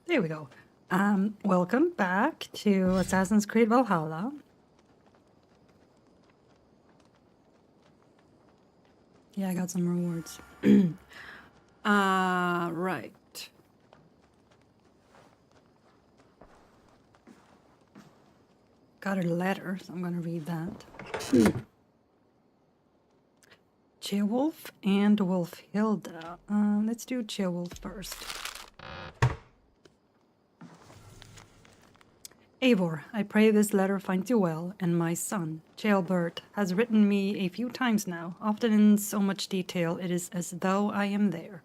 There we go. Welcome back to Assassin's Creed Valhalla. Yeah, I got some rewards. Right. Got a letter, so I'm gonna read that. Ceolwulf and Wolfhilda. Let's do Ceolwulf first. Eivor, I pray this letter finds you well, and my son, Ceolbert, has written me a few times now, often in so much detail it is as though I am there.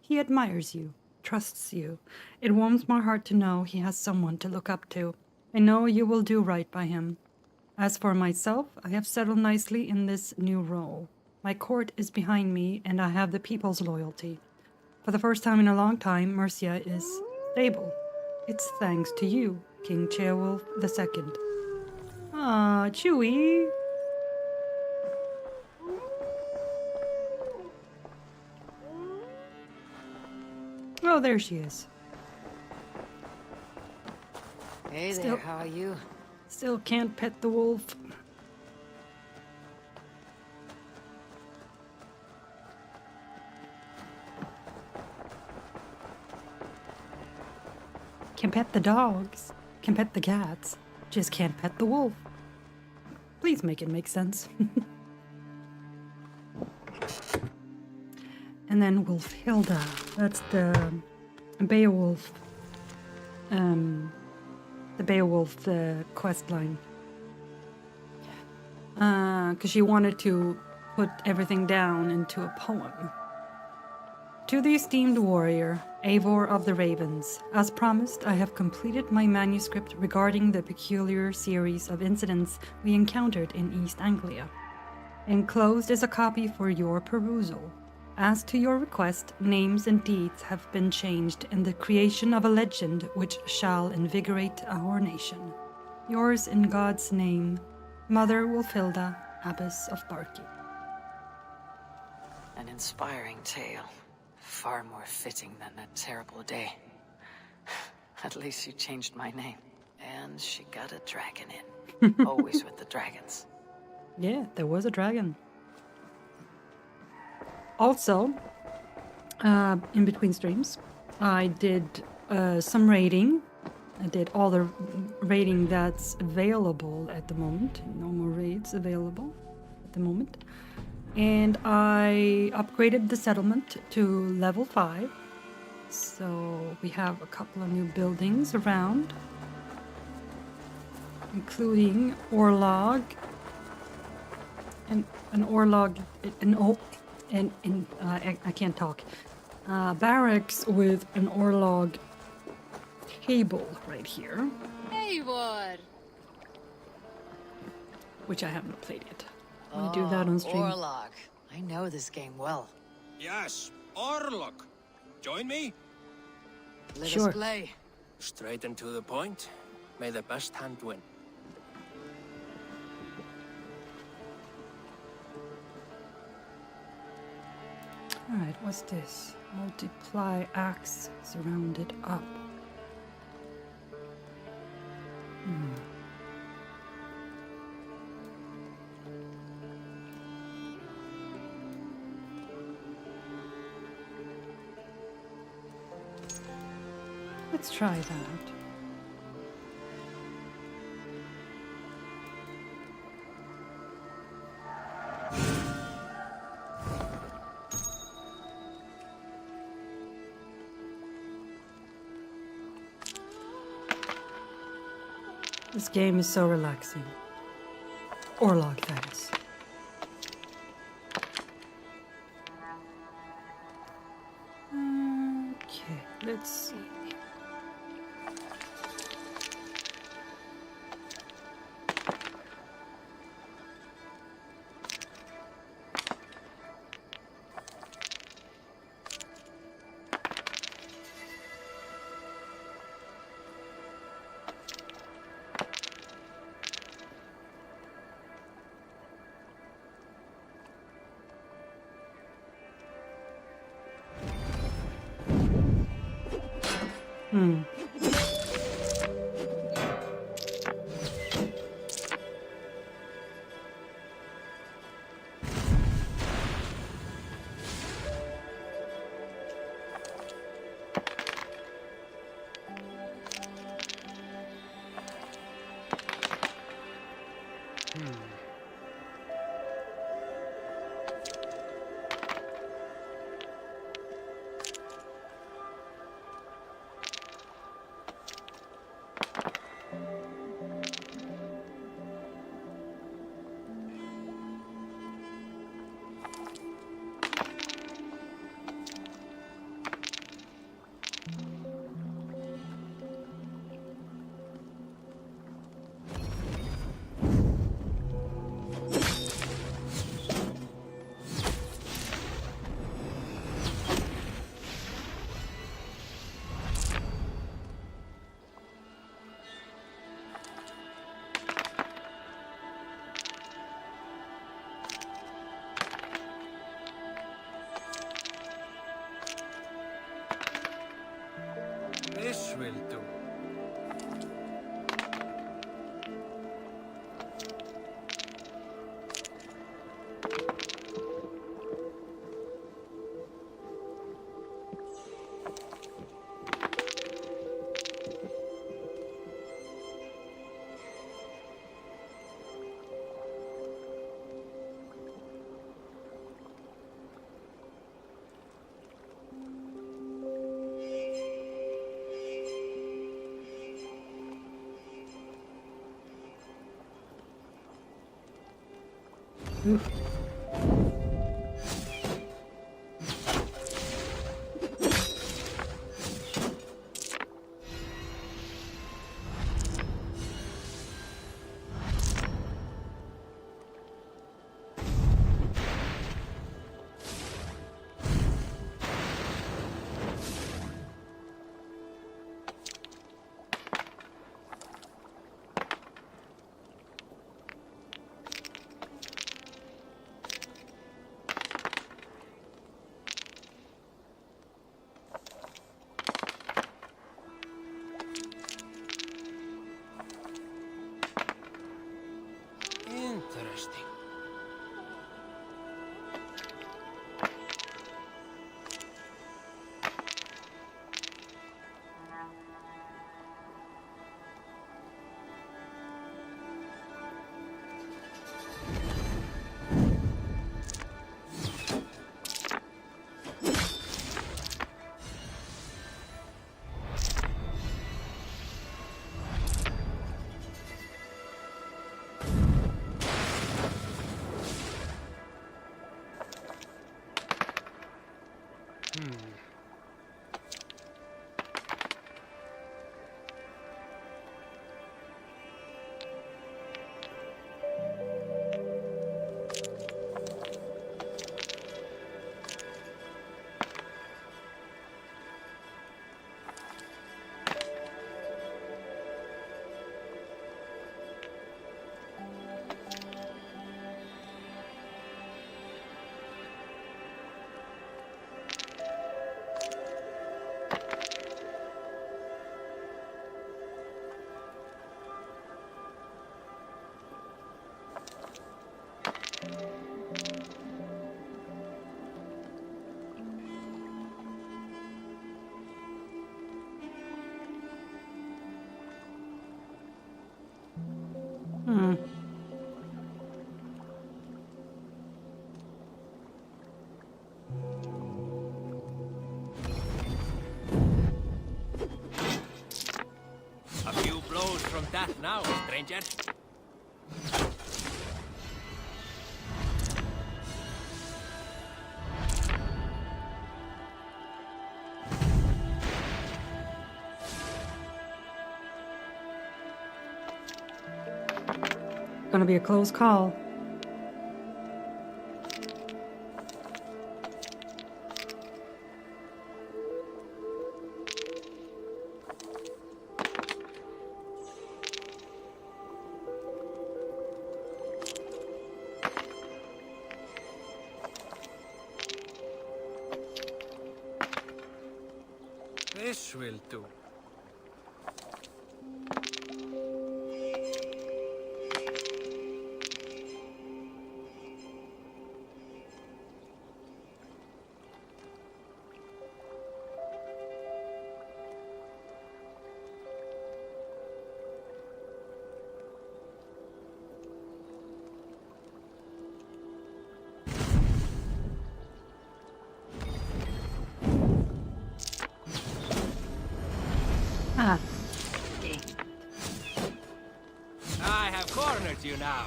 He admires you, trusts you. It warms my heart to know he has someone to look up to. I know you will do right by him. As for myself, I have settled nicely in this new role. My court is behind me, and I have the people's loyalty. For the first time in a long time, Mercia is stable. It's thanks to you, King Ceolwulf II. Ah, Chewie. Oh, there she is. Hey there, how are you? Still can't pet the wolf. Can pet the dogs. Can pet the cats. Just can't pet the wolf. Please make it make sense. And then Wolfhilda. That's the Beowulf. The Beowulf quest line. Because she wanted to put everything down into a poem. To the esteemed warrior, Eivor of the Ravens, as promised, I have completed my manuscript regarding the peculiar series of incidents we encountered in East Anglia. Enclosed is a copy for your perusal. As to your request, names and deeds have been changed in the creation of a legend which shall invigorate our nation. Yours in God's name, Mother Wolfhilda, Abbess of Barkey. An inspiring tale. Far more fitting than that terrible day. At least you changed my name. And she got a dragon in. Always with the dragons. Yeah, there was a dragon. Also, in between streams, I did some raiding. I did all the raiding that's available at the moment. No more raids available at the moment. And I upgraded the settlement to level 5. So we have a couple of new buildings around, including Orlog and an Orlog, I can't talk. Barracks with an Orlog table right here. Eivor! Which I haven't played yet. I'm gonna do that on stream. Orlog. I know this game well. Yes, Orlog. Join me? Let Sure. us play. Straight and to the point. May the best hand win. Alright, what's this? Multiply axe surrounded up. Let's try that. This game is so relaxing. Orlog, that is. Okay, let's see. Oof. Interesting. Hmm. A few blows from that now, stranger. Gonna be a close call. This will do. Ah. I have cornered you now.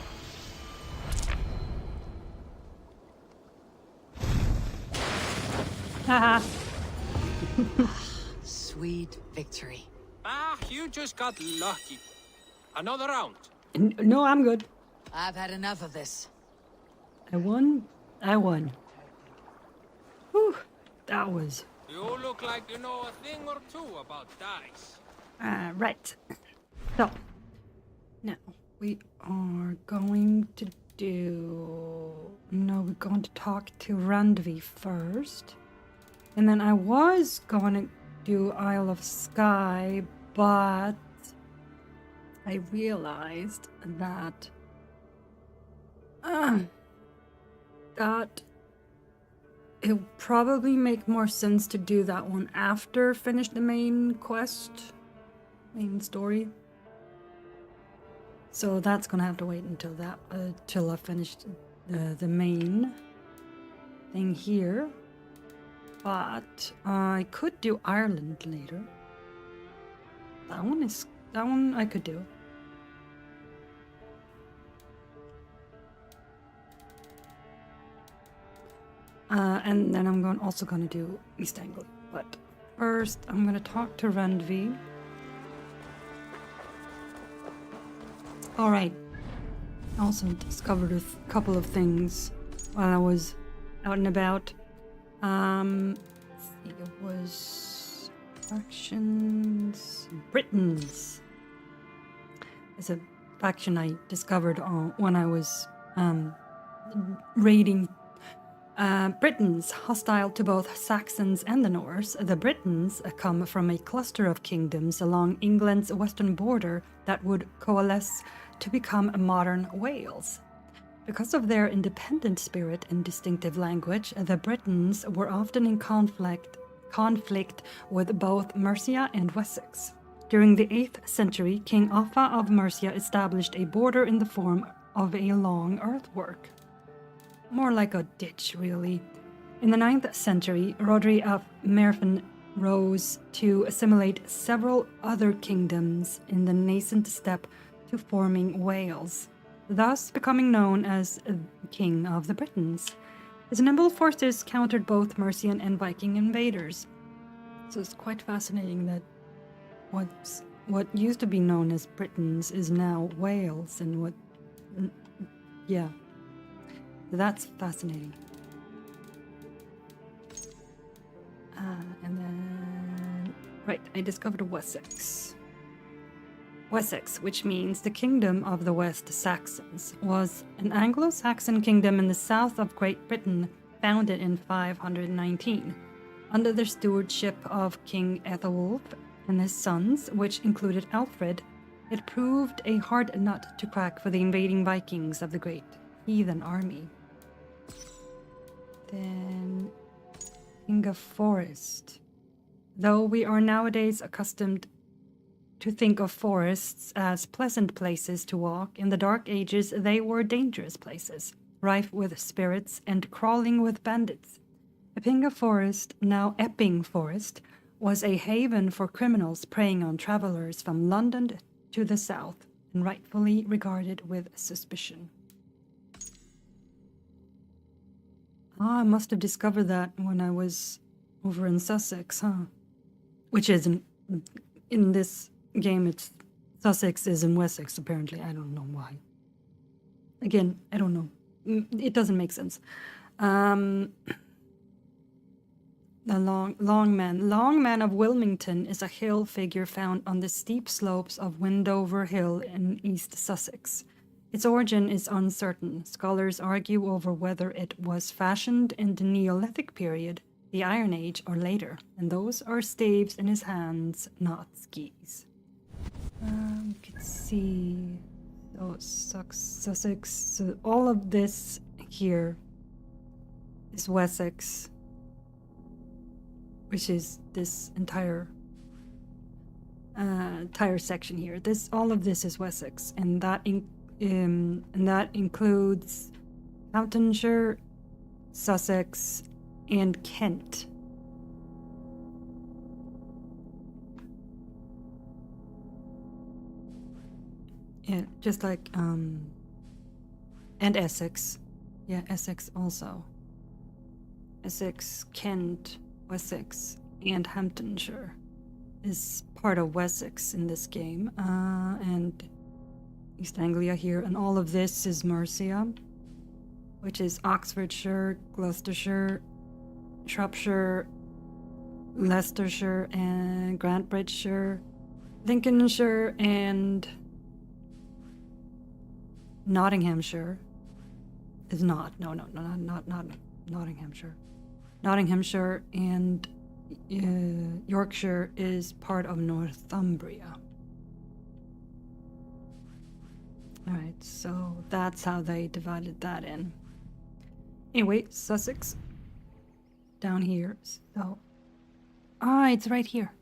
Haha. Sweet victory. Ah, you just got lucky. Another round. No, I'm good. I've had enough of this. I won. I won. Whew. That was... You look like you know a thing or two about dice. right. So, now we are going to do... No, we're going to talk to Randvi first. And then I was going to do Isle of Skye, but I realized that... that it would probably make more sense to do that one after finish the main quest, main story. So that's gonna have to wait until that till I finished the main thing here. But I could do Ireland later. That one I could do. And then I'm also gonna do East Anglia. But first, I'm gonna talk to Randvi. Alright. I also discovered a couple of things while I was out and about. Let's see, it was factions. Britons. It's a faction I discovered when I was raiding Britons, hostile to both Saxons and the Norse. The Britons come from a cluster of kingdoms along England's western border that would coalesce to become modern Wales. Because of their independent spirit and distinctive language, the Britons were often in conflict with both Mercia and Wessex. During the 8th century, King Offa of Mercia established a border in the form of a long earthwork. More like a ditch, really. In the 9th century, Rodri of Merfyn rose to assimilate several other kingdoms in the nascent step to forming Wales, thus becoming known as King of the Britons. His nimble forces countered both Mercian and Viking invaders. So it's quite fascinating that what used to be known as Britons is now Wales, and yeah. That's fascinating. And then, right, I discovered Wessex. Wessex, which means the Kingdom of the West Saxons, was an Anglo-Saxon kingdom in the south of Great Britain, founded in 519. Under the stewardship of King Ethelwulf and his sons, which included Alfred, it proved a hard nut to crack for the invading Vikings of the Great Heathen Army. Then, Inga Forest. Though we are nowadays accustomed to think of forests as pleasant places to walk, in the Dark Ages they were dangerous places, rife with spirits and crawling with bandits. Epinga Forest, now Epping Forest, was a haven for criminals preying on travelers from London to the south, and rightfully regarded with suspicion. I must have discovered that when I was over in Sussex, huh? Which isn't in this game. It's Sussex is in Wessex, apparently. I don't know why. Again, I don't know. It doesn't make sense. The Long Man of Wilmington is a hill figure found on the steep slopes of Windover Hill in East Sussex. Its origin is uncertain. Scholars argue over whether it was fashioned in the Neolithic period, the Iron Age, or later, and those are staves in his hands, not skis. You can see... So, Sussex... So all of this here is Wessex, which is this entire section here. All of this is Wessex, and that includes Hamptonshire, Sussex, and Kent. Yeah, just like and Essex. Yeah, Essex also. Essex, Kent, Wessex, and Hamptonshire is part of Wessex in this game, and East Anglia here, and all of this is Mercia, which is Oxfordshire, Gloucestershire, Shropshire, Leicestershire, and Grantbridgeshire, Lincolnshire, and Nottinghamshire is not Nottinghamshire. Nottinghamshire and Yorkshire is part of Northumbria. Alright, so that's how they divided that in. Anyway, Sussex. Down here. So. It's right here.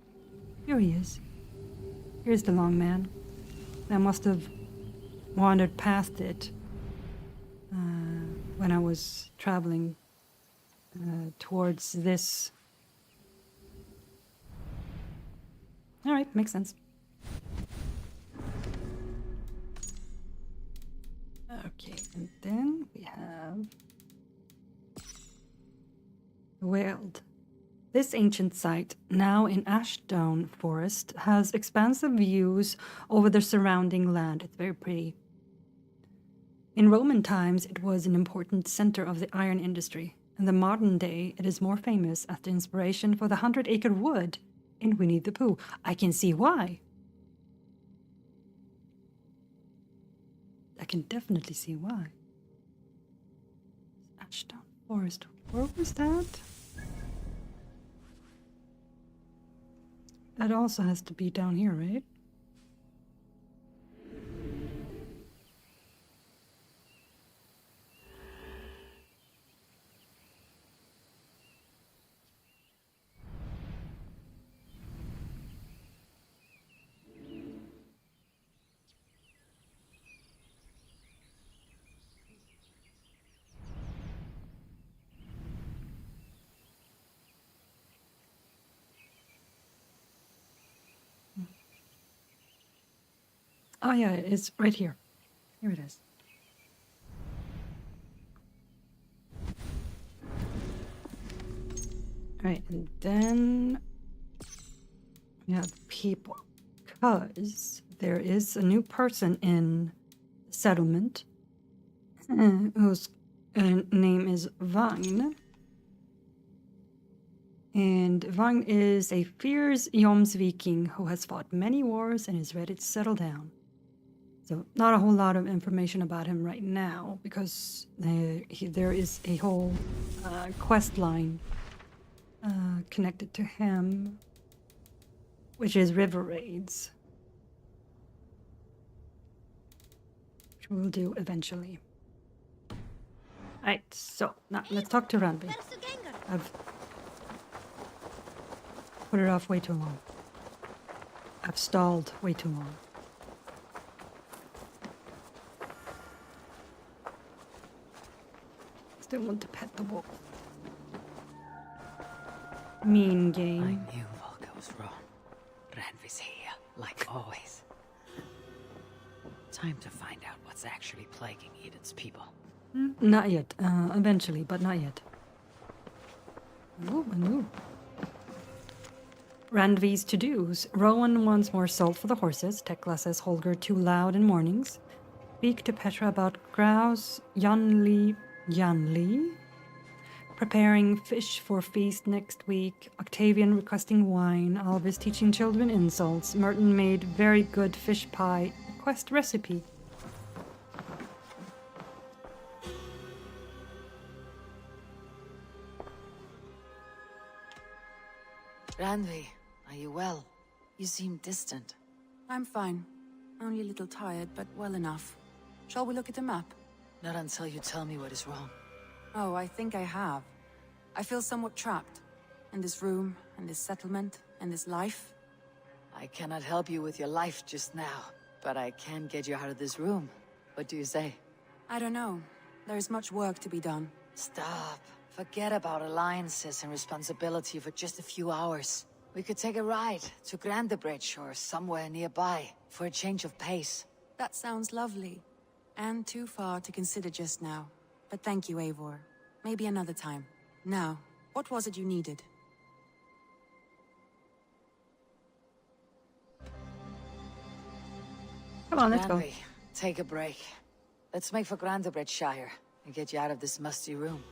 Here he is. Here's the Long Man. I must have wandered past it when I was traveling towards this. Alright, makes sense. Okay, and then we have wailed. This ancient site, now in Ashdown Forest, has expansive views over the surrounding land. It's very pretty. In Roman times, it was an important center of the iron industry. In the modern day, it is more famous as the inspiration for the 100-acre wood in Winnie the Pooh. I can see why. I can definitely see why. Ashdown Forest. Where was that? That also has to be down here, right? Oh yeah, it's right here. Here it is. Alright, and then we have people. Because there is a new person in the settlement whose name is Vagn. And Vagn is a fierce Jomsviking who has fought many wars and is ready to settle down. So not a whole lot of information about him right now, because there is a whole quest line connected to him, which is river raids, which we'll do eventually. Alright, so now let's talk to Randvi. I've put it off way too long. I've stalled way too long. Still want to pet the wolf. Mean game. I knew Volga was wrong. Randvi's here, like always. Time to find out what's actually plaguing Eden's people. Not yet. Eventually, but not yet. Oh, I knew. Randvi's to-dos. Rowan wants more salt for the horses. Tekla says Holger too loud in mornings. Speak to Petra about grouse. Janli. Preparing fish for feast next week. Octavian requesting wine. Alvis teaching children insults. Merton made very good fish pie. Request recipe. Randvi, are you well? You seem distant. I'm fine. Only a little tired, but well enough. Shall we look at the map? Not until you tell me what is wrong. Oh, I think I have. I feel somewhat trapped. In this room, in this settlement, in this life. I cannot help you with your life just now, but I can get you out of this room. What do you say? I don't know. There is much work to be done. Stop. Forget about alliances and responsibility for just a few hours. We could take a ride to Grandebridge or somewhere nearby for a change of pace. That sounds lovely. And too far to consider just now. But thank you, Eivor. Maybe another time. Now, what was it you needed? Come on, let's go. Randvi, take a break. Let's make for Grandebridgeshire and get you out of this musty room.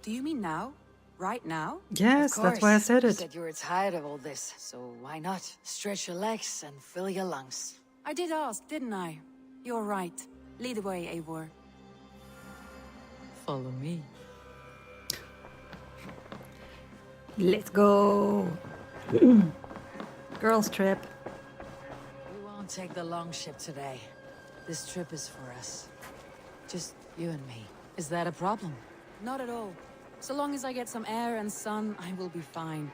Do you mean now? Right now? Yes, Of that's why I course. said You it. said you were tired of all this, so why not? Stretch your legs and fill your lungs. I did ask, didn't I? You're right. Lead the way, Eivor. Follow me. Let's go. Girls trip. We won't take the long ship today. This trip is for us. Just you and me. Is that a problem? Not at all. So long as I get some air and sun, I will be fine.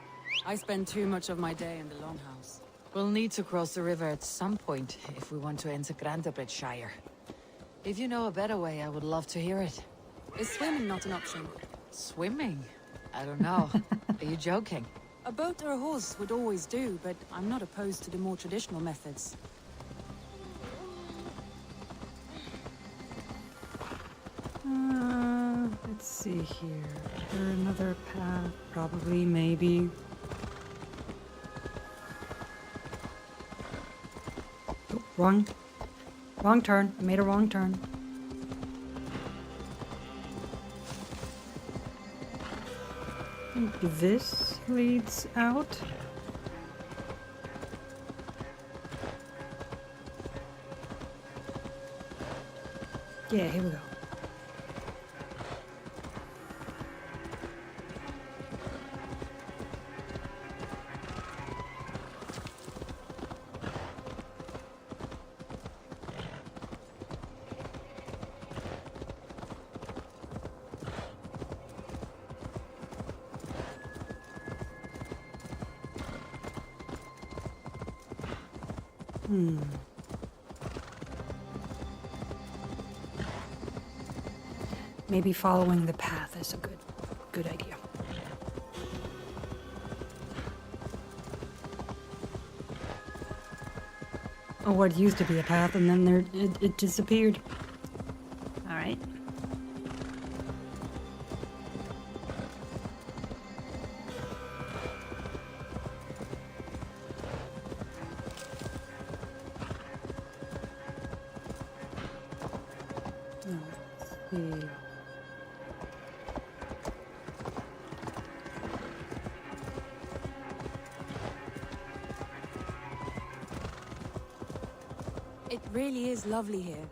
I spend too much of my day in the longhouse. We'll need to cross the river at some point if we want to enter Grandebridgeshire. If you know a better way, I would love to hear it. Is swimming not an option? Swimming? I don't know. Are you joking? A boat or a horse would always do, but I'm not opposed to the more traditional methods. Let's see here. Is there another path? Probably, maybe. Oh, wrong turn. I made a wrong turn. I think this leads out. Yeah, here we go. Maybe following the path is a good idea. Oh, what used to be a path, and then it disappeared. All right. Let's see. It really is lovely here.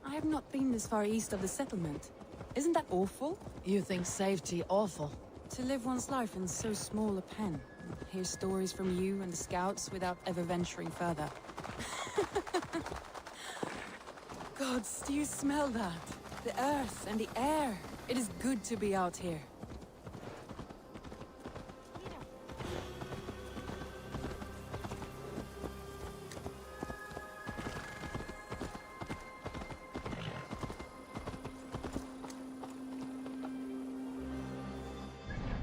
I have not been this far east of the settlement. Isn't that awful? You think safety awful? To live one's life in so small a pen. And hear stories from you and the scouts without ever venturing further. Gods, do you smell that? The earth and the air. It is good to be out here.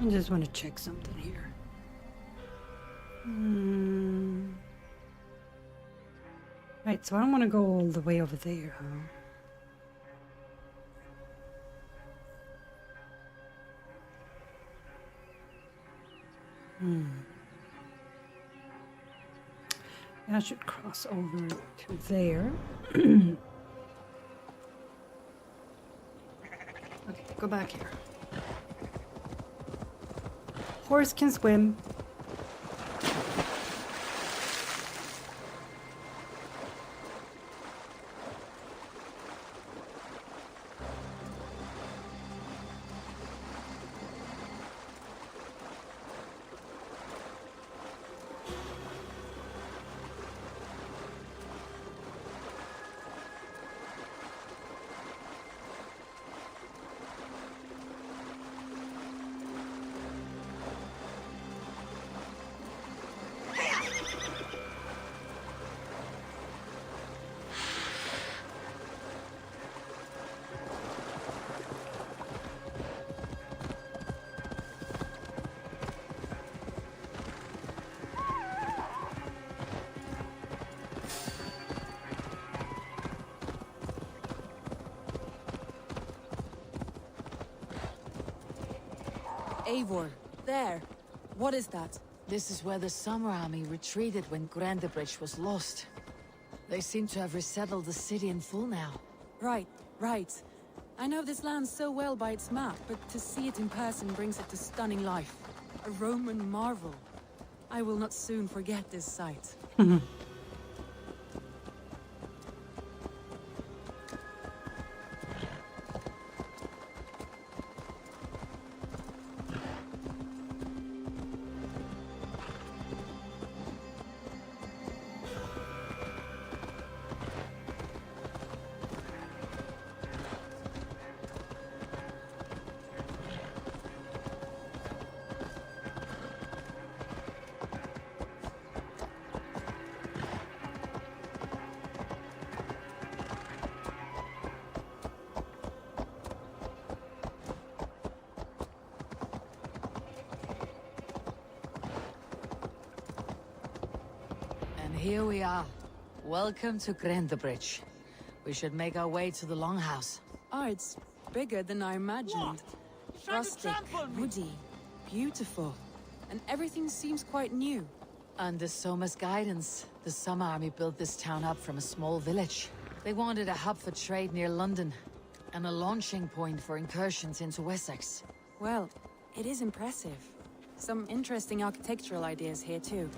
I just want to check something here. Right, so I don't want to go all the way over there, huh? I should cross over to there. Okay, go back here. Horse can swim. Eivor, there. What is that? This is where the Summer Army retreated when Grandebridge was lost. They seem to have resettled the city in full now. Right. I know this land so well by its map, but to see it in person brings it to stunning life. A Roman marvel. I will not soon forget this sight. Here we are. Welcome to Grandebridge. We should make our way to the Longhouse. Ah, it's bigger than I imagined. Rustic, woody, beautiful. And everything seems quite new. Under Soma's guidance, the Summer Army built this town up from a small village. They wanted a hub for trade near London, and a launching point for incursions into Wessex. Well, it is impressive. Some interesting architectural ideas here too.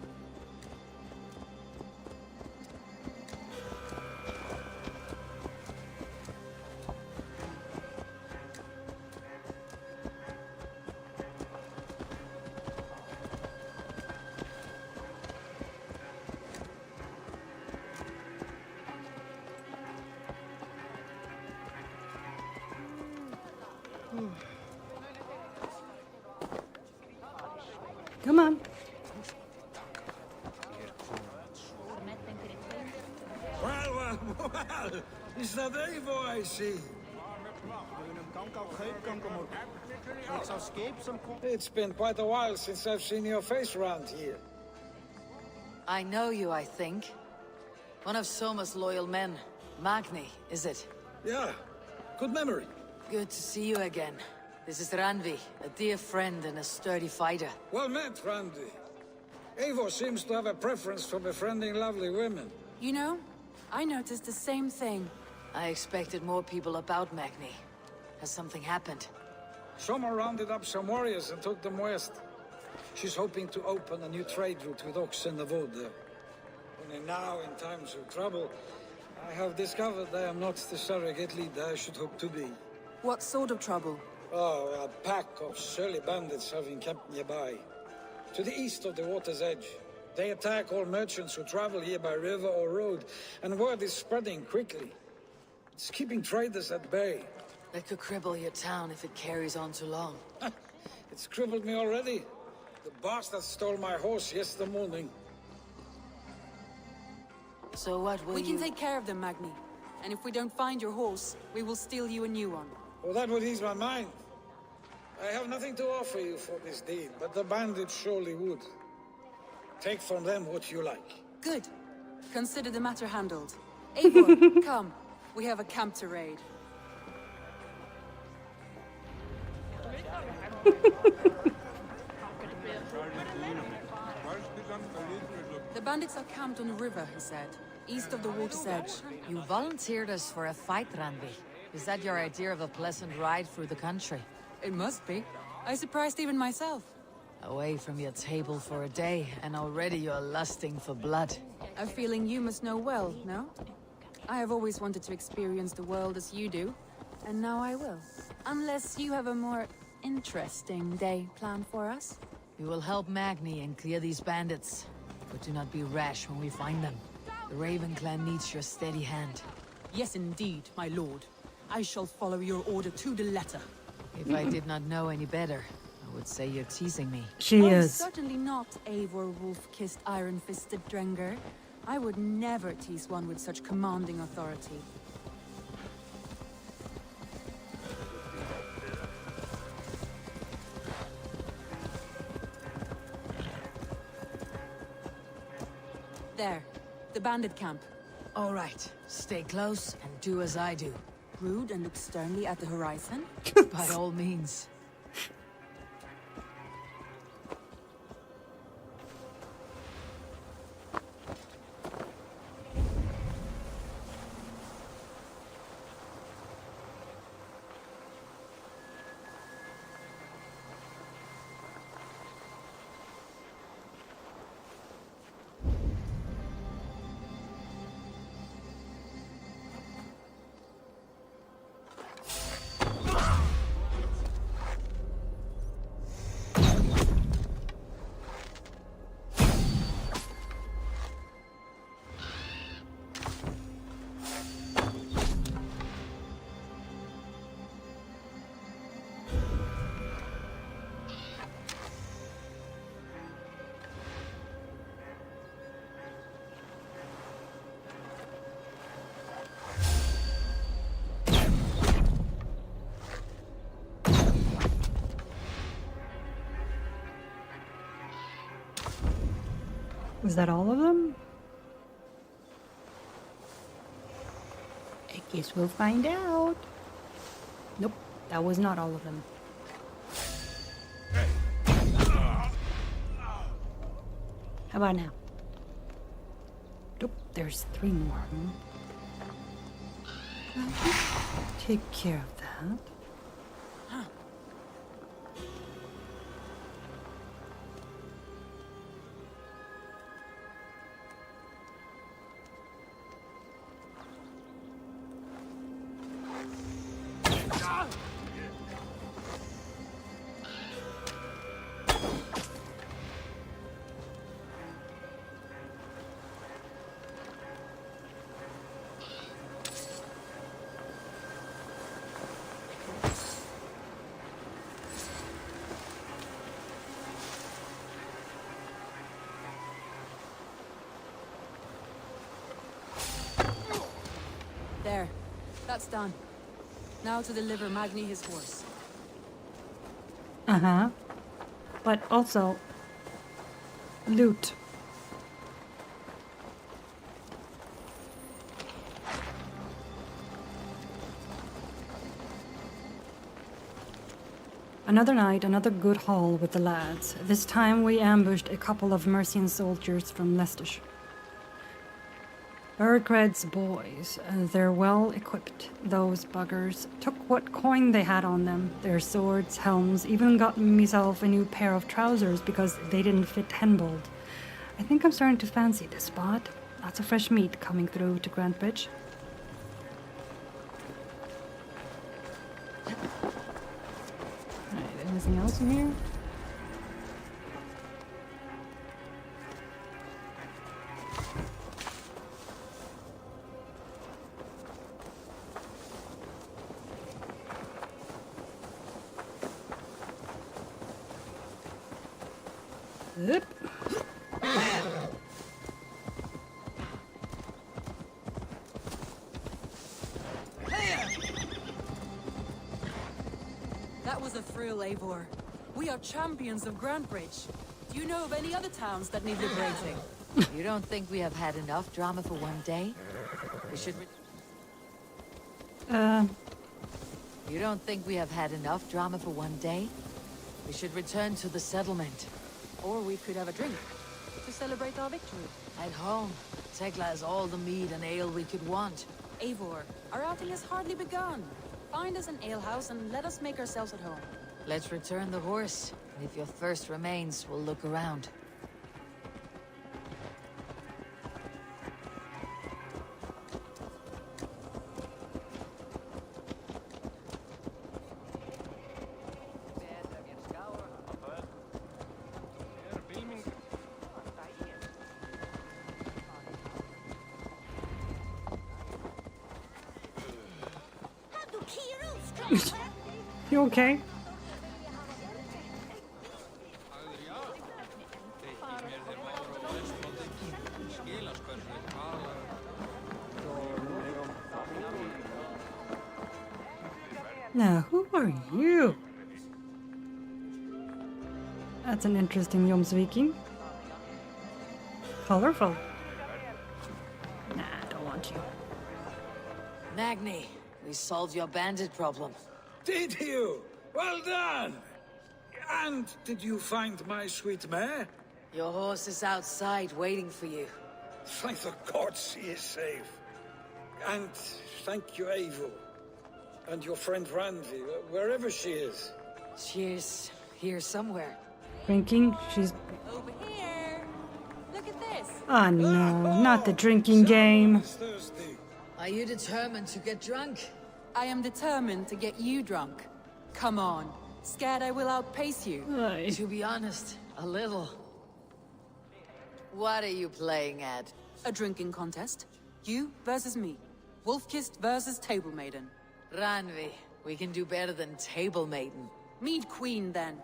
Come on. Well, is that Eivor I see? It's been quite a while since I've seen your face around here. I know you, I think. One of Soma's loyal men. Magni, is it? Yeah, good memory. Good to see you again. This is Ranvi, a dear friend and a sturdy fighter. Well met, Randy. Eivor seems to have a preference for befriending lovely women. You know, I noticed the same thing. I expected more people about Magni. Has something happened? Soma rounded up some warriors and took them west. She's hoping to open a new trade route with Ox and the Wood there. Only now, in times of trouble, I have discovered I am not the surrogate leader I should hope to be. What sort of trouble? Oh, a pack of surly bandits have encamped nearby. To the east of the water's edge. They attack all merchants who travel here by river or road, and word is spreading quickly. It's keeping traders at bay. That could cripple your town if it carries on too long. It's crippled me already. The bastard stole my horse yesterday morning. So what will We you... can take care of them, Magni. And if we don't find your horse, we will steal you a new one. Well, that would ease my mind. I have nothing to offer you for this deed, but the bandits surely would. Take from them what you like. Good. Consider the matter handled. Eivor, come. We have a camp to raid. The bandits are camped on a river, he said, east of the water's edge. You volunteered us for a fight, Ranvi. Is that your idea of a pleasant ride through the country? It must be. I surprised even myself. Away from your table for a day, and already you're lusting for blood. A feeling you must know well, no? I have always wanted to experience the world as you do, and now I will. Unless you have a more interesting day planned for us. We will help Magni and clear these bandits. But do not be rash when we find them. The Raven clan needs your steady hand. Yes, indeed, my lord. I shall follow your order to the letter. If I did not know any better, I would say you're teasing me. She Oh, is. certainly not, Eivor wolf-kissed iron-fisted Drenger. I would never tease one with such commanding authority. There, the bandit camp. All right, stay close and do as I do. Rude and look sternly at the horizon. By all means. Was that all of them? I guess we'll find out. Nope, that was not all of them. How about now? Nope, there's 3 more. Take care of that. There. That's done. Now to deliver Magni his horse. Uh-huh. But also... loot. Another night, another good haul with the lads. This time we ambushed a couple of Mercian soldiers from Leicestershire. Burgred's boys. They're well equipped, those buggers. Took what coin they had on them. Their swords, helms, even got myself a new pair of trousers because they didn't fit Henbold. I think I'm starting to fancy this spot. Lots of fresh meat coming through to Grantbridge. Alright, anything else in here? Yep. That was a thrill, Eivor. We are champions of Grantbridge. Do you know of any other towns that need liberating? You don't think we have had enough drama for one day? We should... You don't think we have had enough drama for one day? We should return to the settlement. Or we could have a drink to celebrate our victory. At home, Tekla has all the mead and ale we could want. Eivor, our outing has hardly begun. Find us an alehouse and let us make ourselves at home. Let's return the horse, and if your thirst remains, we'll look around. You okay? Now, who are you? That's an interesting Jomsviking. Colorful. Nah, don't want you. Magni, we solved your bandit problem. Did you? Well done! And did you find my sweet mare? Your horse is outside waiting for you. Thank the gods she is safe. And thank you, Eivor. And your friend Randvi, wherever she is. She's here somewhere. Drinking? She's... Over here! Look at this! Ah, no, not the drinking game. Is thirsty. Are you determined to get drunk? I am determined to get you drunk. Come on. Scared I will outpace you. Aye. To be honest, a little. What are you playing at? A drinking contest. You versus me. Wolf-Kissed versus Table Maiden. Ranvi, we can do better than Table Maiden. Mead Queen, then.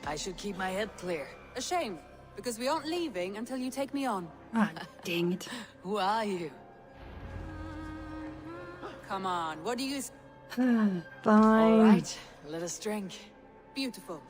I should keep my head clear. A shame, because we aren't leaving until you take me on. Ah, dang it. Who are you? Come on, what do you... Fine. All right, let us drink. Beautiful.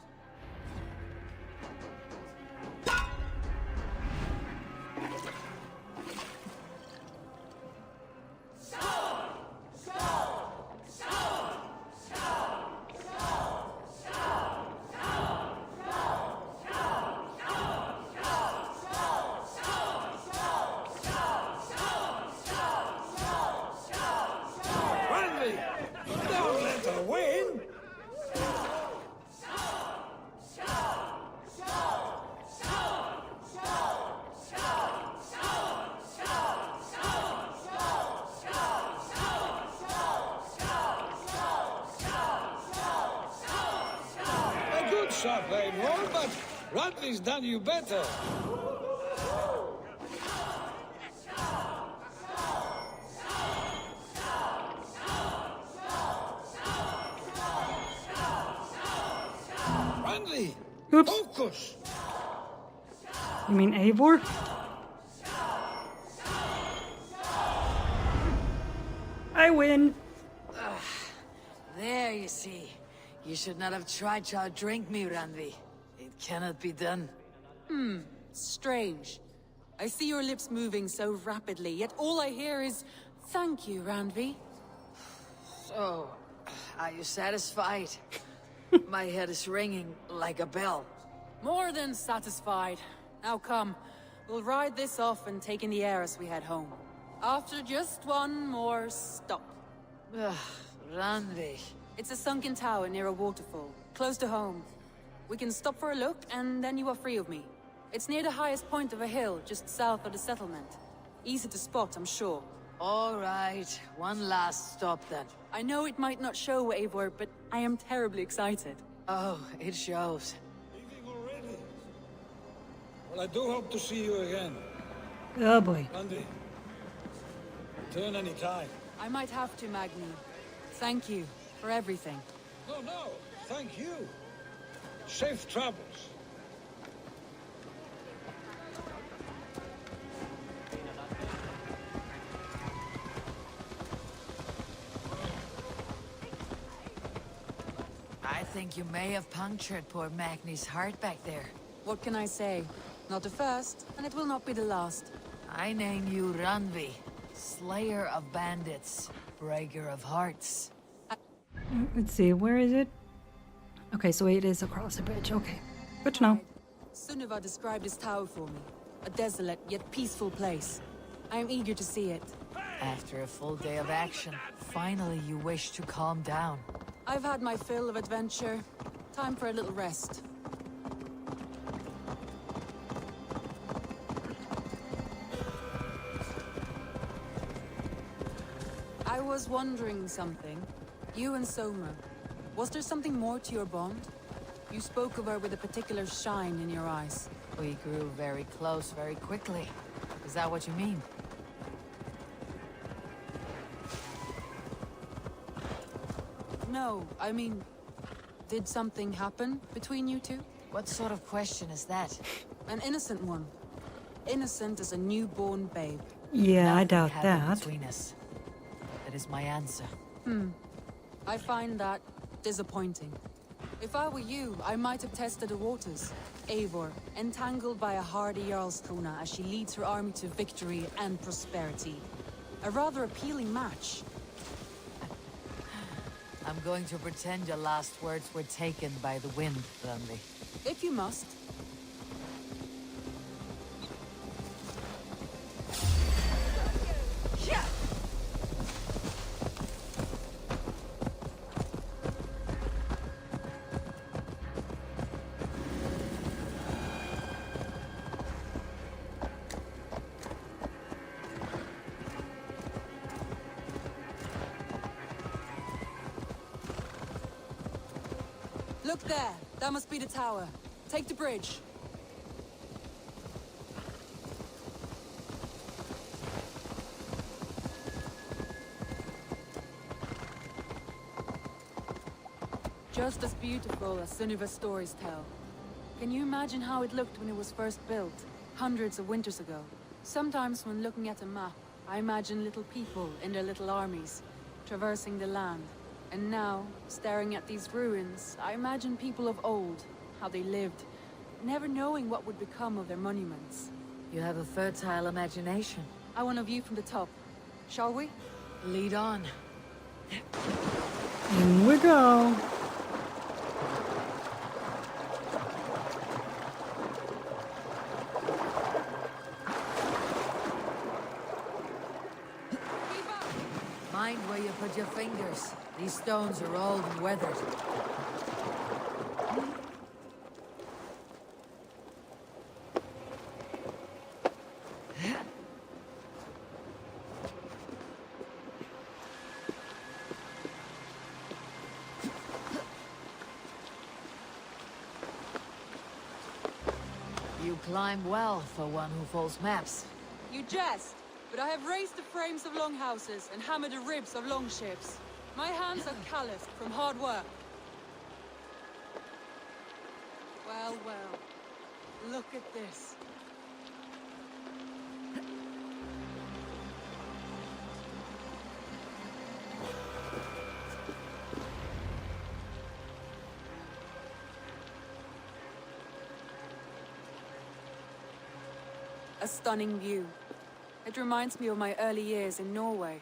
catch up, Eivor, but Radley's done you better. Radley! Oops. Focus! You mean Eivor? I win. There, you see. You should not have tried to outdrink me, Randvi. It cannot be done. Strange. I see your lips moving so rapidly, yet all I hear is, "Thank you, Randvi." So, are you satisfied? My head is ringing like a bell. More than satisfied. Now come, we'll ride this off and take in the air as we head home. After just one more stop. Randvi. It's a sunken tower near a waterfall, close to home. We can stop for a look, and then you are free of me. It's near the highest point of a hill, just south of the settlement. Easy to spot, I'm sure. All right, one last stop then. I know it might not show, Eivor, but I am terribly excited. Oh, it shows. Leaving already? Well, I do hope to see you again. Oh boy. Randy, return any time. I might have to, Magni. Thank you for everything. No, thank you. Safe travels. I think you may have punctured poor Magni's heart back there. What can I say? Not the first, and it will not be the last. I name you Randvi, Slayer of Bandits, Breaker of Hearts. Let's see, where is it? Okay, so it is across the bridge. Okay, good to know. Sunniva described this tower for me. A desolate yet peaceful place. I am eager to see it. After a full day of action, finally you wish to calm down. I've had my fill of adventure. Time for a little rest. I was wondering something. You and Soma, was there something more to your bond? You spoke of her with a particular shine in your eyes. We grew very close very quickly. Is that what you mean? No, I mean, did something happen between you two? What sort of question is that? An innocent one. Innocent as a newborn babe. Yeah, I Nothing doubt happened that. between us. That is my answer. I find that disappointing. If I were you, I might have tested the waters. Eivor, entangled by a hardy Jarlskona as she leads her army to victory and prosperity. A rather appealing match. I'm going to pretend your last words were taken by the wind, Randvi. If you must. Look there. That must be the tower. Take the bridge. Just as beautiful as Sunniva's stories tell. Can you imagine how it looked when it was first built, hundreds of winters ago? Sometimes when looking at a map, I imagine little people in their little armies, traversing the land. And now, staring at these ruins, I imagine people of old, how they lived, never knowing what would become of their monuments. You have a fertile imagination. I want a view from the top. Shall we? Lead on. In we go. Mind where you put your fingers. These stones are old and weathered. climb well for one who folds maps. You jest, but I have raised the frames of longhouses and hammered the ribs of longships. My hands are calloused from hard work. Well, well. Look at this. A stunning view. It reminds me of my early years in Norway.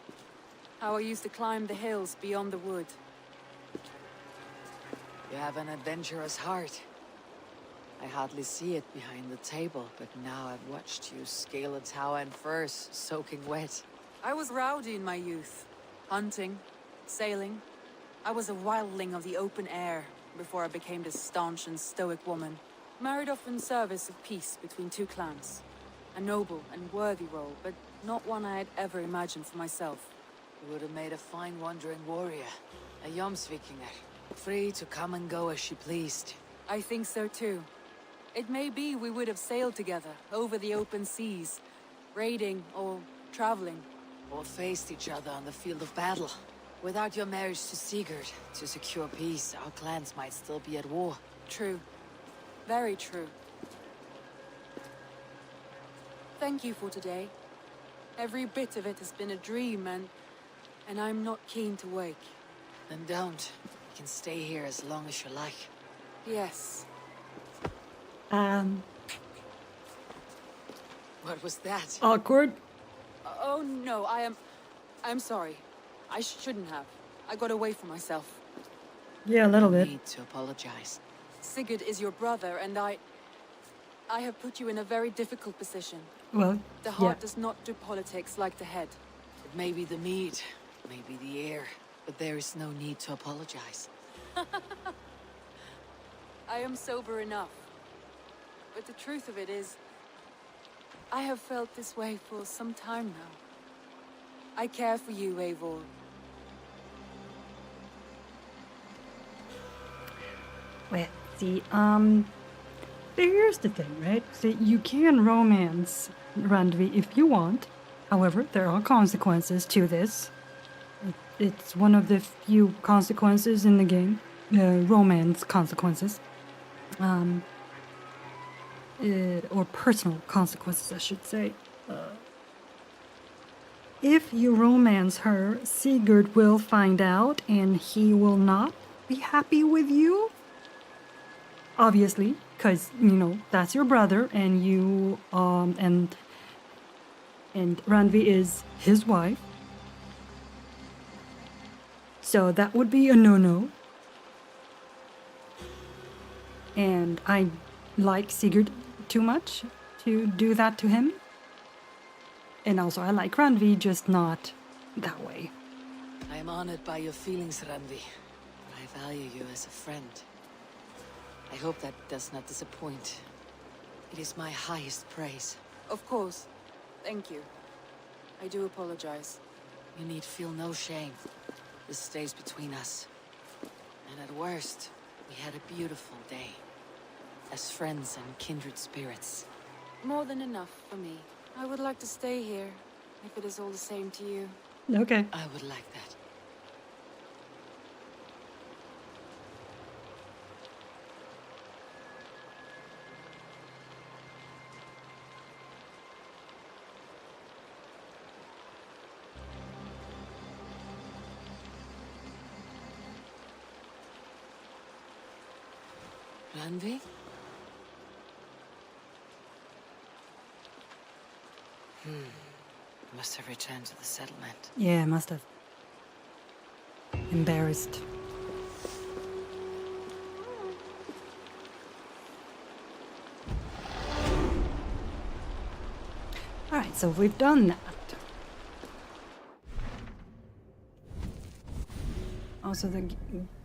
How I used to climb the hills beyond the wood. You have an adventurous heart. I hardly see it behind the table, but now I've watched you scale a tower in furs, soaking wet. I was rowdy in my youth. Hunting, sailing. I was a wildling of the open air before I became this staunch and stoic woman. Married off in service of peace between two clans. A noble and worthy role, but not one I had ever imagined for myself. You would have made a fine wandering warrior. A Jomsvikinger, free to come and go as she pleased. I think so too. It may be we would have sailed together, over the open seas, raiding or traveling. Or faced each other on the field of battle. Without your marriage to Sigurd, to secure peace, our clans might still be at war. True. Very true. Thank you for today. Every bit of it has been a dream, and I'm not keen to wake. Then don't. You can stay here as long as you like. Yes. What was that? Awkward. Oh no, I'm sorry. I shouldn't have. I got away from myself. Yeah, a little No bit. need to apologize. Sigurd is your brother, and I have put you in a very difficult position. Well, The yeah. heart does not do politics like the head. It may be the meat, maybe the air, but there is no need to apologize. I am sober enough. But the truth of it is, I have felt this way for some time now. I care for you, Eivor. Well, see, here's the thing, right? So you can romance Randvi if you want. However, there are consequences to this. It's one of the few consequences in the game. Romance consequences. Or personal consequences, I should say. If you romance her, Sigurd will find out and he will not be happy with you. Obviously, because, you know, that's your brother and you, and Randvi is his wife. So that would be a no-no. And I like Sigurd too much to do that to him. And also I like Randvi, just not that way. I am honored by your feelings, Randvi. I value you as a friend. I hope that does not disappoint. It is my highest praise. Of course. Thank you. I do apologize. You need feel no shame. This stays between us. And at worst, we had a beautiful day. As friends and kindred spirits. More than enough for me. I would like to stay here, if it is all the same to you. Okay. I would like that. Randvi? Must have returned to the settlement. Yeah, must have. Embarrassed. Alright, so we've done that. Also, the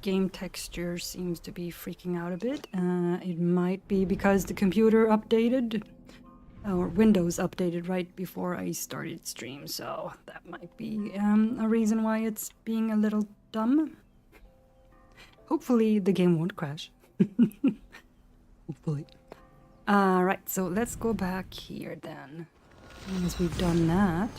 game texture seems to be freaking out a bit. It might be because the computer updated, or Windows updated right before I started stream, so that might be a reason why it's being a little dumb. Hopefully the game won't crash. Hopefully. Right, so let's go back here then. Once we've done that.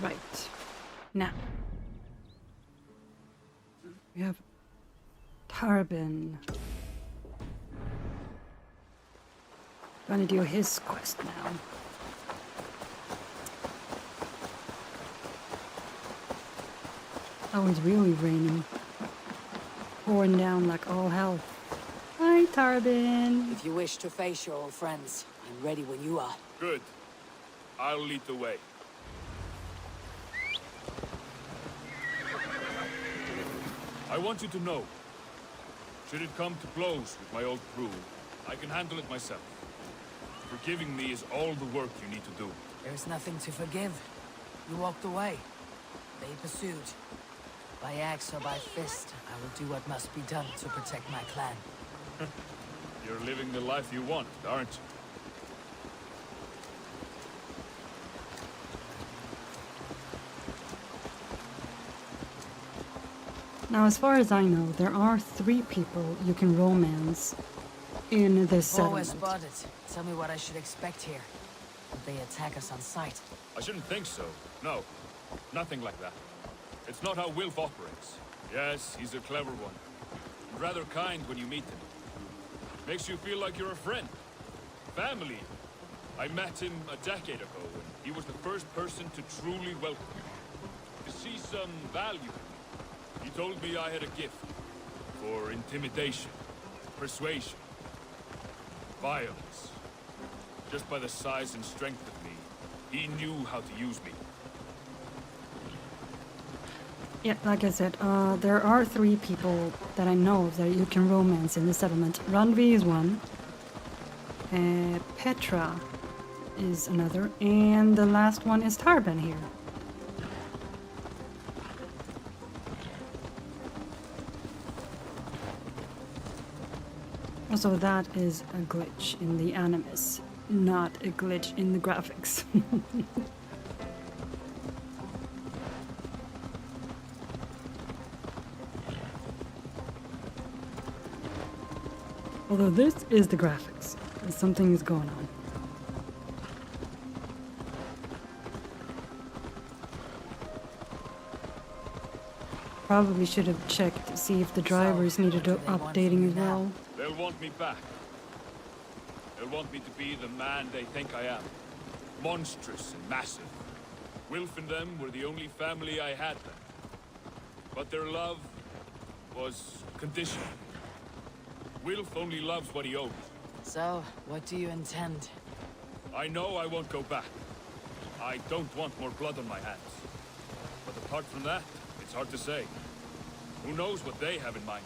Right. Now. We have Tarbin. Gonna do his quest now. Oh, it's really raining. Pouring down like all hell. Hi, Tarbin. If you wish to face your old friends, I'm ready when you are. Good. I'll lead the way. I want you to know, should it come to blows with my old crew, I can handle it myself. Forgiving me is all the work you need to do. There's nothing to forgive. You walked away. They pursued. By axe or by fist, I will do what must be done to protect my clan. You're living the life you want, aren't you? Now, as far as I know, there are 3 people you can romance in this Always settlement. spotted. Tell me what I should expect here. Would they attack us on sight? I shouldn't think so. No, nothing like that. It's not how Wilf operates. Yes, he's a clever one. And rather kind when you meet him. Makes you feel like you're a friend. Family. I met him a decade ago, and he was the first person to truly welcome me. To see some value in me. He told me I had a gift for intimidation, persuasion, violence. Just by the size and strength of me, he knew how to use me. Yeah, like I said, there are 3 people that I know of that you can romance in the settlement. Randvi is one. Petra is another. And the last one is Tarbin here. Also, that is a glitch in the animus, not a glitch in the graphics. Although this is the graphics, something is going on. Probably should have checked to see if the drivers needed updating as well. They'll want me back. They'll want me to be the man they think I am. Monstrous and massive. Wilf and them were the only family I had then. But their love was conditional. Wilf only loves what he owes. So, what do you intend? I know I won't go back. I don't want more blood on my hands. But apart from that, it's hard to say. Who knows what they have in mind?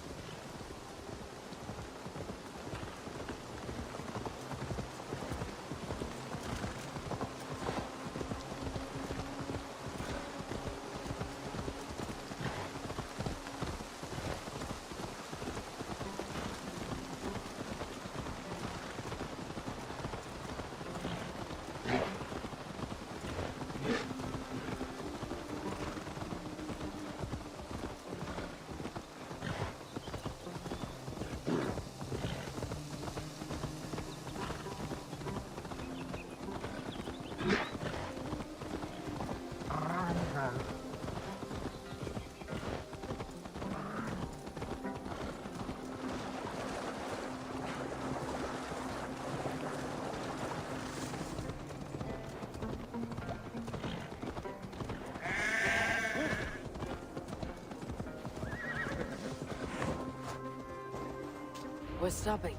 We're stopping.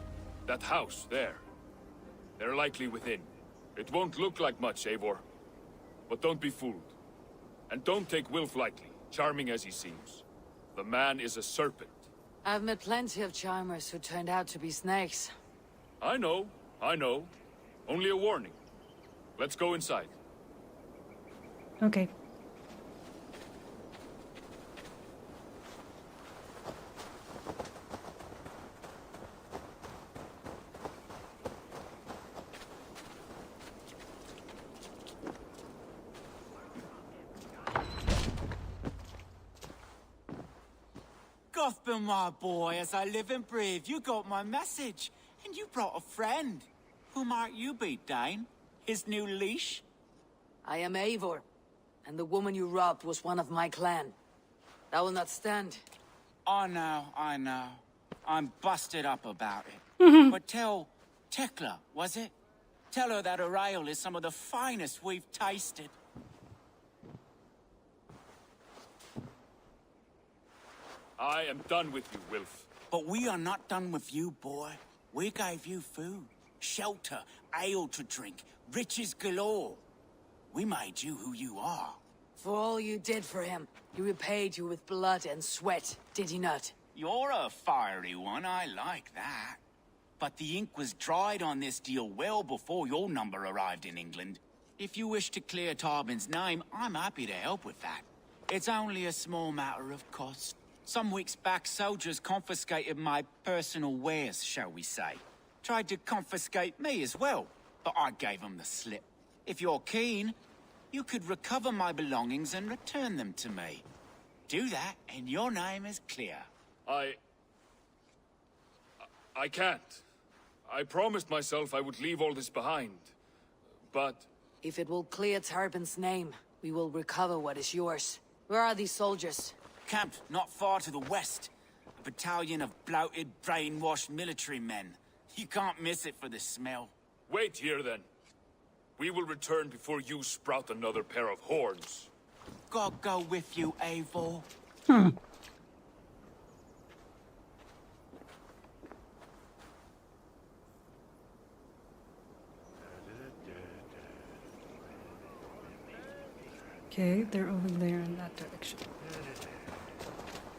That house, there. They're likely within. It won't look like much, Eivor. But don't be fooled. And don't take Wilf lightly, charming as he seems. The man is a serpent. I've met plenty of charmers who turned out to be snakes. I know. Only a warning. Let's go inside. Okay. Gotham, my boy, as I live and breathe, you got my message. And you brought a friend. Who might you be, Dane? His new leash? I am Eivor, and the woman you robbed was one of my clan. That will not stand. I know. I'm busted up about it. But tell Tekla, was it? Tell her that her ale is some of the finest we've tasted. I am done with you, Wilf. But we are not done with you, boy. We gave you food, shelter, ale to drink, riches galore. We made you who you are. For all you did for him, he repaid you with blood and sweat, did he not? You're a fiery one, I like that. But the ink was dried on this deal well before your number arrived in England. If you wish to clear Tarbin's name, I'm happy to help with that. It's only a small matter of cost. Some weeks back, soldiers confiscated my personal wares, shall we say. Tried to confiscate me as well, but I gave them the slip. If you're keen, you could recover my belongings and return them to me. Do that, and your name is clear. I can't. I promised myself I would leave all this behind. But... If it will clear Tarbin's name, we will recover what is yours. Where are these soldiers? Camped not far to the west. A battalion of bloated, brainwashed military men. You can't miss it for the smell. wait here then. We will return before you sprout another pair of horns. God go with you, Eivor. Okay, they're over there in that direction.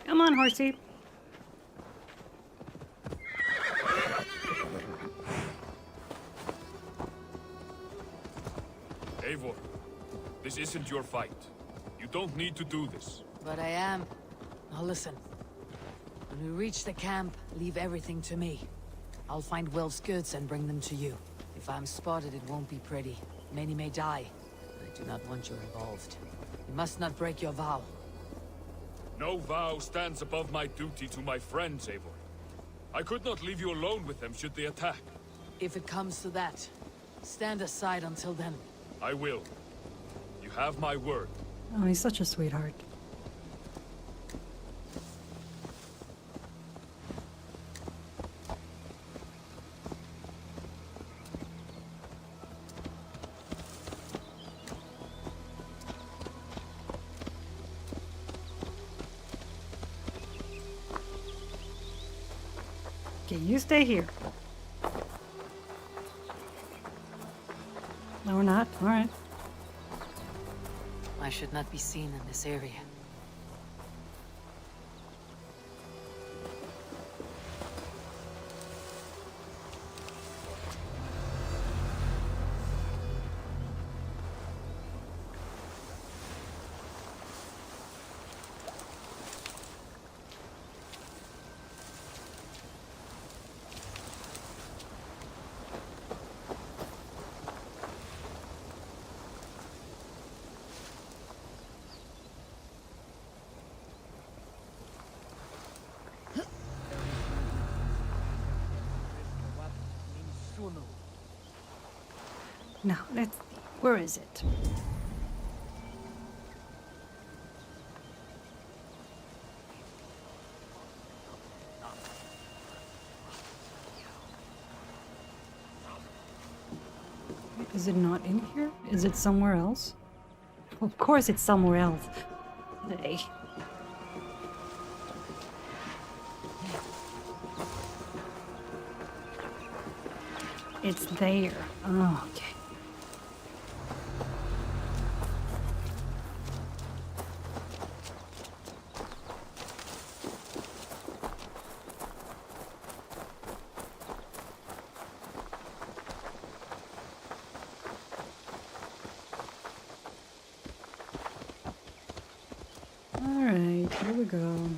Come on, horsey. Eivor, this isn't your fight. You don't need to do this. But I am. Now listen. When we reach the camp, leave everything to me. I'll find Wilf's goods and bring them to you. If I'm spotted, it won't be pretty. Many may die. I do not want you involved. You must not break your vow. No vow stands above my duty to my friends, Eivor. I could not leave you alone with them should they attack. If it comes to that, stand aside until then. I will. You have my word. Oh, he's such a sweetheart. Okay, you stay here. No, we're not. All right. I should not be seen in this area. Now, let's see. Where is it? Is it not in here? Is it somewhere else? Of course it's somewhere else. Hey. It's there. Oh, okay. Alright, here we go.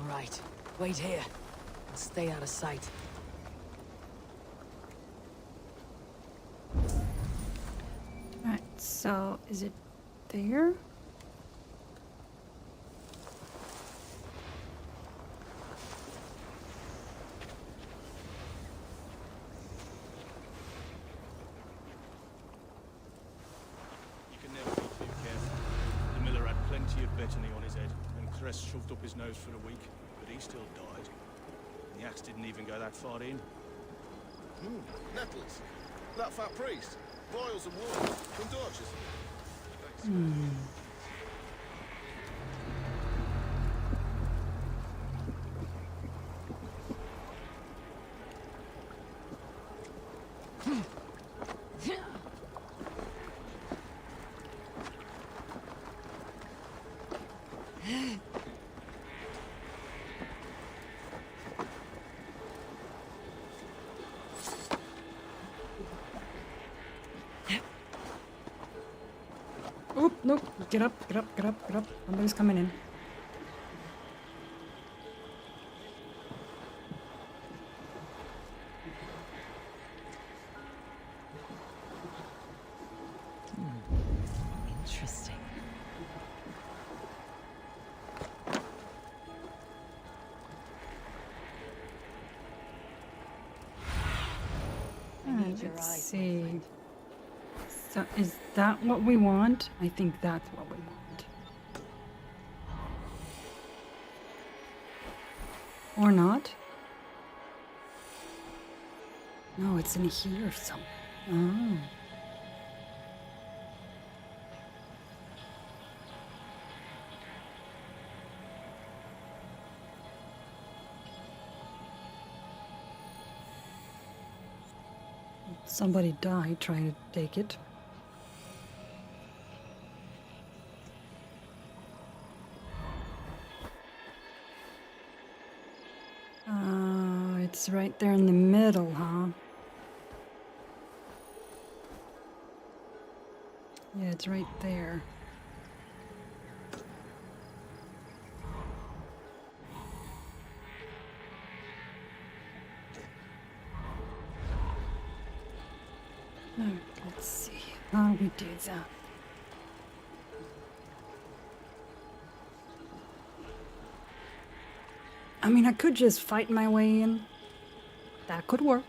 All right, wait here. And stay out of sight. Alright, so is it there? You can never be too careful. The miller had plenty of betony on his head, and Crest shoved up his nose for a week, but he still died. The axe didn't even go that far in. Nettles. That fat priest. Boils and water. From Dorches. Oop, nope. Get up, get up, get up, get up. Somebody's coming in. Interesting. Alright, your let's eyes, my see. friend. So is that what we want? I think that's what we want. Or not? No, it's in here somewhere. Oh. Somebody died trying to take it. It's right there in the middle, huh? Yeah, it's right there. Alright, let's see how we do that. I mean, I could just fight my way in. That could work.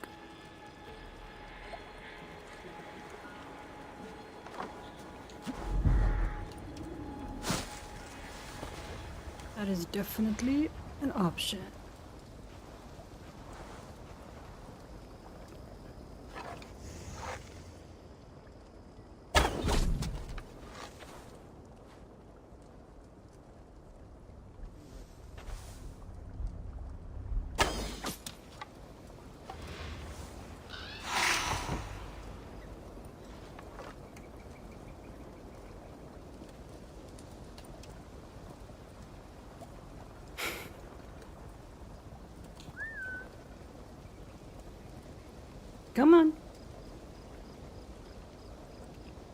That is definitely an option. Come on.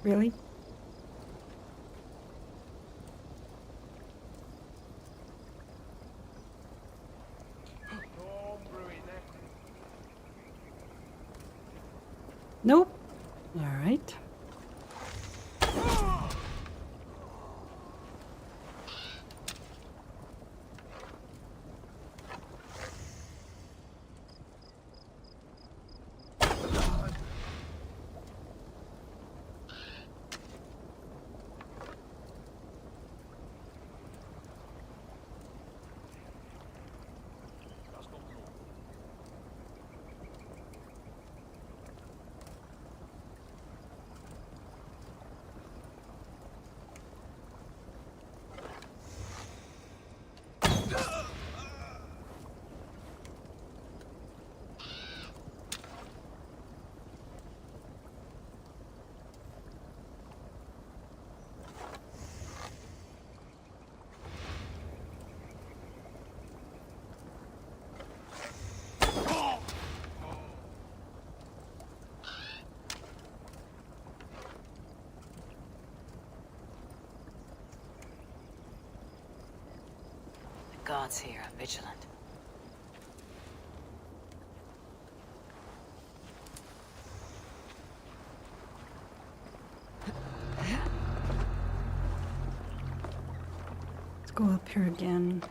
Really? Nope. All right. gods here are vigilant. Let's go up here again.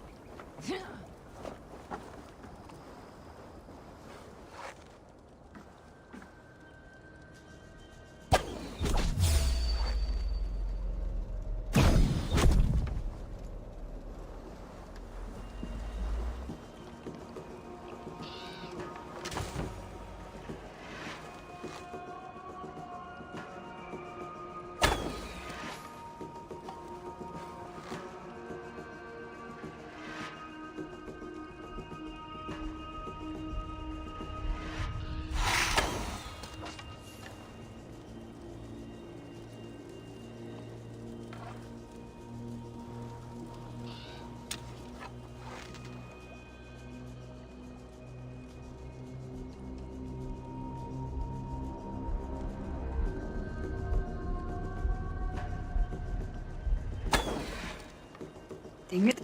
Dang it.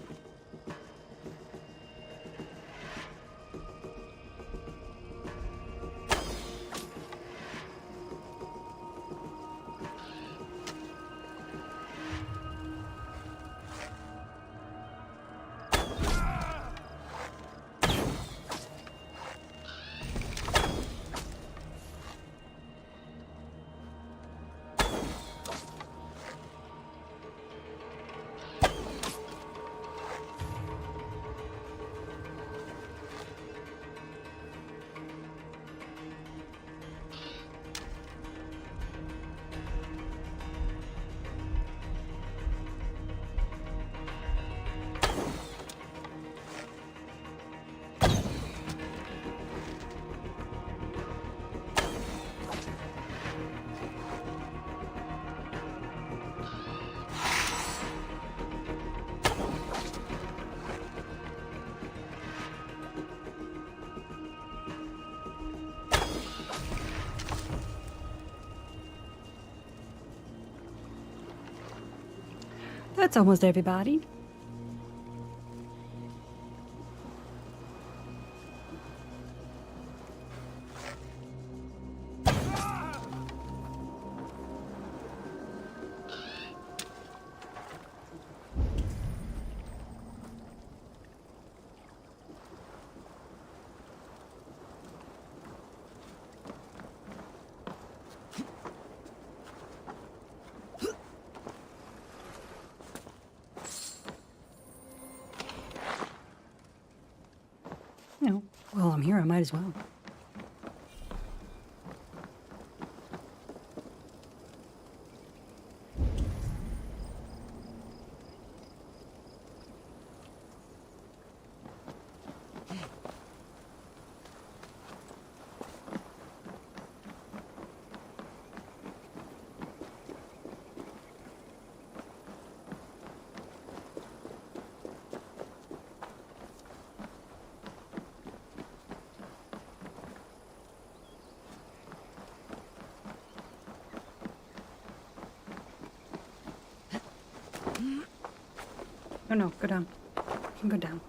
That's almost everybody. No. Well, I'm here. I might as well. Oh no, go down. You can go down.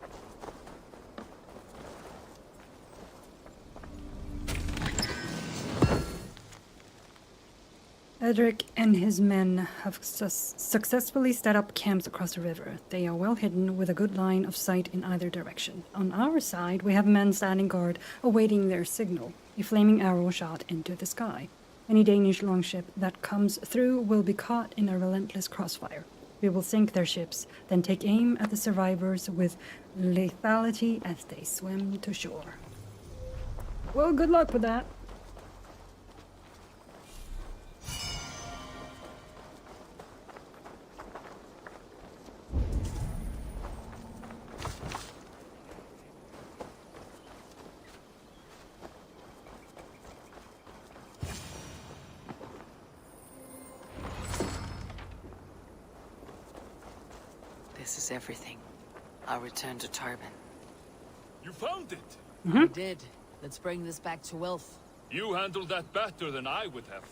Edric and his men have successfully set up camps across the river. They are well hidden with a good line of sight in either direction. On our side, we have men standing guard, awaiting their signal, a flaming arrow shot into the sky. Any Danish longship that comes through will be caught in a relentless crossfire. We will sink their ships, then take aim at the survivors with lethality as they swim to shore. Well, good luck with that. This is everything. I'll return to Tarbin. You found it! I did. Let's bring this back to Wilf. You handled that better than I would have.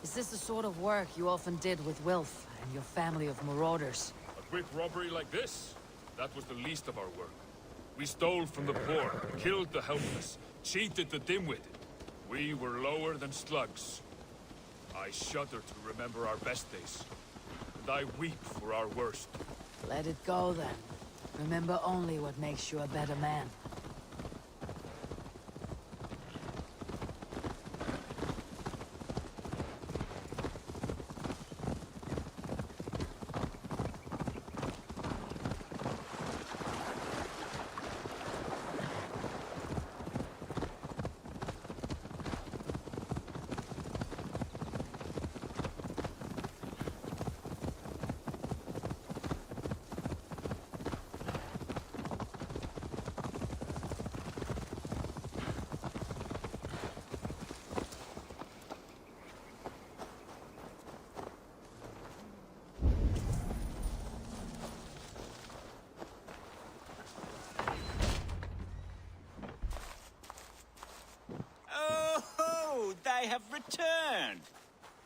Is this the sort of work you often did with Wilf? and your family of marauders. A quick robbery like this? That was the least of our work. We stole from the poor, killed the helpless, cheated the dim-witted. We were lower than slugs. I shudder to remember our best days. And I weep for our worst. Let it go then. Remember only what makes you a better man. Oh, they have returned.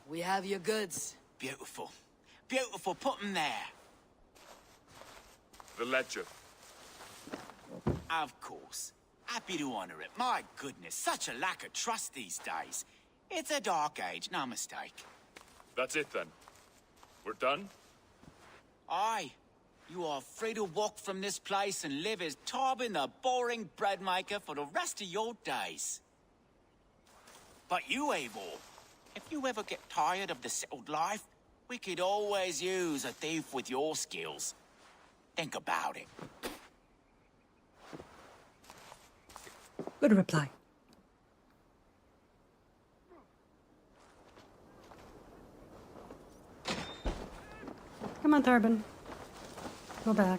We have your goods. Beautiful. Beautiful, put them there. The ledger. Of course. Happy to honor it. My goodness, such a lack of trust these days. It's a dark age, no mistake. That's it then. We're done? Aye. You are free to walk from this place and live as Tobin the boring bread maker for the rest of your days. But you, Eivor, if you ever get tired of the settled life, we could always use a thief with your skills. Think about it. Good reply. Come on, Tarbin. Go back.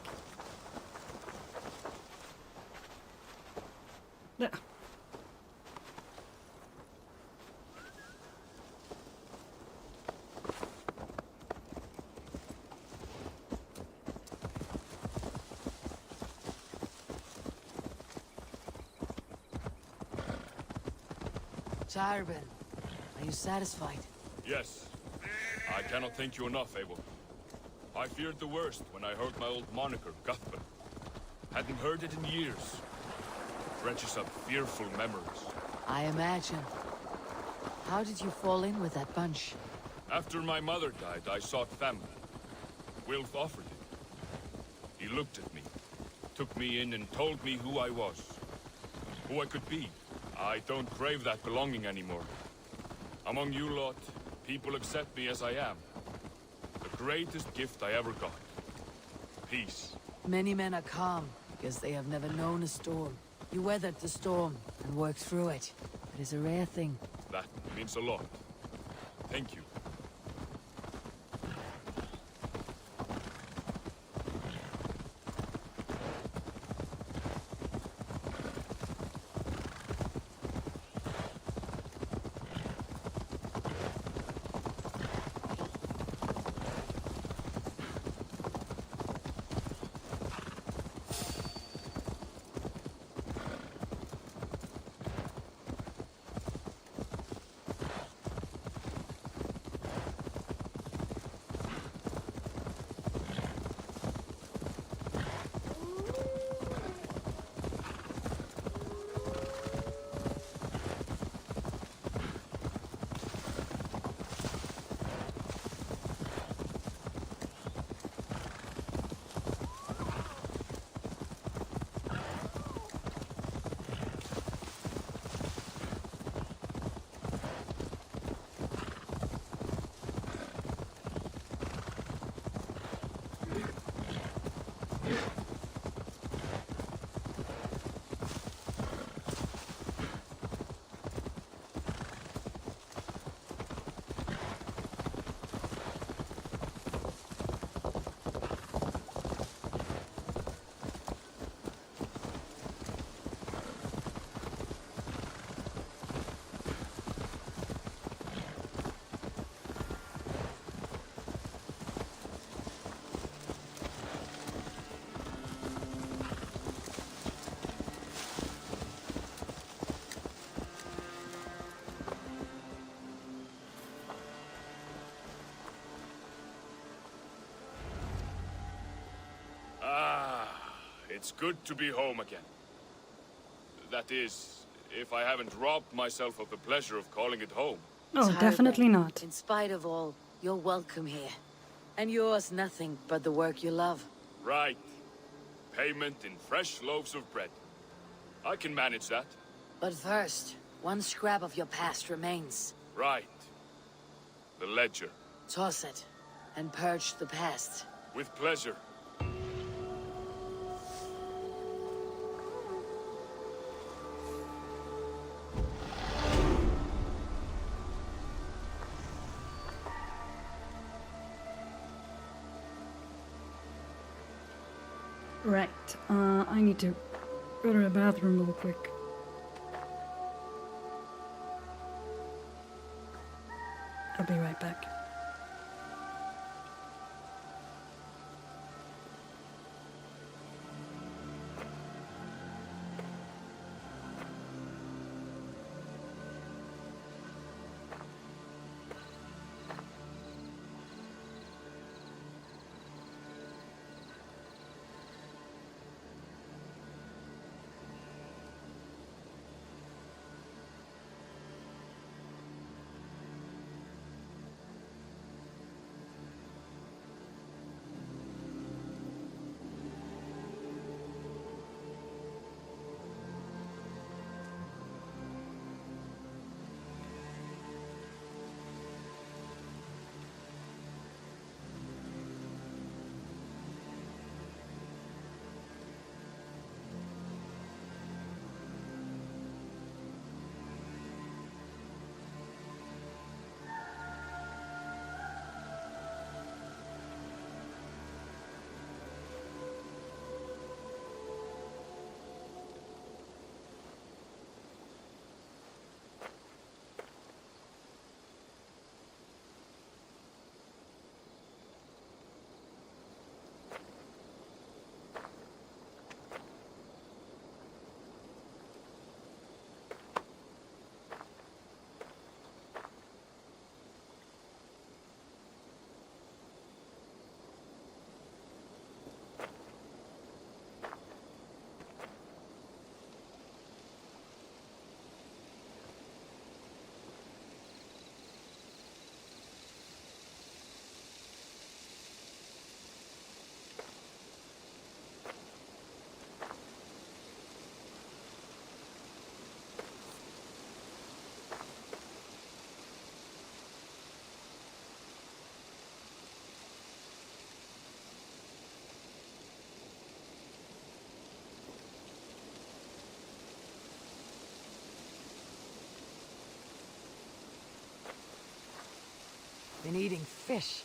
Yeah. Tarbin, are you satisfied? Yes. I cannot thank you enough, Abel. I feared the worst when I heard my old moniker, Cuthbert. Hadn't heard it in years. Drenches up fearful memories. I imagine. How did you fall in with that bunch? After my mother died, I sought family. Wilf offered it. He looked at me, took me in and told me who I was. Who I could be. I don't crave that belonging anymore. Among you lot, people accept me as I am. The greatest gift I ever got. Peace. Many men are calm because they have never known a storm. You weathered the storm and worked through it. It is a rare thing. That means a lot. Thank you. It's good to be home again. That is, if I haven't robbed myself of the pleasure of calling it home. Oh, Tarbin, definitely not. In spite of all, you're welcome here. And yours nothing but the work you love. Right. Payment in fresh loaves of bread. I can manage that. But first, one scrap of your past remains. Right. The ledger. Toss it, and purge the past. With pleasure. Right. I need to go to the bathroom real quick. I'll be right back. Been eating fish.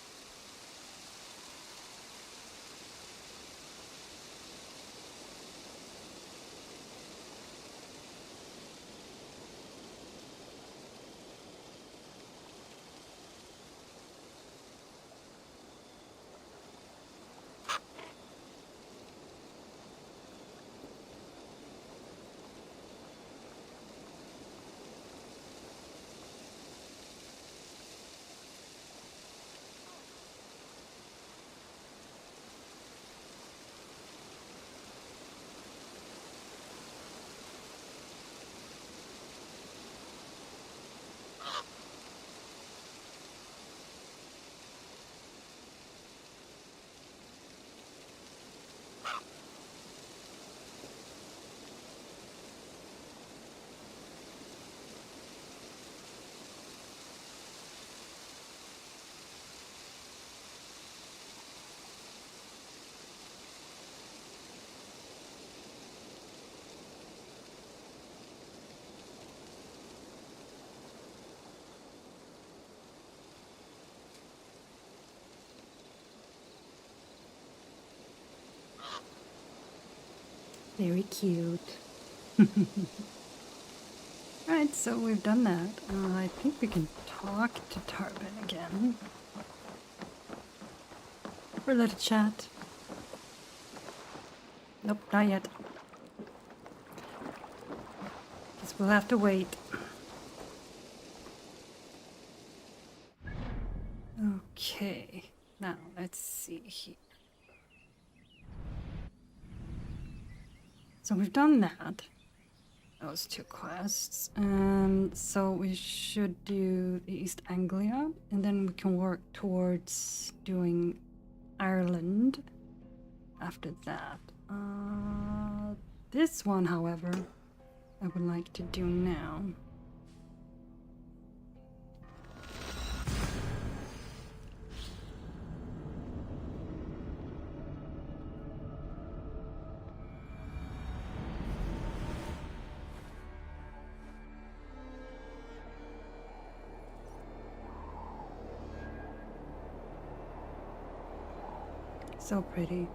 Very cute. Alright, so we've done that. I think we can talk to Tarbin again. For a little chat. Nope, not yet. Guess we'll have to wait. Okay, now let's see here. So we've done that. Those 2 quests. So we should do the East Anglia, and then we can work towards doing Ireland after that. This one, however, I would like to do now. So pretty.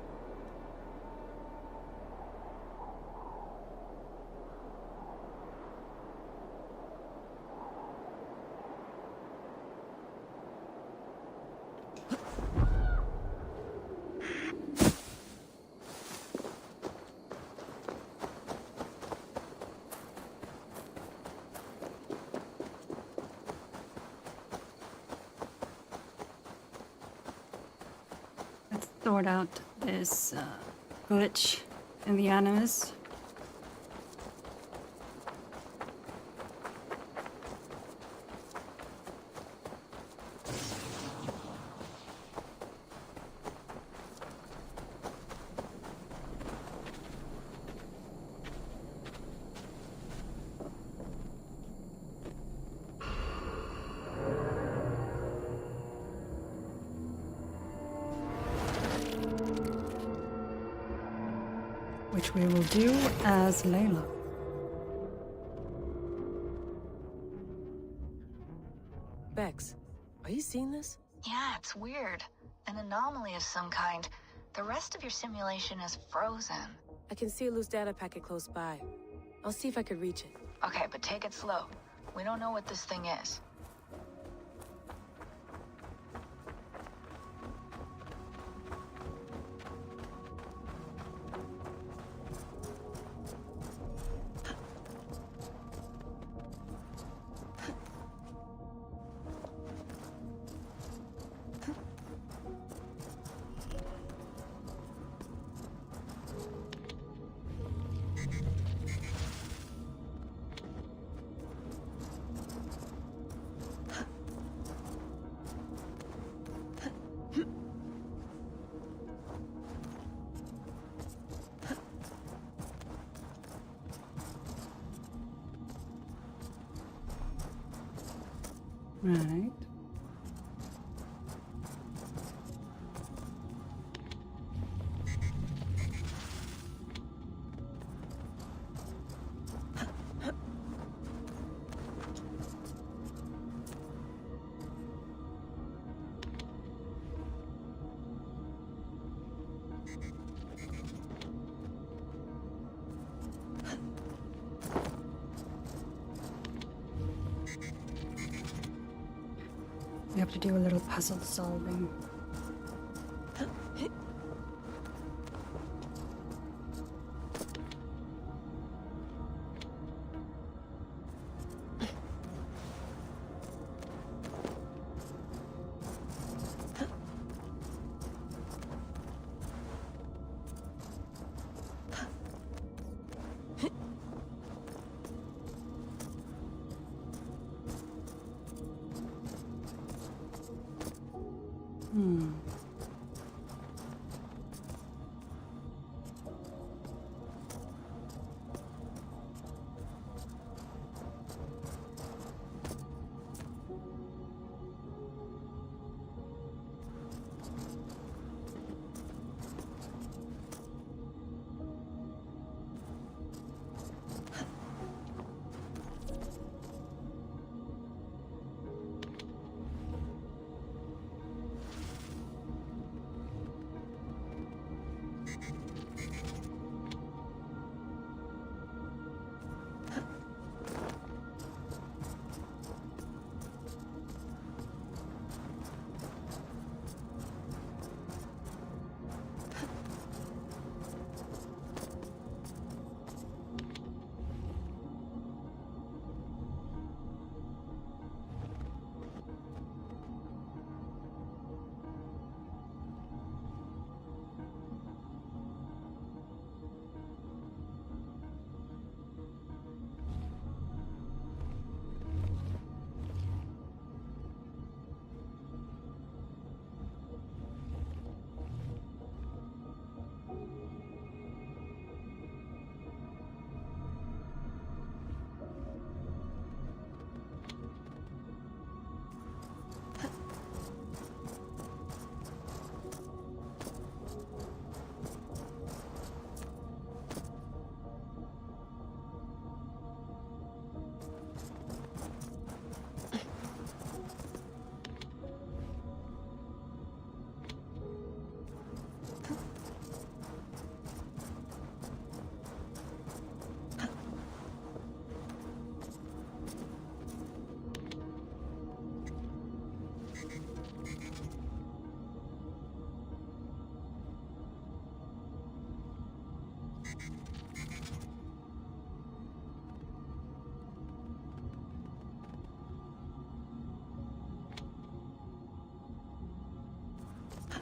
Let's sort out this glitch in the animus. Which we will do as Layla. Bex, are you seeing this? Yeah, it's weird. An anomaly of some kind. The rest of your simulation is frozen. I can see a loose data packet close by. I'll see if I could reach it. Okay, but take it slow. We don't know what this thing is. Right. We have to do a little puzzle solving.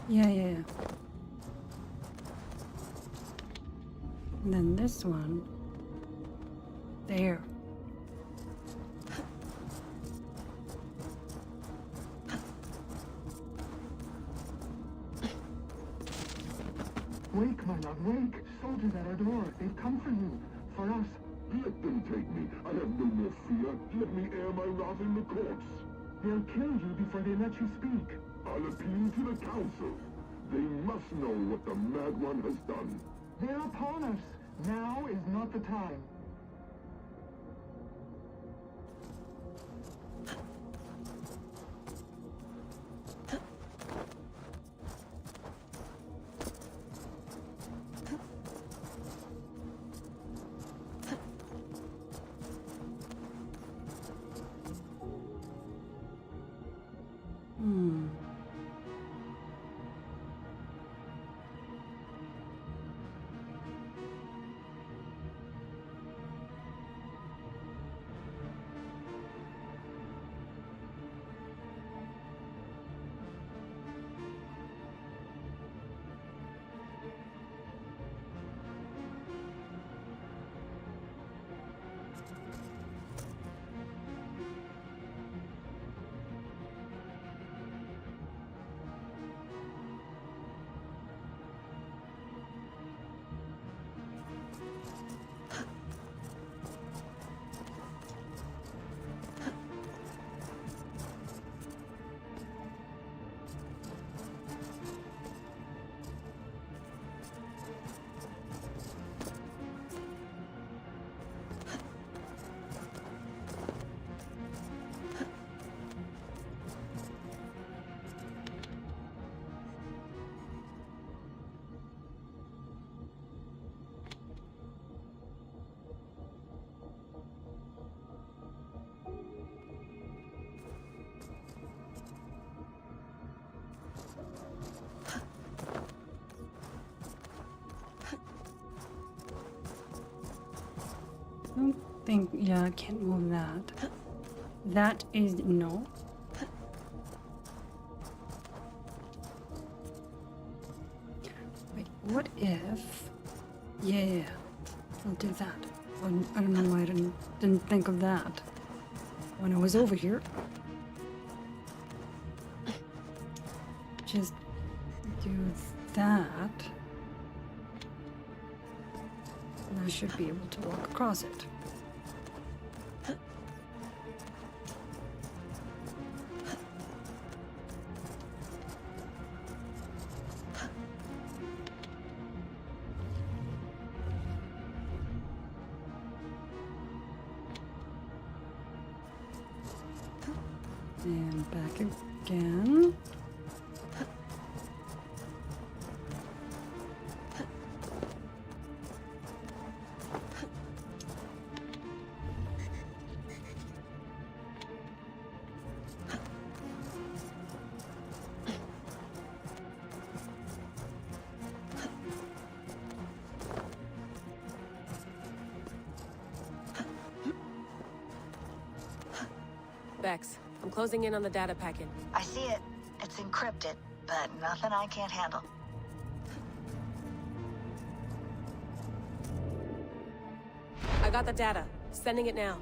Yeah. And then this one. There. Wake, my love, wake! Soldiers at our door. They've come for you. For us. Let them take me. I have no more fear. Let me air my wrath in the courts. They'll kill you before they let you speak. I'll appeal to the council. They must know what the Mad One has done. They're upon us. Now is not the time. I don't think, yeah, I can't move that. That is, no. Wait, what if, yeah, I'll do that. I don't know why I didn't think of that when I was over here. Just do that. And I should be able to walk across it. And back again. Bex, I'm closing in on the data packet. I see it. It's encrypted, but nothing I can't handle. I got the data. Sending it now.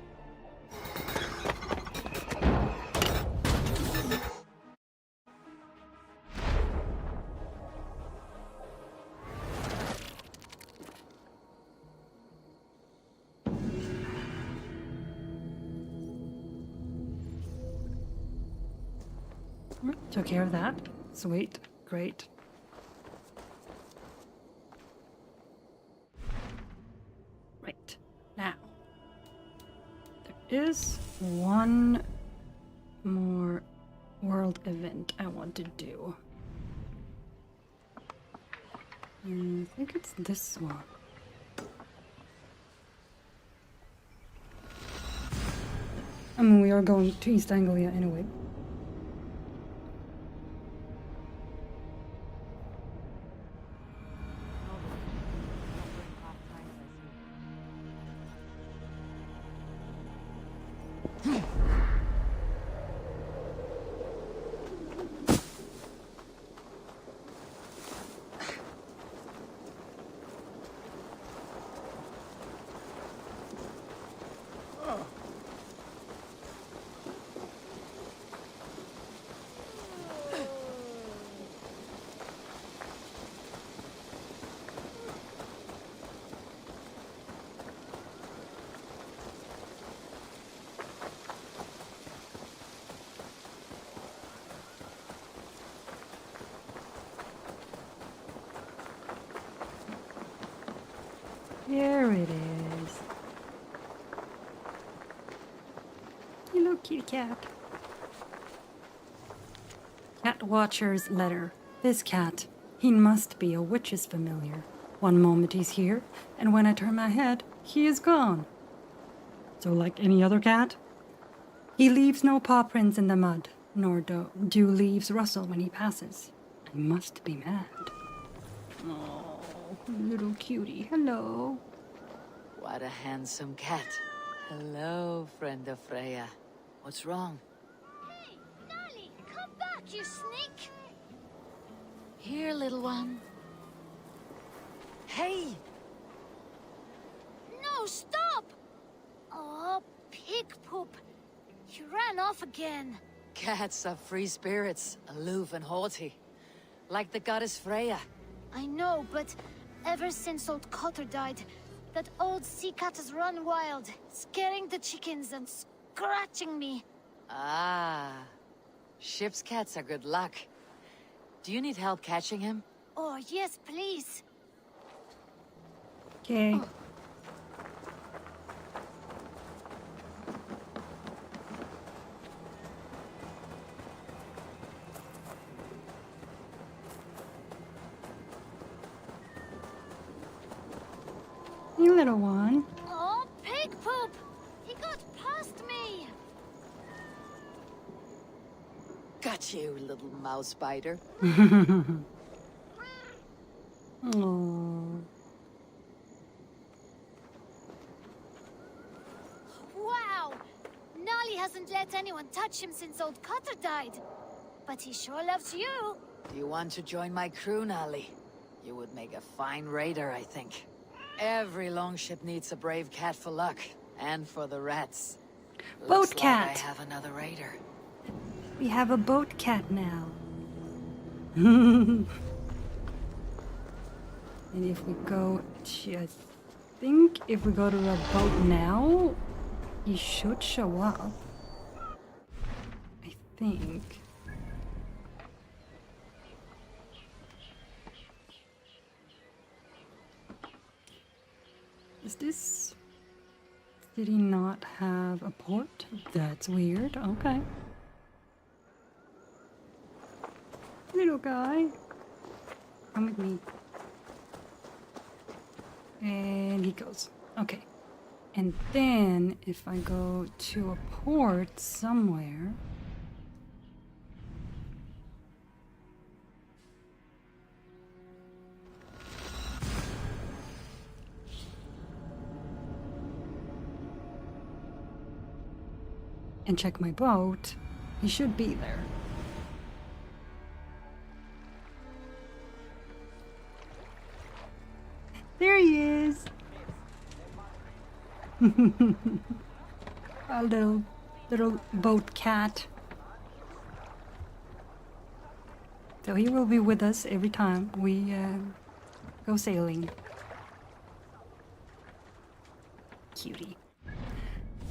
Took care of that. Sweet. Great. Right. Now, there is one more world event I want to do. I think it's this one. I mean, we are going to East Anglia anyway. There it is. Hello, kitty cat. Cat Watcher's letter. This cat, he must be a witch's familiar. One moment he's here, and when I turn my head, he is gone. So like any other cat? He leaves no paw prints in the mud, nor do leaves rustle when he passes. I must be mad. Oh, little cutie, hello. What a handsome cat. Hello, friend of Freya. What's wrong? Hey, Nali, come back, you sneak! Here, little one. Hey! No, stop! Oh, pig poop. You ran off again. Cats are free spirits, aloof and haughty. Like the goddess Freya. I know, but ever since old Cotter died, that old sea cat has run wild, scaring the chickens and scratching me. Ah. Ship's cats are good luck. Do you need help catching him? Oh, yes, please. Okay. Oh. You little one. Oh, pig poop! He got past me! Got you, little mouse biter. Oh. Wow! Nali hasn't let anyone touch him since old Cotter died. But he sure loves you. Do you want to join my crew, Nali? You would make a fine raider, I think. Every longship needs a brave cat for luck, and for the rats. Boat Looks cat. Like I have another raider. We have a boat cat now. And if we go to, I think if we go to a boat now, he should show up. I think. Is this... Did he not have a port? That's weird. Okay. Little guy. Come with me. And he goes. Okay. And then if I go to a port somewhere... and check my boat, he should be there. There he is! A little boat cat. So he will be with us every time we go sailing. Cutie.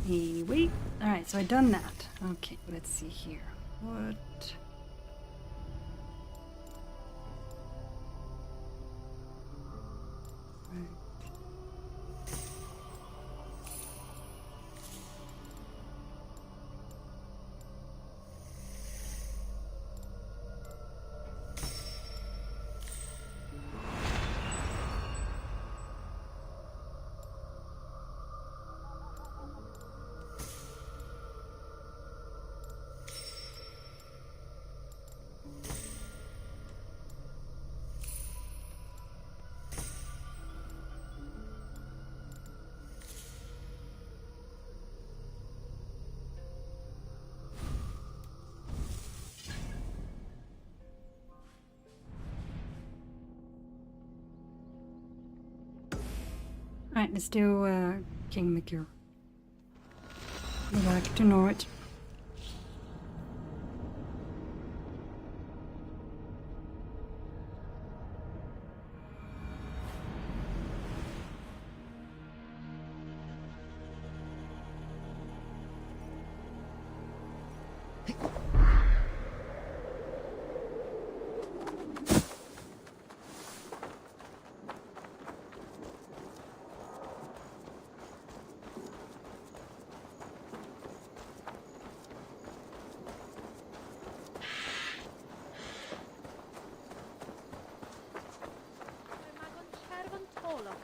Anyway, alright, so I done that. Okay, let's see here. What? Right. Alright, let's do King Macure. Go back to Norwich.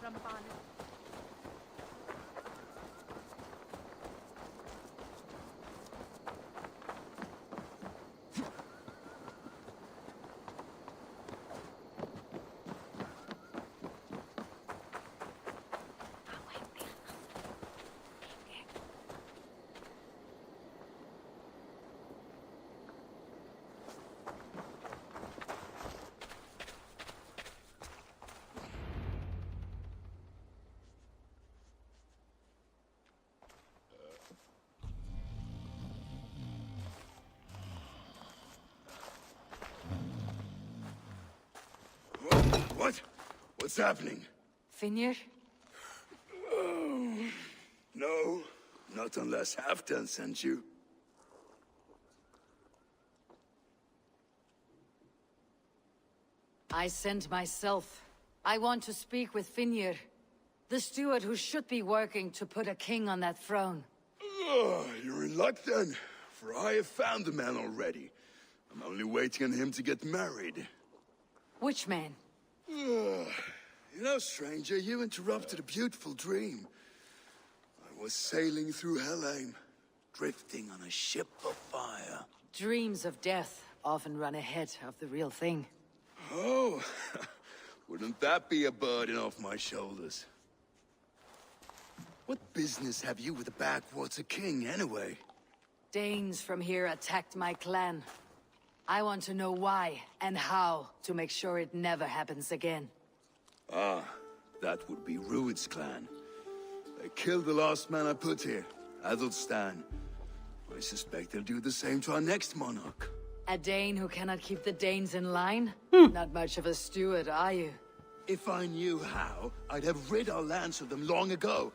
from Bonnet. What? What's happening? Finir? No, not unless Halfdan sent you. I sent myself. I want to speak with Finir, the steward who should be working to put a king on that throne. You're in luck then, for I have found the man already. I'm only waiting on him to get married. Which man? You know, stranger, you interrupted a beautiful dream. I was sailing through Helheim, drifting on a ship of fire. Dreams of death often run ahead of the real thing. Oh, wouldn't that be a burden off my shoulders? What business have you with the backwater king, anyway? Danes from here attacked my clan. I want to know why and how to make sure it never happens again. Ah, that would be Rued's clan. They killed the last man I put here, Adelstan. I suspect they'll do the same to our next monarch. A Dane who cannot keep the Danes in line? Not much of a steward, are you? If I knew how, I'd have rid our lands of them long ago.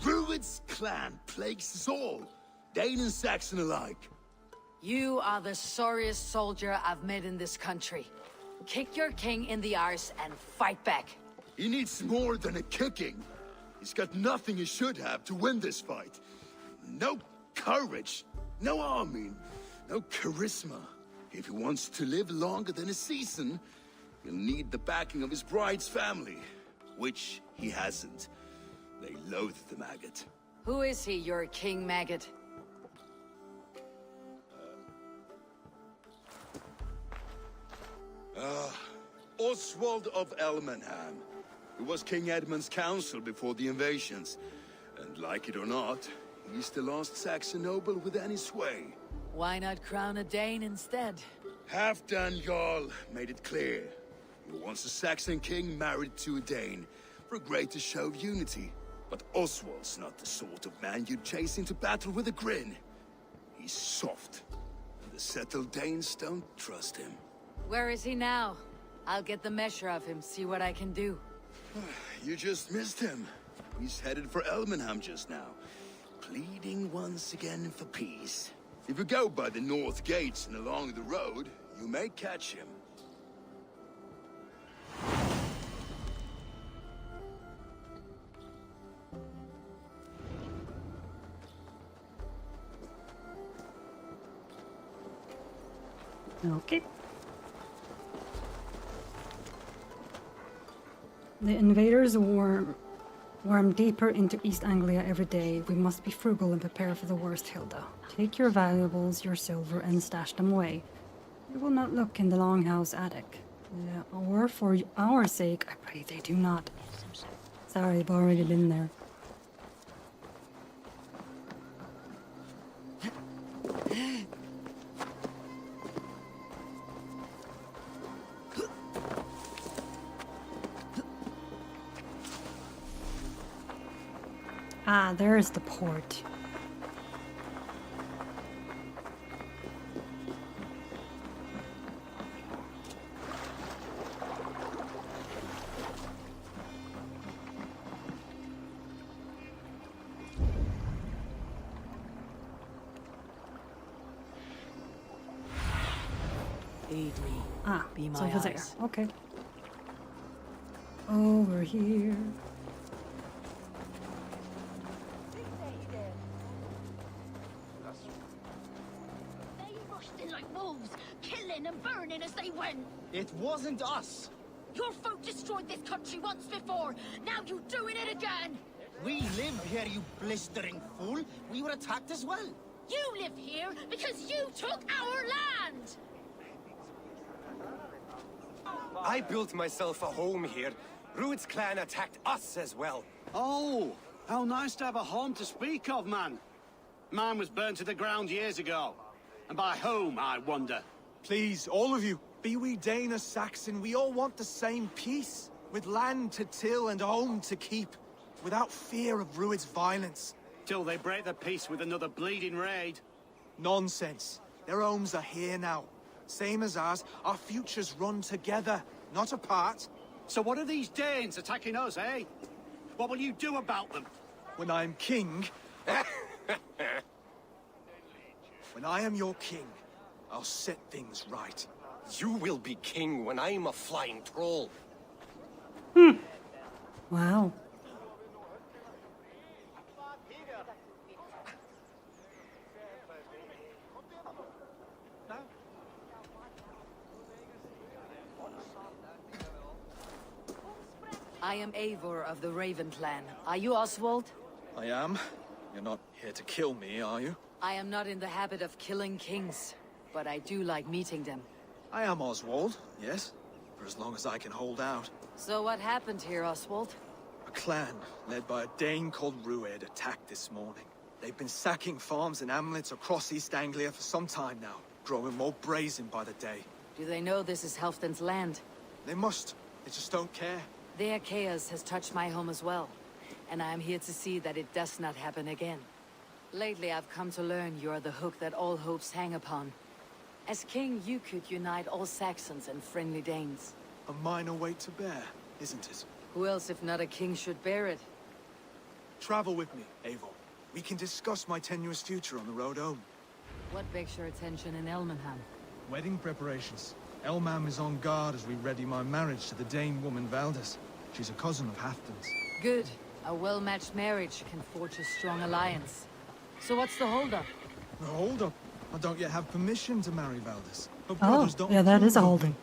Rued's clan plagues us all, Dane and Saxon alike. You are the sorriest soldier I've met in this country. Kick your king in the arse and fight back. He needs more than a kicking. He's got nothing he should have to win this fight. No courage, no army, no charisma. If he wants to live longer than a season, he'll need the backing of his bride's family, which he hasn't. They loathe the maggot. Who is he, your king maggot? Oswald of Elmenham. He was King Edmund's counsel before the invasions. And like it or not, he's the last Saxon noble with any sway. Why not crown a Dane instead? Halfdan Jarl made it clear. He wants a Saxon king married to a Dane, for a greater show of unity. But Oswald's not the sort of man you'd chase into battle with a grin. He's soft, and the settled Danes don't trust him. Where is he now? I'll get the measure of him, see what I can do. You just missed him. He's headed for Elmenham just now, pleading once again for peace. If you go by the north gates and along the road, you may catch him. Okay. The invaders worm deeper into East Anglia every day. We must be frugal and prepare for the worst, Hilda. Take your valuables, your silver, and stash them away. We will not look in the Longhouse attic. Or for our sake, I pray they do not. Sorry, I've already been there. Ah, there's the port. Aid me. Ah, Be it's my over there. eyes. Okay. Over here. They rushed in like wolves, killing and burning as they went. It wasn't us. Your folk destroyed this country once before. Now you doing it again. We live here, you blistering fool. We were attacked as well. You live here because you took our land. I built myself a home here. Rued's clan attacked us as well. Oh, how nice to have a home to speak of, man. Mine was burned to the ground years ago. And by whom, I wonder? Please, all of you, be we Dane or Saxon, we all want the same peace. With land to till and home to keep. Without fear of Rued's violence. Till they break the peace with another bleeding raid. Nonsense. Their homes are here now. Same as ours, our futures run together, not apart. So what are these Danes attacking us, eh? What will you do about them? When I am king... When I am your king, I'll set things right. You will be king when I'm a flying troll. Wow. I am Eivor of the Raven clan. Are you Oswald? I am. You're not here to kill me, are you? I am not in the habit of killing kings, but I do like meeting them. I am Oswald, yes. For as long as I can hold out. So what happened here, Oswald? A clan, led by a Dane called Rued, attacked this morning. They've been sacking farms and hamlets across East Anglia for some time now, growing more brazen by the day. Do they know this is Halfdan's land? They must. They just don't care. Their chaos has touched my home as well, and I am here to see that it does not happen again. Lately I've come to learn you are the hook that all hopes hang upon. As king, you could unite all Saxons and friendly Danes. A minor weight to bear, isn't it? Who else if not a king should bear it? Travel with me, Eivor. We can discuss my tenuous future on the road home. What begs your attention in Elmenham? Wedding preparations. Elmam is on guard as we ready my marriage to the Dane woman Valdis. She's a cousin of Halfdan's. Good. A well-matched marriage can forge a strong alliance. So what's the holdup? The holdup? I don't yet have permission to marry Valdis. Her Oh, brothers don't yeah, that is a approve. holding.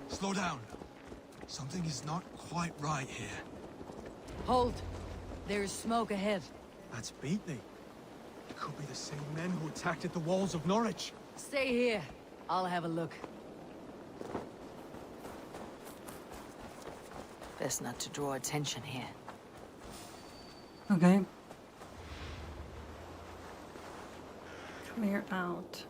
Slow down. Something is not quite right here. Hold. There is smoke ahead. That's Beatley. It could be the same men who attacked at the walls of Norwich. Stay here. I'll have a look. Best not to draw attention here. Okay. Clear out.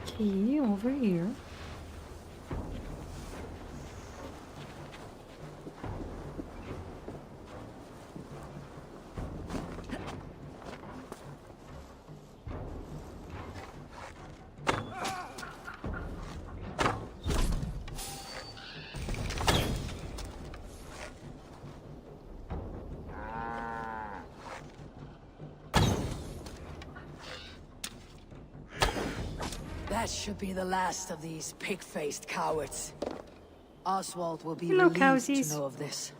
Key over here. That should be the last of these pig-faced cowards. Oswald will be Hello, relieved cowsies. to know of this.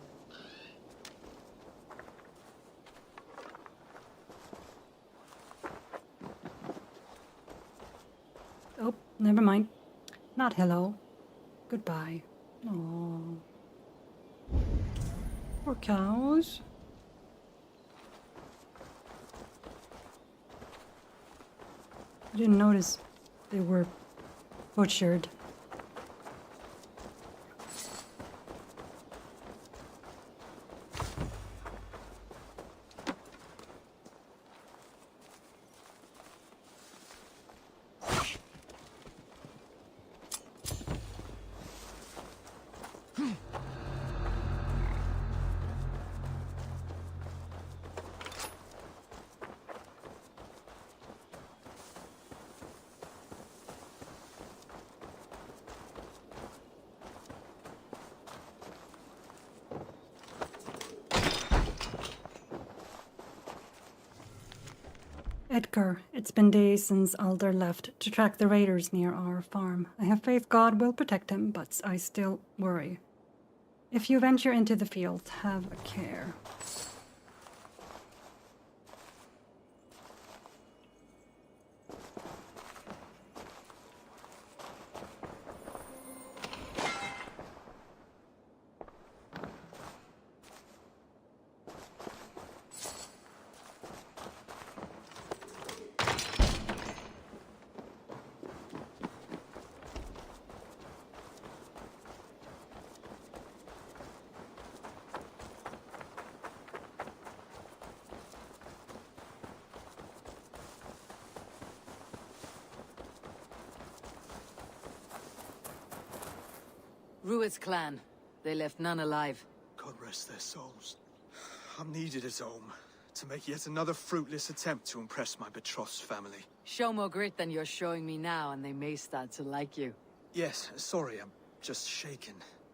Oh, never mind. Not hello. Goodbye. Oh. Poor cows. I didn't notice they were butchered. Edgar, it's been days since Alder left to track the raiders near our farm. I have faith God will protect him, but I still worry. If you venture into the field, have a care. Rued's clan. They left none alive. God rest their souls. I'm needed at home to make yet another fruitless attempt to impress my betrothed's family. Show more grit than you're showing me now, and they may start to like you. Yes, sorry, I'm just shaken.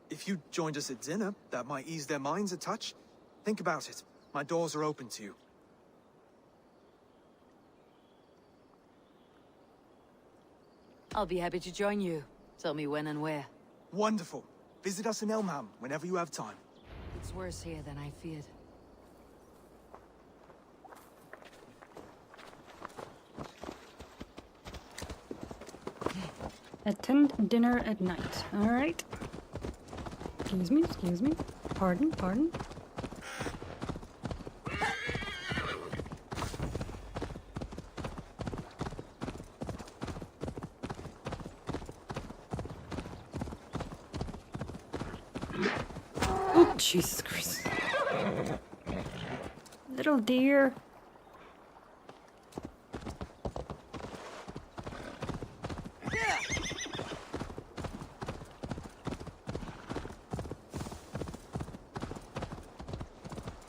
If you joined us at dinner, that might ease their minds a touch. Think about it. My doors are open to you. I'll be happy to join you. Tell me when and where. Wonderful. Visit us in Elmham whenever you have time. It's worse here than I feared. Attend dinner at night. All right. Excuse me, excuse me. Pardon, pardon. Oh, Jesus Christ. Little deer.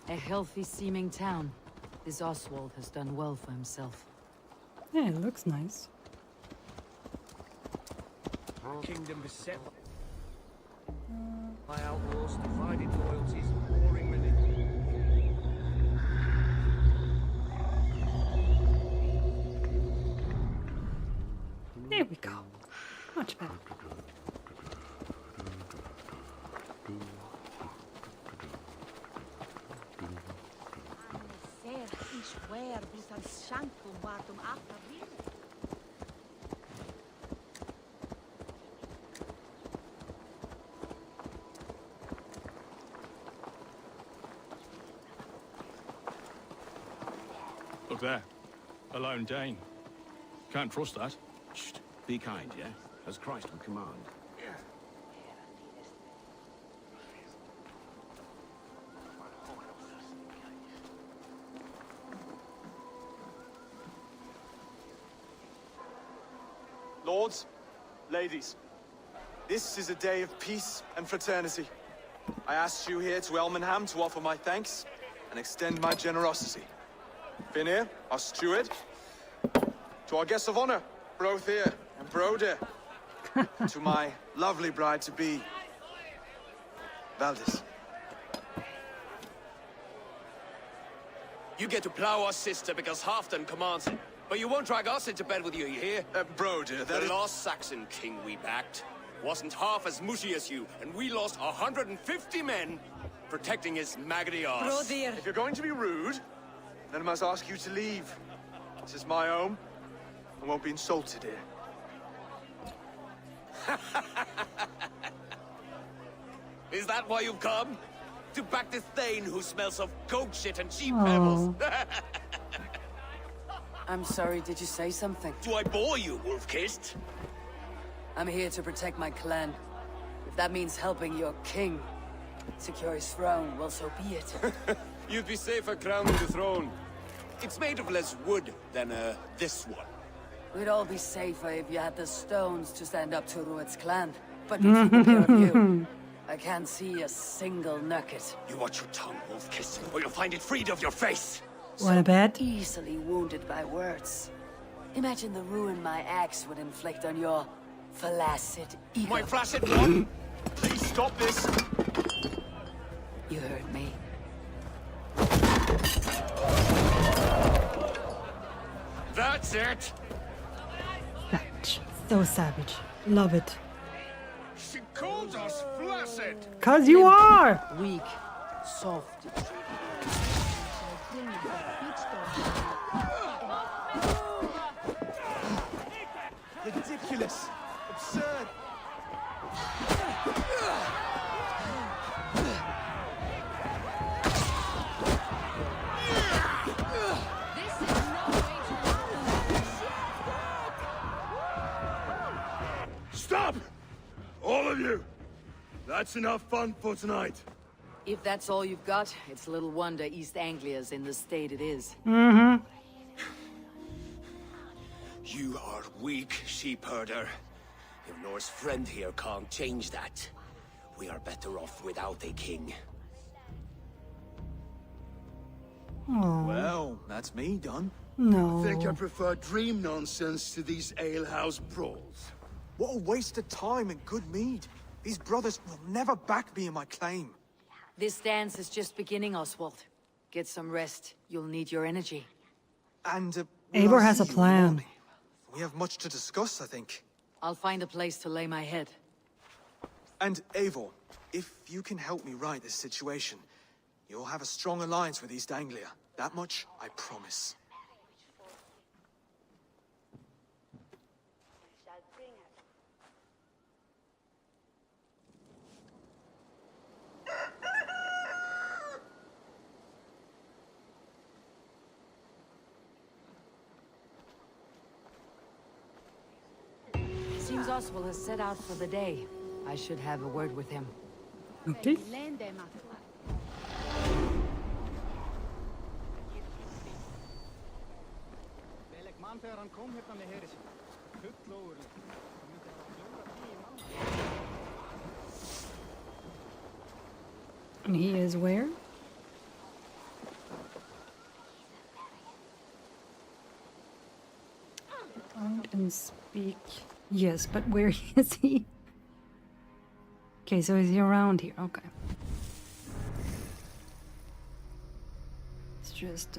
A healthy-seeming town. This Oswald has done well for himself. Yeah, it looks nice. Kingdom beset by outlaws, divided loyalties, warring religion. There we go. Much better. Look there. A lone Dane. Can't trust that. Shh. Be kind, yeah? As Christ would command. Lords, ladies, this is a day of peace and fraternity. I asked you here to Elmenham to offer my thanks and extend my generosity. Finir, our steward, to our guests of honor, Brothier and Broder, to my lovely bride-to-be, Valdis. You get to plow our sister because Halfdan commands it. But you won't drag us into bed with you, you hear? Broder, that the is... last Saxon king we backed wasn't half as mushy as you, and we lost 150 men protecting his maggoty arse. If you're going to be rude, then I must ask you to leave. This is my home. I won't be insulted here. Is that why you've come? To back this Thane who smells of goat shit and sheep Oh. pebbles? I'm sorry, did you say something? Do I bore you, wolf-kissed? I'm here to protect my clan. If that means helping your king secure his throne, well, so be it. You'd be safer crowning the throne. It's made of less wood than, this one. We'd all be safer if you had the stones to stand up to Rued's clan. But between the pair of you, I can't see a single nugget. You watch your tongue, wolf-kissed, or you'll find it freed of your face. What a bet. Easily wounded by words. Imagine the ruin my axe would inflict on your flaccid ego. My flaccid what? Please stop this. You heard me. That's it! Savage. So savage. Love it. She called us flaccid! 'Cause you are! Weak. Soft. Ridiculous. Absurd. Stop! All of you! That's enough fun for tonight. If that's all you've got, it's little wonder East Anglia's in the state it is. Mm-hmm. You are weak, sheep herder. Your Norse friend here can't change that. We are better off without a king. Oh. Well, that's me done. No. I think I prefer dream nonsense to these alehouse brawls. What a waste of time and good mead. These brothers will never back me in my claim. This dance is just beginning, Oswald. Get some rest. You'll need your energy. And, Eivor has a plan. We have much to discuss, I think. I'll find a place to lay my head. And, Eivor, if you can help me right this situation, you'll have a strong alliance with East Anglia. That much, I promise. Seems Oswald has set out for the day. I should have a word with him. Okay. And he is where? Find and speak. Yes, but where is he? Okay, so is he around here? Okay. It's just,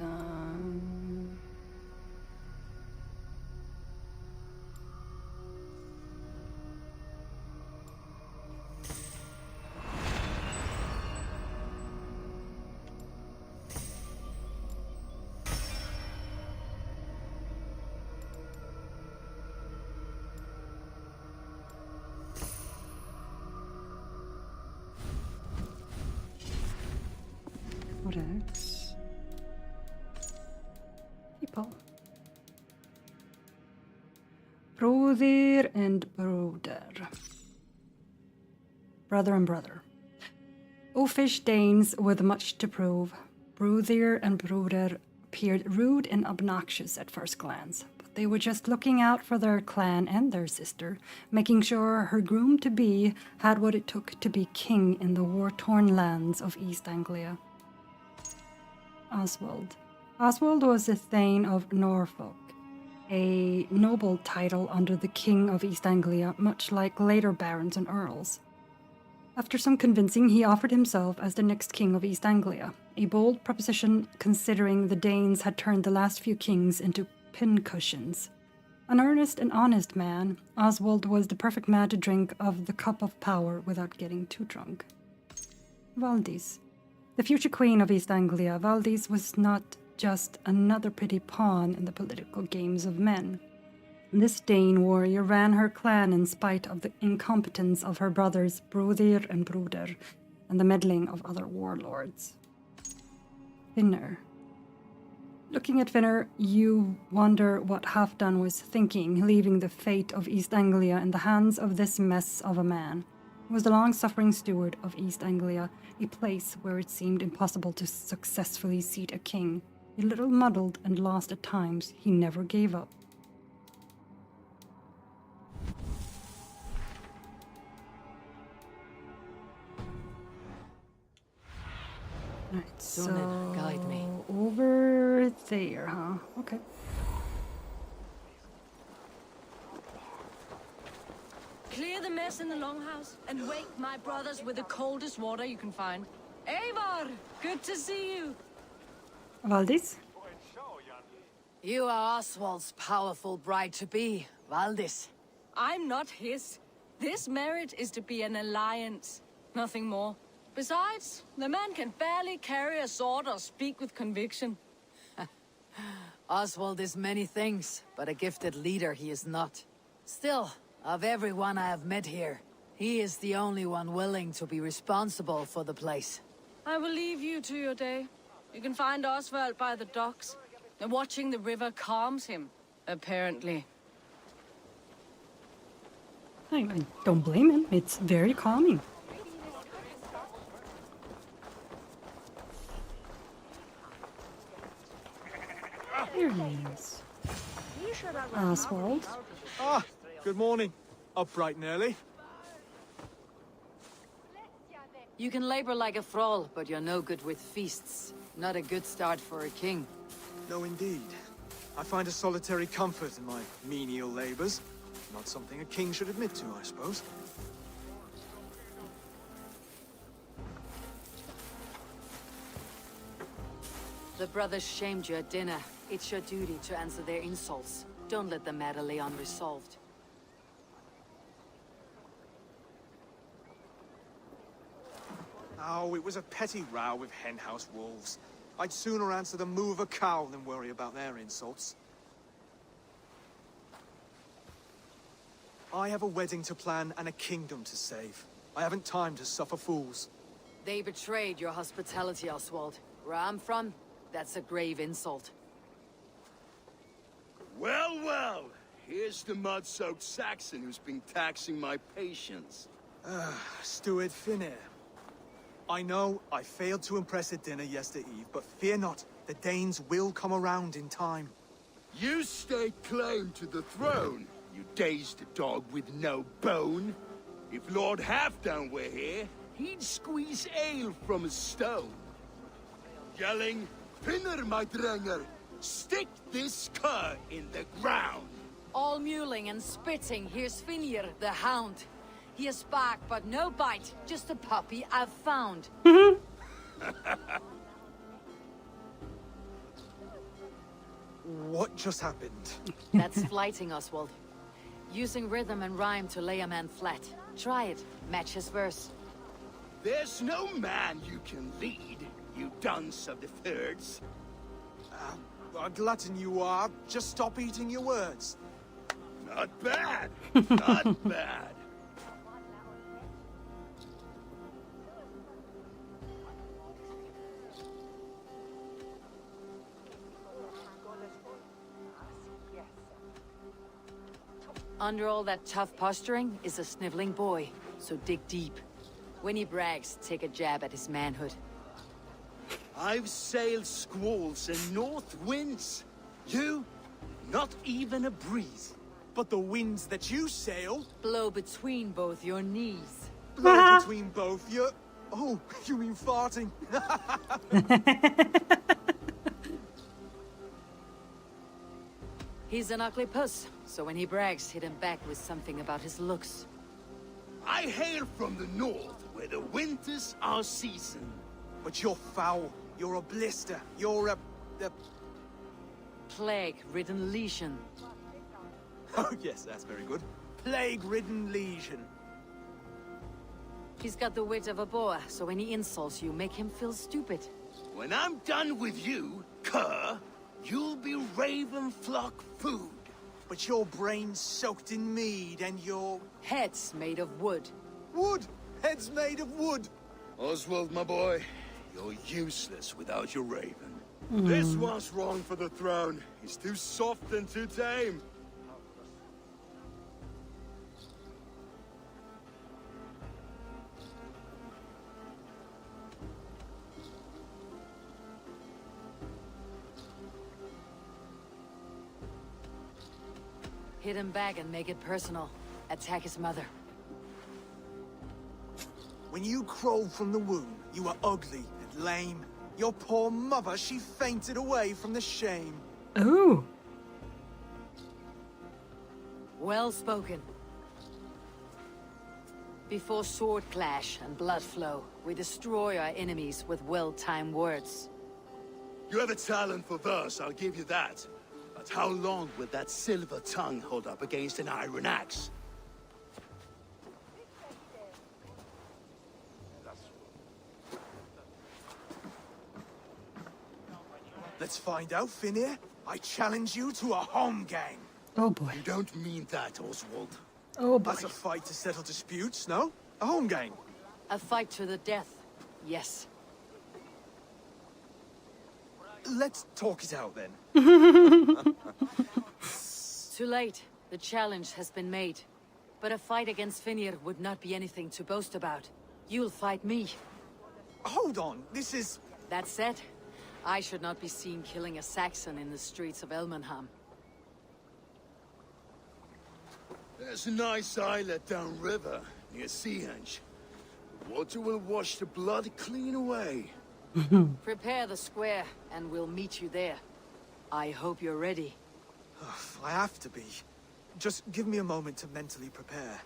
Codex. People. Brother and brother. Brother and brother. Oafish Danes with much to prove. Brother and brother appeared rude and obnoxious at first glance, but they were just looking out for their clan and their sister, making sure her groom-to-be had what it took to be king in the war-torn lands of East Anglia. Oswald. Oswald was a Thane of Norfolk, a noble title under the King of East Anglia, much like later barons and earls. After some convincing, he offered himself as the next king of East Anglia, a bold proposition considering the Danes had turned the last few kings into pincushions. An earnest and honest man, Oswald was the perfect man to drink of the cup of power without getting too drunk. Valdis. The future queen of East Anglia, Valdis was not just another pretty pawn in the political games of men. This Dane warrior ran her clan in spite of the incompetence of her brothers Brother and Bruder and the meddling of other warlords. Finner. Looking at Finner, you wonder what Halfdan was thinking, leaving the fate of East Anglia in the hands of this mess of a man. He was the long-suffering steward of East Anglia, a place where it seemed impossible to successfully seat a king. A little muddled and lost at times, he never gave up. Right, so guide me. Over there, huh? Okay. Clear the mess in the longhouse and wake my brothers with the coldest water you can find. Eivor, good to see you. Valdis? You are Oswald's powerful bride-to-be, Valdis. I'm not his. This marriage is to be an alliance, nothing more. Besides, the man can barely carry a sword or speak with conviction. Oswald is many things, but a gifted leader he is not. Still, of everyone I have met here, he is the only one willing to be responsible for the place. I will leave you to your day. You can find Oswald by the docks. And watching the river calms him, apparently. I don't blame him. It's very calming. Here he is. Oswald. Ah, good morning. Up bright and early. You can labor like a thrall, but you're no good with feasts. Not a good start for a king. No, indeed. I find a solitary comfort in my menial labors. Not something a king should admit to, I suppose. The brothers shamed you at dinner. It's your duty to answer their insults. Don't let the matter lay unresolved. Oh, it was a petty row with henhouse wolves. I'd sooner answer the moo of a cow than worry about their insults. I have a wedding to plan and a kingdom to save. I haven't time to suffer fools. They betrayed your hospitality, Oswald. Where I'm from, that's a grave insult. Well, well. Here's the mud-soaked Saxon who's been taxing my patience. Steward Finnair. I know I failed to impress at dinner yesterday eve, but fear not, the Danes will come around in time. You stake claim to the throne, you dazed dog with no bone. If Lord Halfdown were here, he'd squeeze ale from a stone. Yelling, Finner, my drenger, stick this cur in the ground. All mewling and spitting, here's Finir, the hound. He has bark, but no bite. Just a puppy I've found. What just happened? That's flighting, Oswald. Using rhythm and rhyme to lay a man flat. Try it. Match his verse. There's no man you can lead, you dunce of the thirds. A glutton you are. Just stop eating your words. Not bad. Not bad. Under all that tough posturing is a sniveling boy, so dig deep. When he brags, take a jab at his manhood. I've sailed squalls and north winds. You, not even a breeze. But the winds that you sail... Blow between both your knees. Blow between both your... Oh, you mean farting? He's an ugly puss, so when he brags, hit him back with something about his looks. I hail from the north, where the winters are season. But you're foul. You're a blister. You're a... Plague-ridden legion. Oh, yes, that's very good. Plague-ridden legion. He's got the wit of a boar, so when he insults you, make him feel stupid. When I'm done with you, cur, you'll be raven flock food. But your brain's soaked in mead and your... Head's made of wood. Wood? Head's made of wood. Oswald, my boy, you're useless without your raven. This one's wrong for the throne. He's too soft and too tame. Hit him back and make it personal. Attack his mother. When you crawled from the womb, you were ugly and lame. Your poor mother, she fainted away from the shame. Ooh. Well spoken. Before sword clash and blood flow, we destroy our enemies with well-timed words. You have a talent for verse, I'll give you that. But how long will that silver tongue hold up against an iron axe? Let's find out, Finir. I challenge you to a home gang. Oh boy. You don't mean that, Oswald. Oh boy. That's a fight to settle disputes, no? A home gang. A fight to the death, yes. Let's talk it out then. Too late. The challenge has been made. But a fight against Finir would not be anything to boast about. You'll fight me. Hold on, this is... That said, I should not be seen killing a Saxon in the streets of Elmenham. There's a nice islet downriver, near Seahenge. The water will wash the blood clean away. Prepare the square, and we'll meet you there. I hope you're ready. I have to be. Just give me a moment to mentally prepare.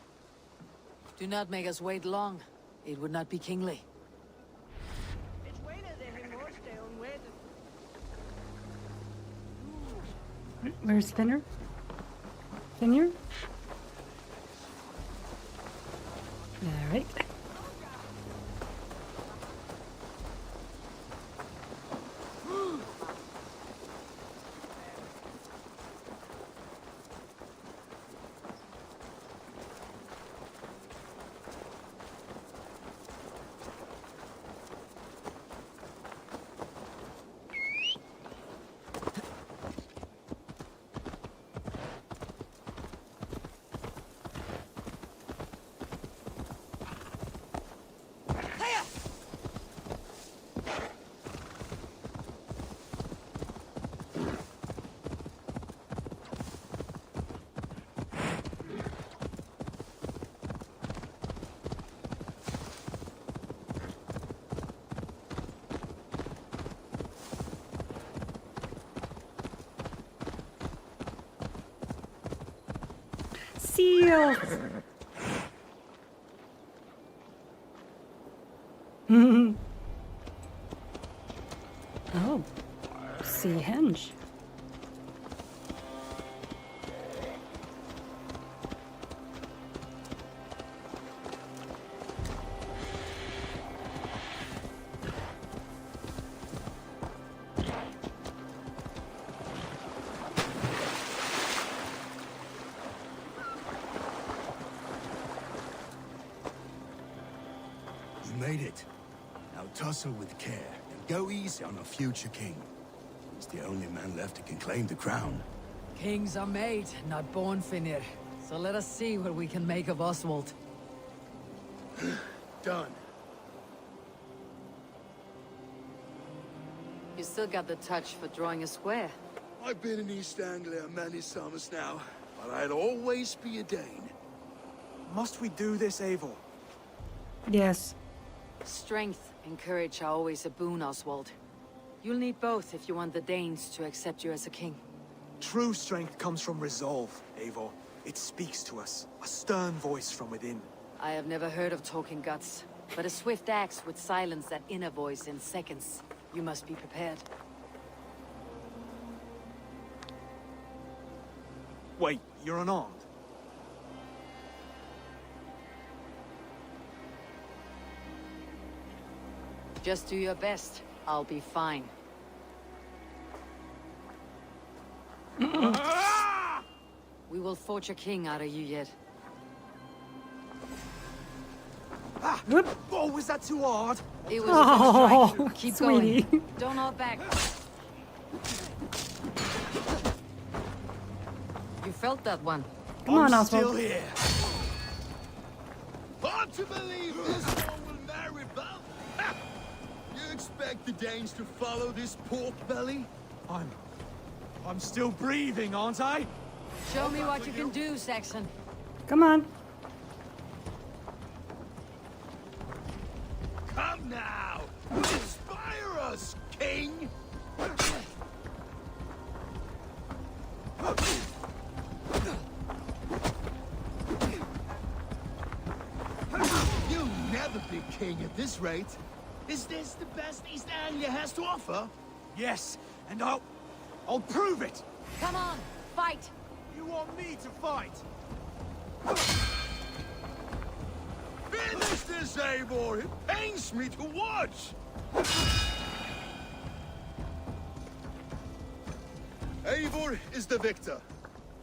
Do not make us wait long. It would not be kingly. Where's Finner? Finner? Alright. Seals! Oh, Seahenge. You made it. Now tussle with care and go easy on our future king. He's the only man left who can claim the crown. Kings are made, not born, Finir. So let us see what we can make of Oswald. Done. You still got the touch for drawing a square. I've been in East Anglia many summers now, but I'll always be a Dane. Must we do this, Eivor? Yes. Strength and courage are always a boon, Oswald. You'll need both if you want the Danes to accept you as a king. True strength comes from resolve, Eivor. It speaks to us. A stern voice from within. I have never heard of talking guts, but a swift axe would silence that inner voice in seconds. You must be prepared. Wait, you're unarmed? Just do your best. I'll be fine. We will forge a king out of you yet. Ah! Oh, was that too hard? It was a good strike. Keep sweetie. going. Don't hold back. You felt that one. Come on, I'm Oswald. still here. Hard to believe this one will marry Val. Ha! You expect the Danes to follow this pork belly? I'm still breathing, aren't I? Show me what you can do, Saxon. Come on. Come now! Inspire us, King! You'll never be king at this rate. Is this the best East Anglia has to offer? Yes, and I'll prove it. Come on, fight! You want me to fight? Finish this, Eivor! It pains me to watch! Eivor is the victor.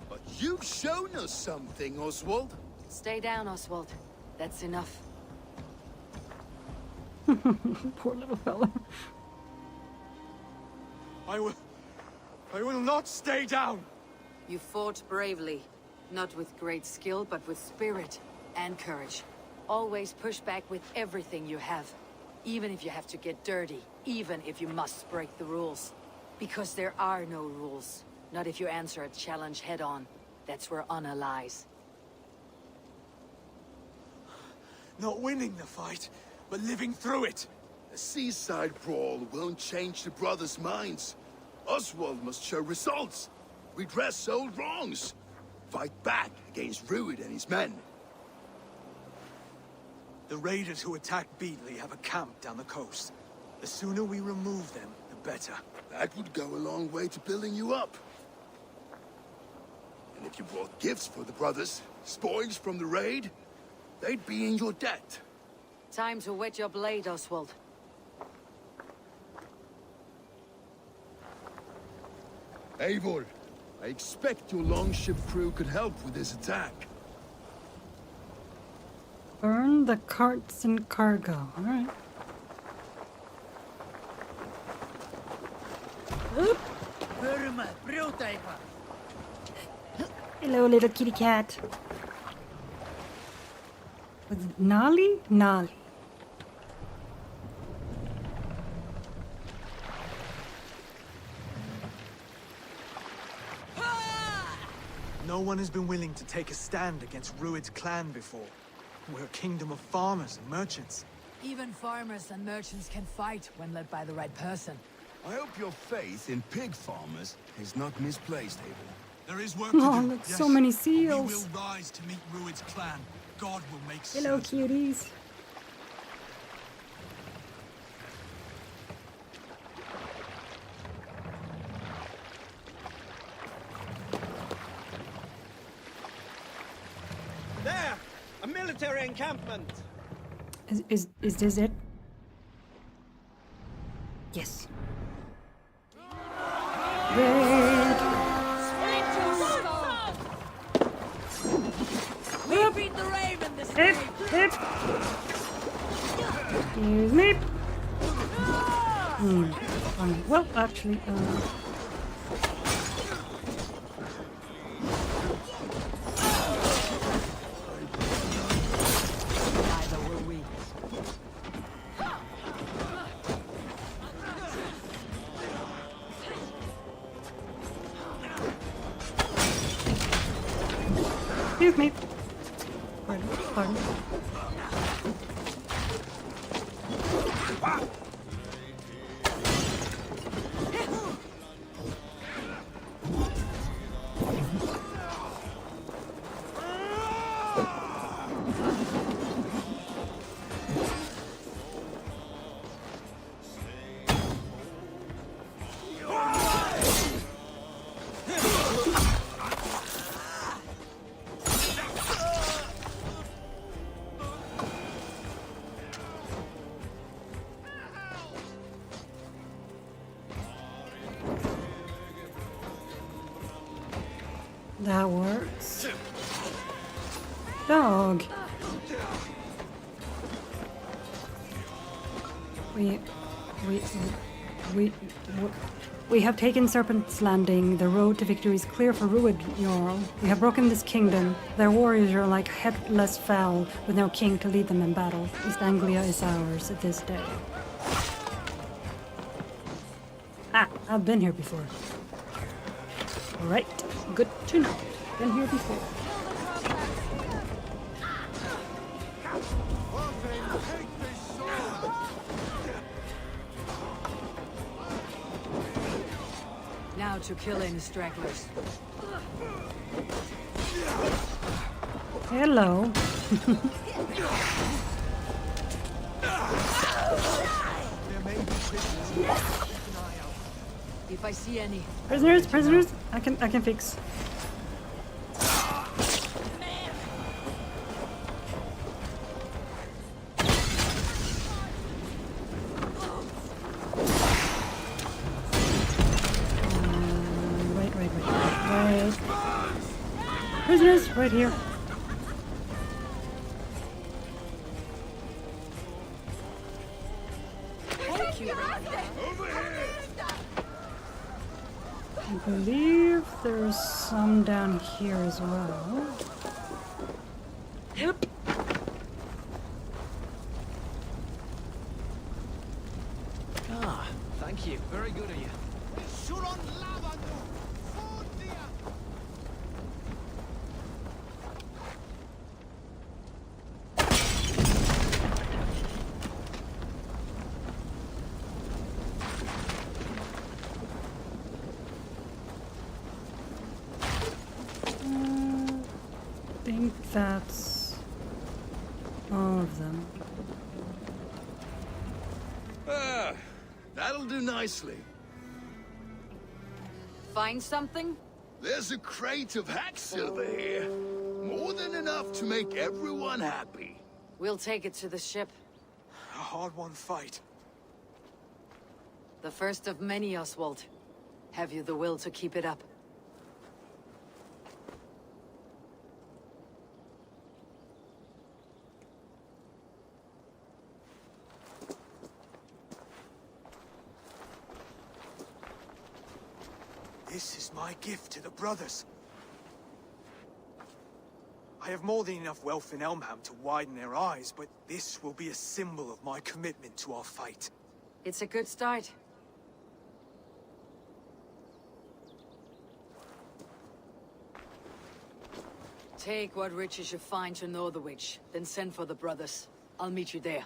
But you've shown us something, Oswald. Stay down, Oswald. That's enough. Poor little fella. I will not stay down! You fought bravely. Not with great skill, but with spirit and courage. Always push back with everything you have. Even if you have to get dirty. Even if you must break the rules. Because there are no rules. Not if you answer a challenge head-on. That's where honor lies. Not winning the fight, but living through it. A seaside brawl won't change the brothers' minds. Oswald must show results. Redress old wrongs. Fight back against Rued and his men. The raiders who attacked Beatley have a camp down the coast. The sooner we remove them, the better. That would go a long way to building you up. And if you brought gifts for the brothers, spoils from the raid, they'd be in your debt. Time to wet your blade, Oswald. Eivor, I expect your longship crew could help with this attack. Burn the carts and cargo. Alright. Hello, little kitty cat. Was it Nali? Nali. No one has been willing to take a stand against Rued's clan before. We're a kingdom of farmers and merchants. Even farmers and merchants can fight when led by the right person. I hope your faith in pig farmers is not misplaced, Abel. There is work Oh, to do. look, so many seals. We will rise to meet Rued's clan. God will make Hello, certain. cuties. There! A military encampment! Is this it? Yes. Red. We beat the Raven this Hip, hip. Excuse me. Fine. Well, actually, Neither were we. excuse me. Pardon, pardon. That works. Dog. We have taken Serpent's Landing. The road to victory is clear for Rued, Jarl. We have broken this kingdom. Their warriors are like headless fowl, with no king to lead them in battle. East Anglia is ours at this day. Ah, I've been here before. Alright, good to know. Been here before. Now to kill any stragglers. Hello. If I see any... Prisoners, prisoners! I can fix. Wait. Prisoners, right here. Thank you. I believe there's some down here as well. Yep. Ah, thank you. Very good of you. I think that's all of them. Ah, that'll do nicely. Find something? There's a crate of hack silver here. More than enough to make everyone happy. We'll take it to the ship. A hard-won fight. The first of many, Oswald. Have you the will to keep it up? This is my gift to the brothers. I have more than enough wealth in Elmham to widen their eyes, but this will be a symbol of my commitment to our fight. It's a good start. Take what riches you find to Northwich, then send for the brothers. I'll meet you there.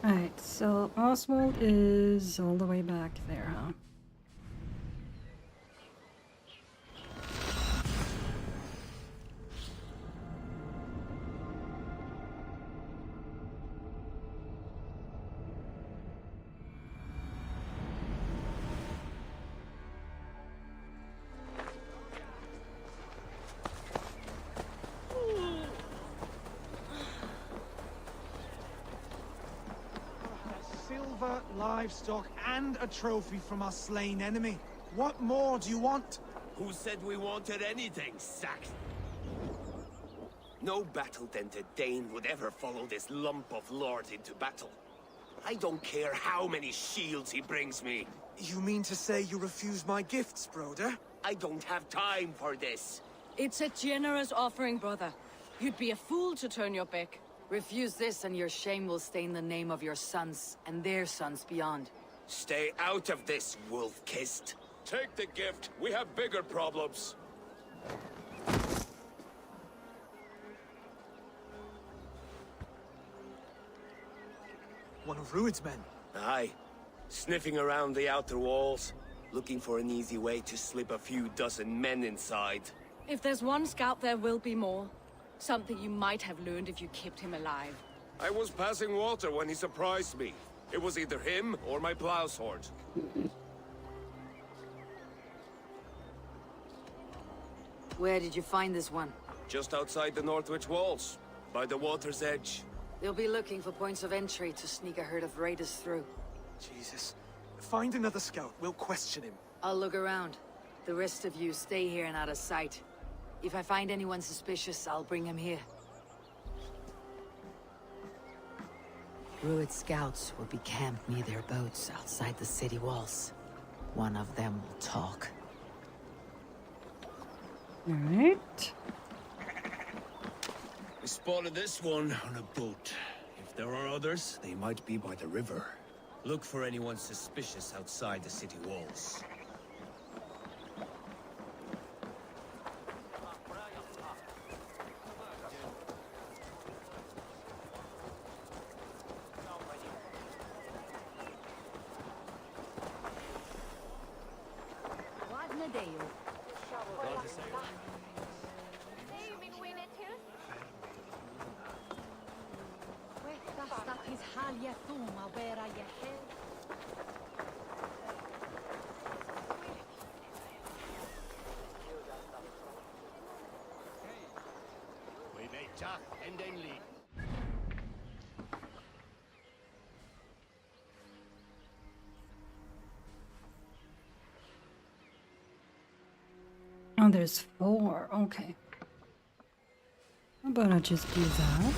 Alright, so Oswald is all the way back there, huh? Silver, livestock, and a trophy from our slain enemy. What more do you want? Who said we wanted anything, Saxon? No battle-dented Dane would ever follow this lump of lord into battle. I don't care how many shields he brings me. You mean to say you refuse my gifts, Broder? I don't have time for this. It's a generous offering, brother. You'd be a fool to turn your back. Refuse this and your shame will stain the name of your sons and their sons beyond. Stay out of this, wolf-kissed. Take the gift. We have bigger problems. One of Rued's men. Aye. Sniffing around the outer walls. Looking for an easy way to slip a few dozen men inside. If there's one scout, there will be more. Something you might have learned if you kept him alive. I was passing water when he surprised me. It was either him or my plow sword. Where did you find this one? Just outside the Northwich walls, by the water's edge. They'll be looking for points of entry to sneak a herd of raiders through. Jesus. Find another scout. We'll question him. I'll look around. The rest of you stay here and out of sight. If I find anyone suspicious, I'll bring him here. Rued scouts will be camped near their boats outside the city walls. One of them will talk. Alright. We spotted this one on a boat. If there are others, they might be by the river. Look for anyone suspicious outside the city walls. We may talk and then leave. Oh, there's 4. Okay. How about I just do that?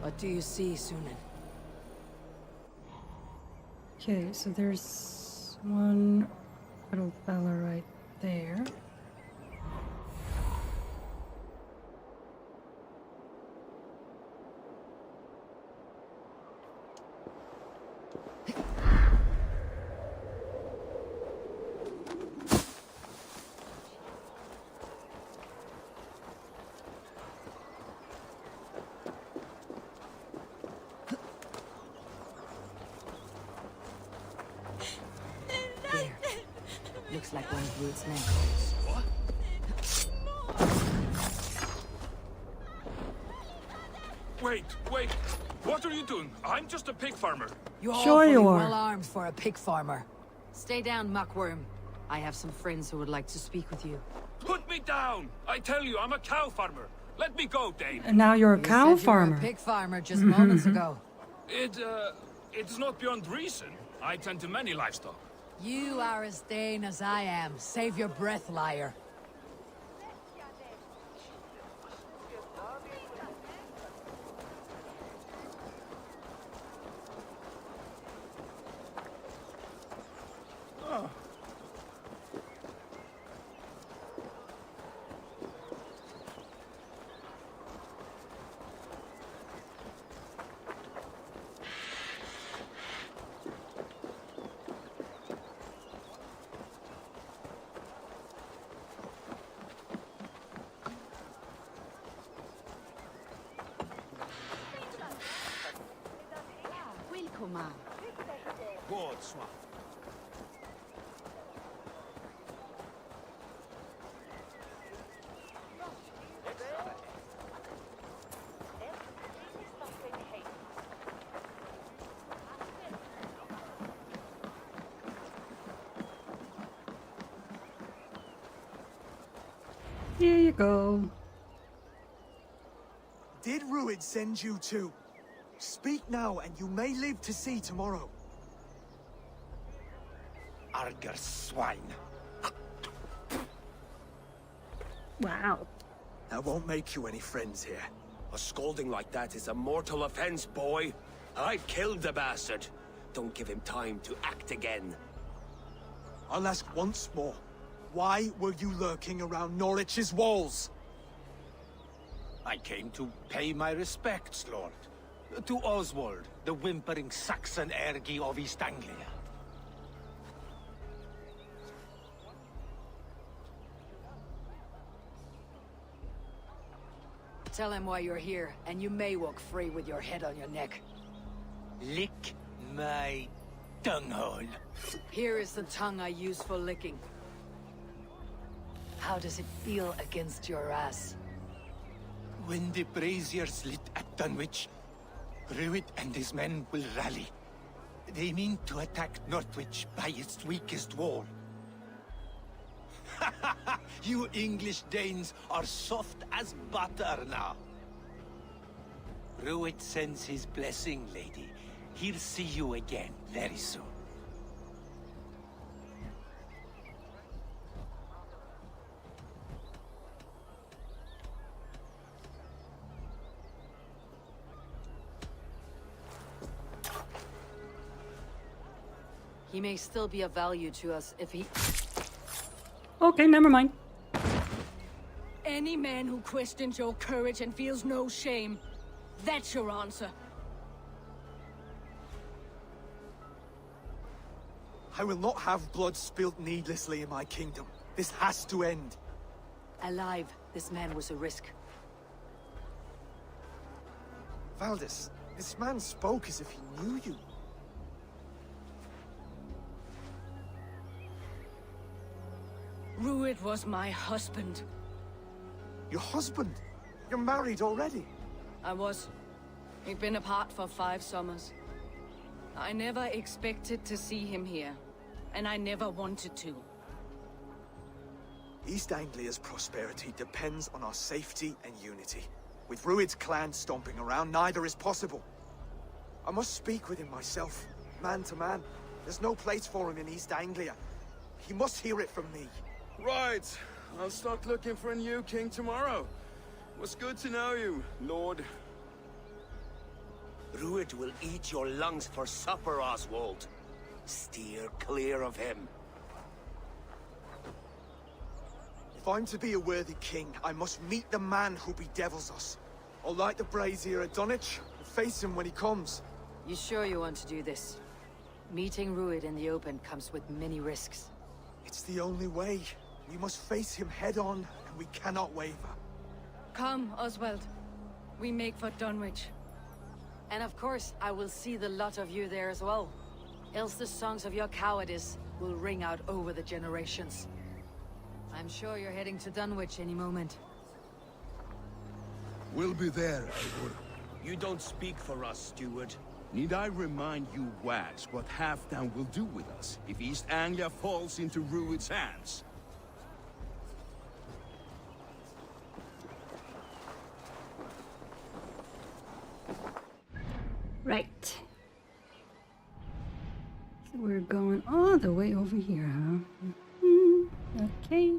What do you see, Sunan? Okay, so there's one little fella right there. Looks like one of Ruth's men. Wait! What are you doing? I'm just a pig farmer. You're Sure awfully you are. well armed for a pig farmer. Stay down, muckworm. I have some friends who would like to speak with you. Put me down! I tell you, I'm a cow farmer. Let me go, Dane. And now you're a cow You said you were farmer. a pig farmer just moments ago. It's not beyond reason. I tend to many livestock. You are as Dane as I am. Save your breath, liar. Good swap. Here you go. Did Ruid send you too? Speak now, and you may live to see tomorrow. Arger swine. Wow. That won't make you any friends here. A scolding like that is a mortal offense, boy. I've killed the bastard. Don't give him time to act again. I'll ask once more. Why were you lurking around Norwich's walls? I came to pay my respects, Lord. To Oswald, the whimpering Saxon ergi of East Anglia. Tell him why you're here, and you may walk free with your head on your neck. Lick my dunghole. Here is the tongue I use for licking. How does it feel against your ass? When the braziers lit at Dunwich, Ruid and his men will rally. They mean to attack Northwich by its weakest wall. You English Danes are soft as butter now. Ruid sends his blessing, lady. He'll see you again very soon. He may still be of value to us if he... Okay, never mind. Any man who questions your courage and feels no shame, that's your answer. I will not have blood spilt needlessly in my kingdom. This has to end. Alive, this man was a risk. Valdis, this man spoke as if he knew you. Rued was my husband. Your husband? You're married already? I was. We'd been apart for 5 summers. I never expected to see him here, and I never wanted to. East Anglia's prosperity depends on our safety and unity. With Rued's clan stomping around, neither is possible. I must speak with him myself, man to man. There's no place for him in East Anglia. He must hear it from me. Right. I'll start looking for a new king tomorrow. It was good to know you, Lord. Rued will eat your lungs for supper, Oswald. Steer clear of him. If I'm to be a worthy king, I must meet the man who bedevils us. I'll light the brazier at Dunwich and face him when he comes. You sure you want to do this? Meeting Rued in the open comes with many risks. It's the only way. We must face him head-on, and we cannot waver. Come, Oswald. We make for Dunwich. And of course, I will see the lot of you there as well. Else the songs of your cowardice will ring out over the generations. I'm sure you're heading to Dunwich any moment. We'll be there, Eivor. You don't speak for us, steward. Need I remind you, wags, what Halfdan will do with us if East Anglia falls into Rued's hands? Right. So we're going all the way over here, huh? Okay.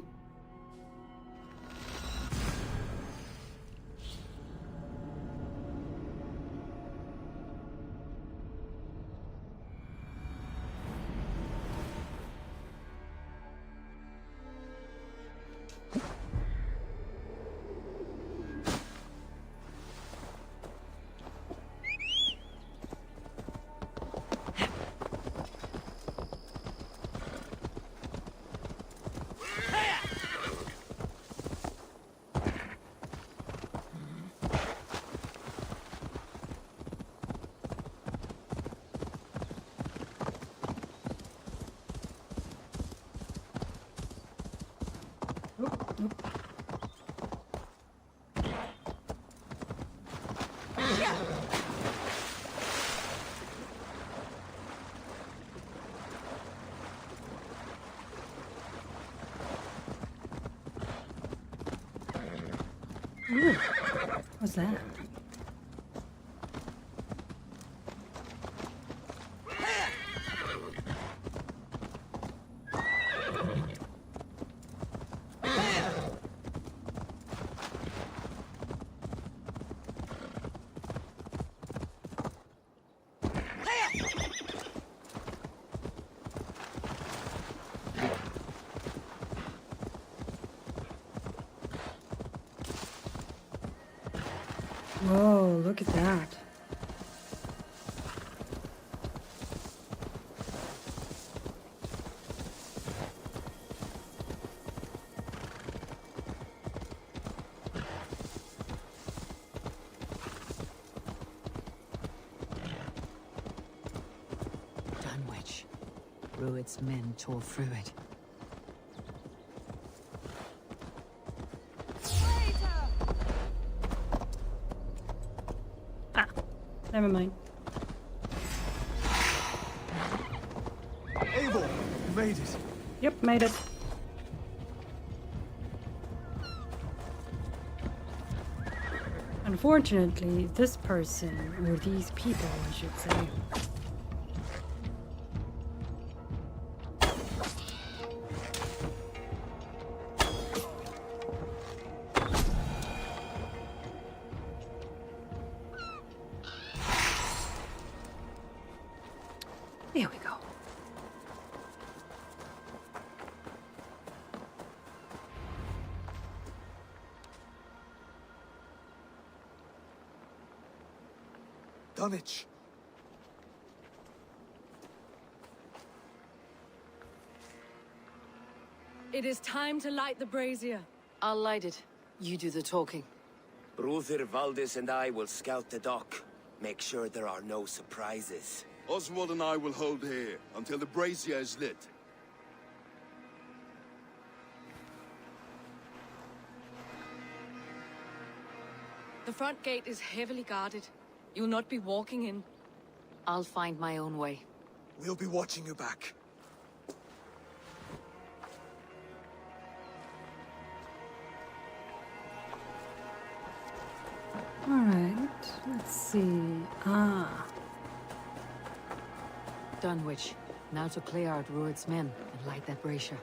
Ooh, what's that? Whoa, look at that. Dunwich. Rued's men tore through it. Never mind. Abel, you made it. Yep, made it. Unfortunately, this person, or these people, I should say, there we go. Dunwich. It is time to light the brazier. I'll light it. You do the talking. Brother Valdis and I will scout the dock. Make sure there are no surprises. Oswald and I will hold here until the brazier is lit. The front gate is heavily guarded. You'll not be walking in. I'll find my own way. We'll be watching you back. Alright, let's see. Dunwich. Now to clear out Rued's men and light that brazier.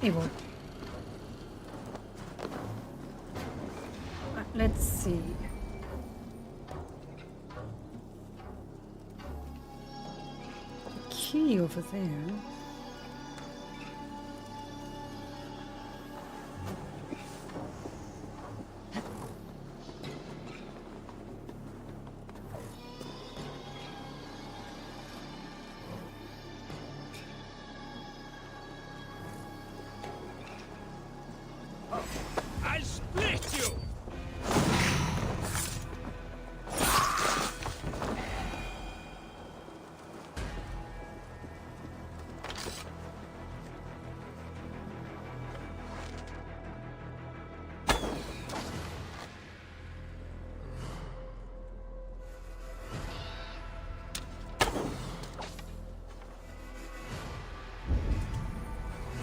Evil. Let's see. Key over there. I'll split you!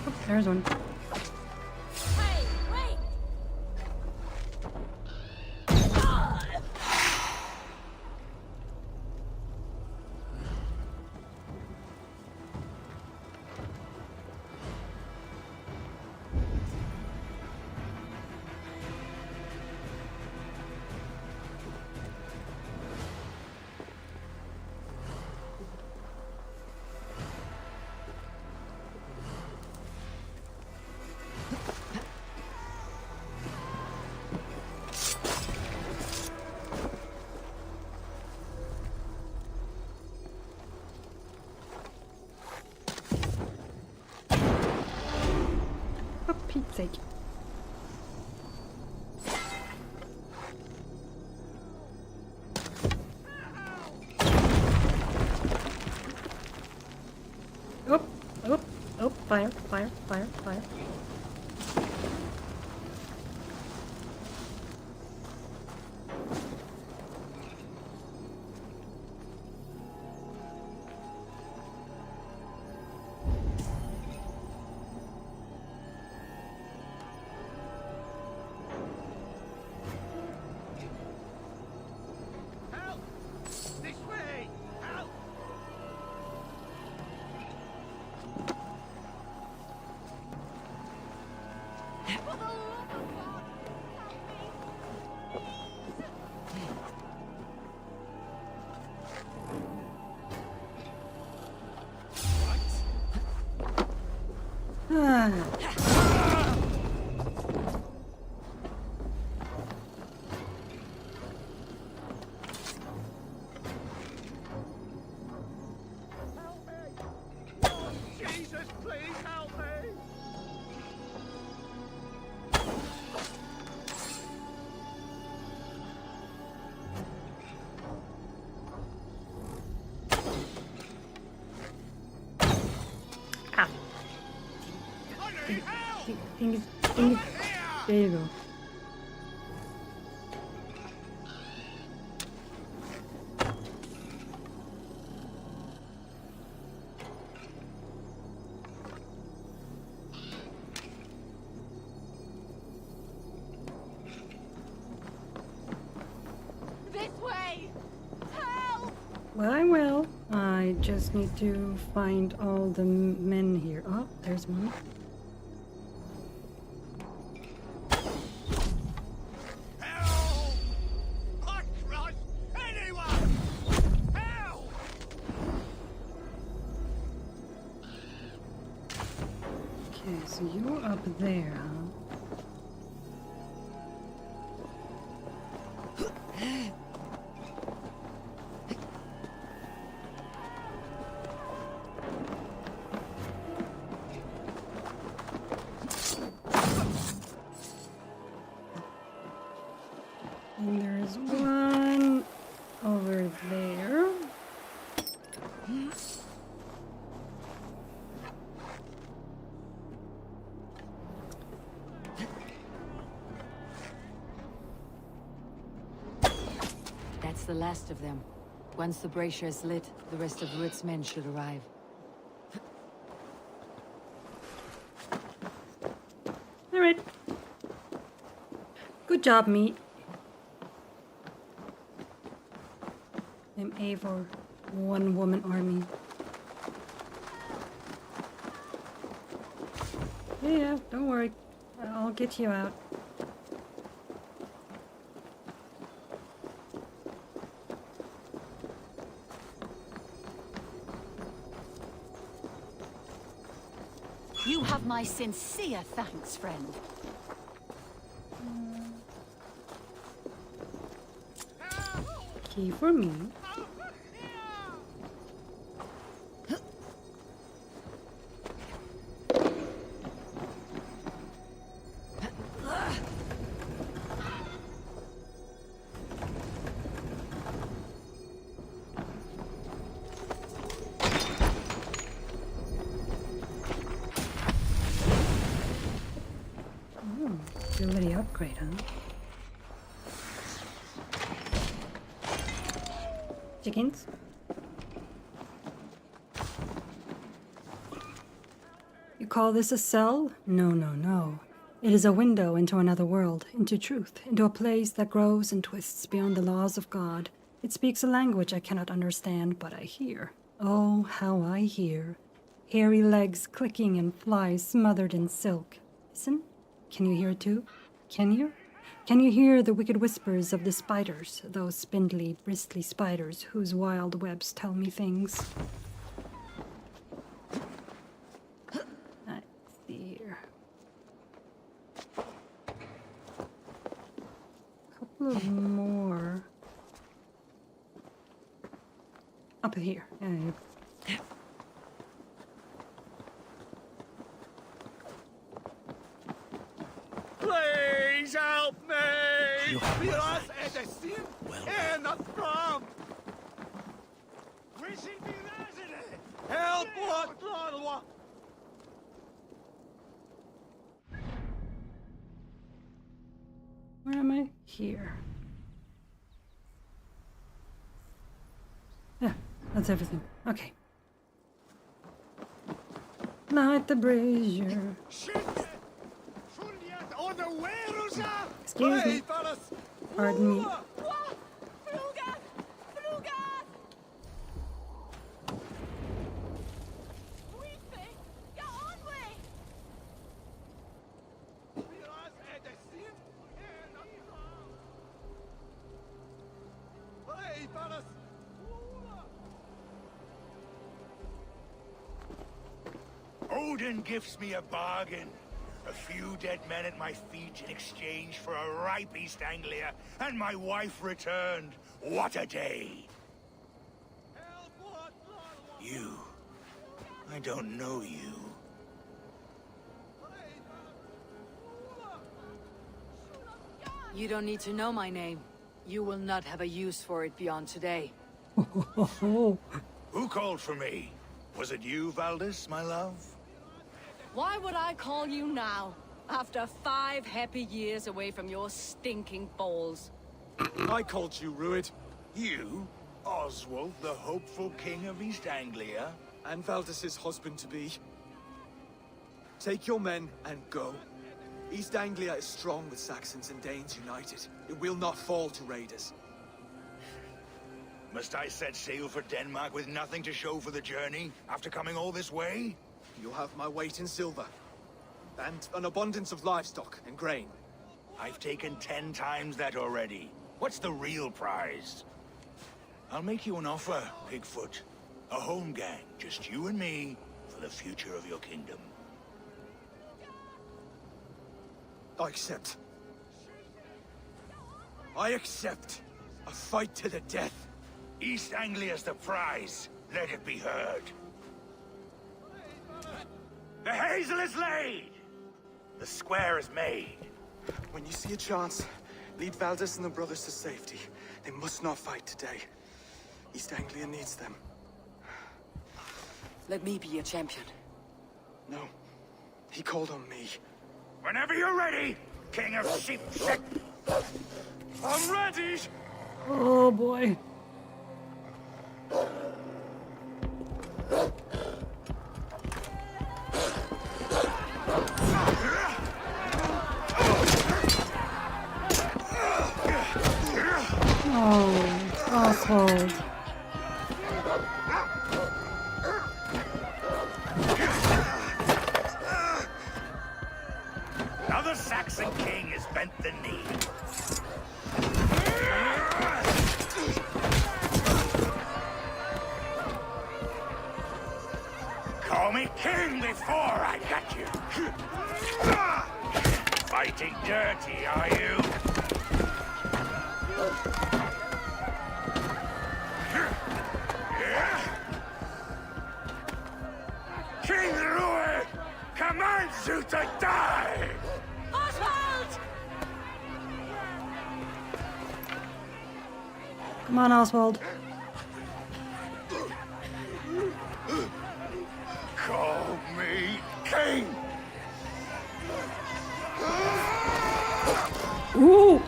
Oh, there's one. For Pete's sake. Oh, oh, oh, fire, fire, fire, fire. This way! Help! Jesus, please help me! There you go. This way! Help! Well, I will. I just need to find all the men here. Oh, there's one. Okay, so you're up there, huh? And there's one over there. That's the last of them. Once the brazier is lit, the rest of Ruth's men should arrive. All right. Good job, meat. I'm Eivor, one-woman army. Yeah, don't worry. I'll get you out. You have my sincere thanks, friend. Key for me. Ability upgrade, huh? Chickens? You call this a cell? No, no, no. It is a window into another world, into truth, into a place that grows and twists beyond the laws of God. It speaks a language I cannot understand, but I hear. Oh, how I hear. Hairy legs clicking and flies smothered in silk. Listen. Can you hear too? Can you? Can you hear the wicked whispers of the spiders, those spindly, bristly spiders whose wild webs tell me things? Let's see here. A couple of more. Up here. Yeah. Please help me! You have Wir my uns interessieren Well, and not from. We should be resident. Help what Lord? Where am I? Here. Yeah, that's everything. Okay. Light the brazier. Excuse me. Pardon me. Odin gifts me a bargain. A few dead men at my feet in exchange for a ripe East Anglia, and my wife returned. What a day! You. I don't know you. You don't need to know my name. You will not have a use for it beyond today. Who called for me? Was it you, Valdis, my love? Why would I call you now, after 5 happy years away from your stinking balls? I called you, Ruid. You? Oswald, the hopeful king of East Anglia? And Valdis's husband-to-be. Take your men and go. East Anglia is strong with Saxons and Danes united. It will not fall to raiders. Must I set sail for Denmark with nothing to show for the journey, after coming all this way? You'll have my weight in silver. And an abundance of livestock and grain. I've taken 10 times that already. What's the real prize? I'll make you an offer, Pigfoot. A home gang, just you and me, for the future of your kingdom. I accept. I accept. A fight to the death. East Anglia's the prize. Let it be heard. The hazel is laid! The square is made. When you see a chance, lead Valdis and the brothers to safety. They must not fight today. East Anglia needs them. Let me be your champion. No. He called on me. Whenever you're ready, King of Sheep Shit. I'm ready! Oh boy. Oh, Oswald. Now the Saxon king has bent the knee. Call me king before I got you. Fighting dirty, are you? King Ruid commands you to die! Oswald! Come on, Oswald. Call me king! Ooh!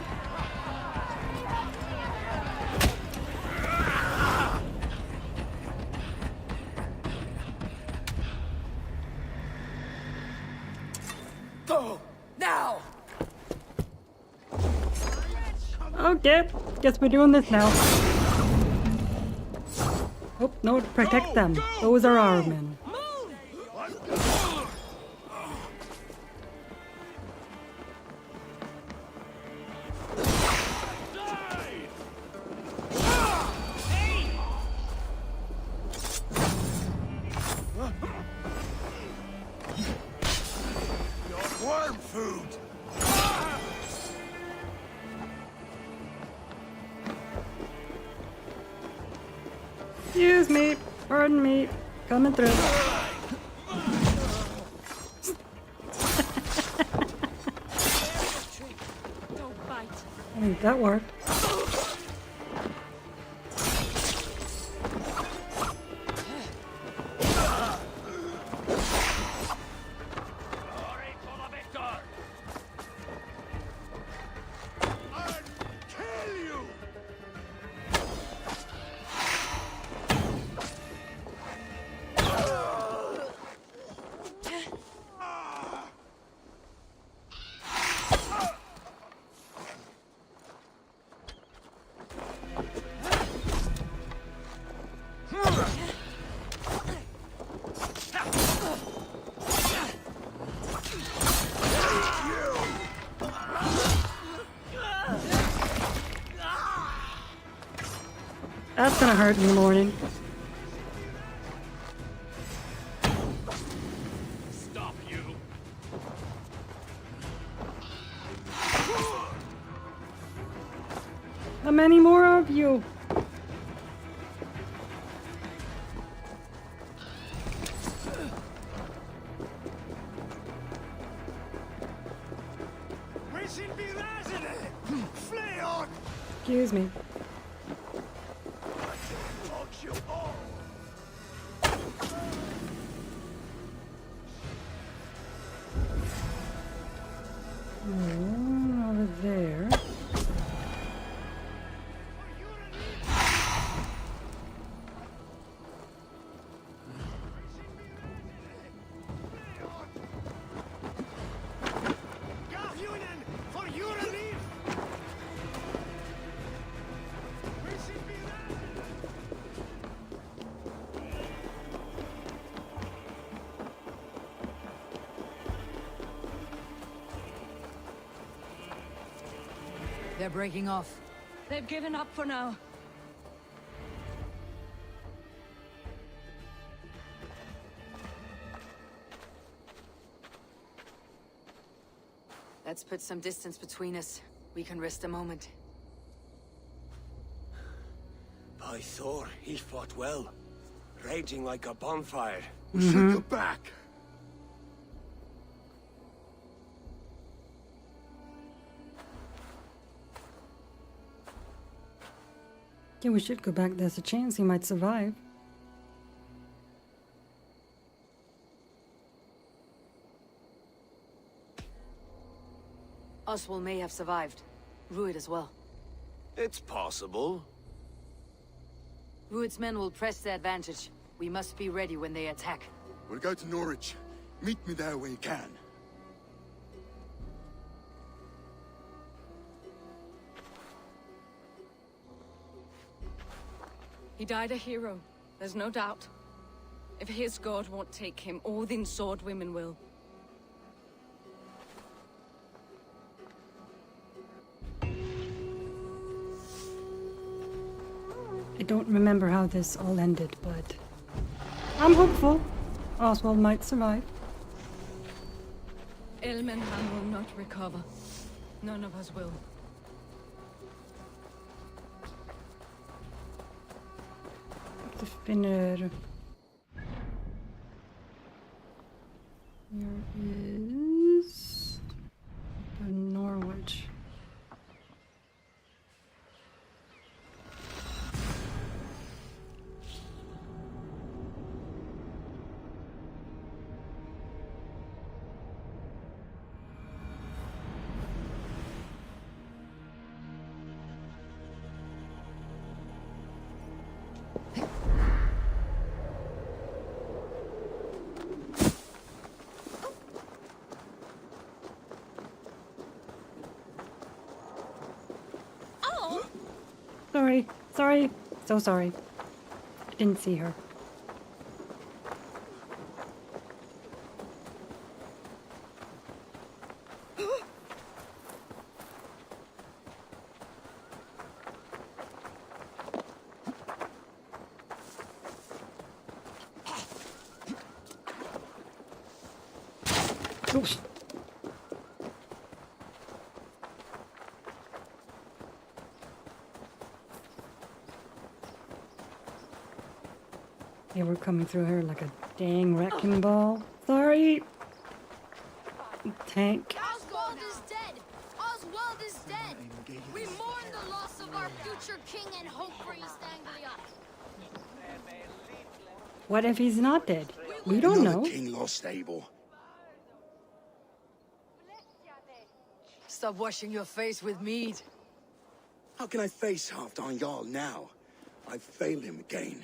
Go! Now! Okay, guess we're doing this now. Oh, no, protect them. Those are our men. Worm food! Excuse me. Pardon me. Coming through. Don't bite. I think that worked. That's gonna hurt in the morning. Excuse me. Over there. They're breaking off. They've given up for now. Let's put some distance between us. We can rest a moment. By Thor, he fought well. Raging like a bonfire. We should go back. Yeah, we should go back. There's a chance he might survive. Oswald may have survived. Rued as well. It's possible. Rued's men will press the advantage. We must be ready when they attack. We'll go to Norwich. Meet me there when you can. He died a hero, there's no doubt. If his god won't take him, Odin's sword women will. I don't remember how this all ended, but I'm hopeful Oswald might survive. Elmenham will not recover. None of us will. De finner... Here is... Norwich. Sorry. Sorry. So sorry. I didn't see her. Oops. They were coming through here like a dang wrecking ball. Sorry. Tank. Oswald is dead! Oswald is dead! We mourn the loss of our future king and hope for East Anglia. What if he's not dead? We don't know. The king lost Abel. Stop washing your face with mead. How can I face Halfdan Jarl now? I've failed him again.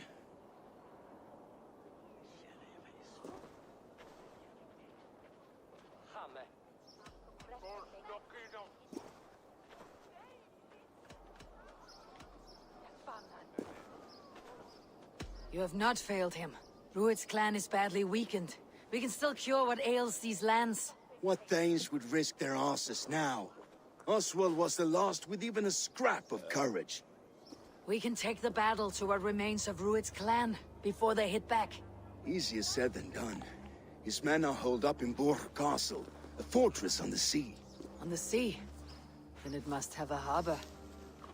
You have not failed him. Rued's clan is badly weakened. We can still cure what ails these lands. What Danes would risk their asses now? Oswald was the last with even a scrap of courage. We can take the battle to what remains of Rued's clan before they hit back. Easier said than done. His men are holed up in Borg Castle, a fortress on the sea. On the sea? Then it must have a harbor.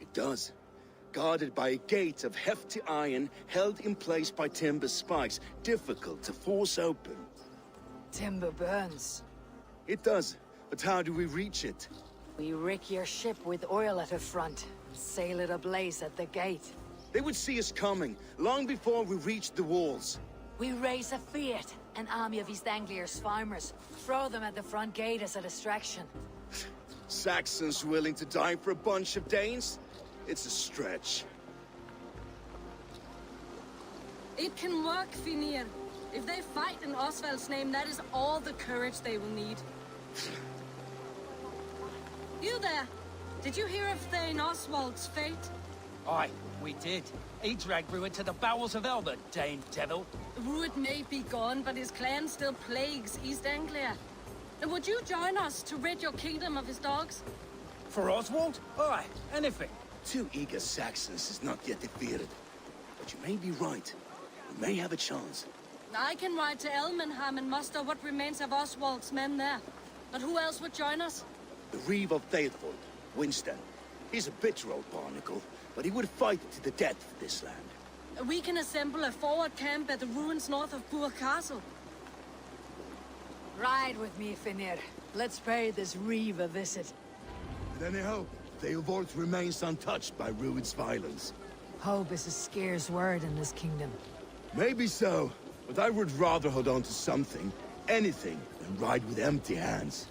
It does. Guarded by a gate of hefty iron, held in place by timber spikes, difficult to force open. Timber burns. It does, but how do we reach it? We rick your ship with oil at her front, sail it ablaze at the gate. They would see us coming, long before we reached the walls. We raise a Fiat, an army of East Anglia's farmers. Throw them at the front gate as a distraction. Saxons willing to die for a bunch of Danes? It's a stretch. It can work, Finir. If they fight in Oswald's name, that is all the courage they will need. You there! Did you hear of Thane Oswald's fate? Aye, we did. He dragged Ruin to the bowels of Elbert, Dane devil. Ruud may be gone, but his clan still plagues East Anglia. And would you join us to rid your kingdom of his dogs? For Oswald? Aye, anything. 2 eager Saxons is not yet defeated. But you may be right. We may have a chance. I can ride to Elmenham and muster what remains of Oswald's men there. But who else would join us? The Reeve of Faithful, Winston. He's a bitter old barnacle, but he would fight to the death for this land. We can assemble a forward camp at the ruins north of Bur Castle. Ride with me, Finir. Let's pay this Reeve a visit. Then I hope Theobald remains untouched by Rued's violence. Hope is a scarce word in this kingdom. Maybe so, but I would rather hold on to something, anything, than ride with empty hands.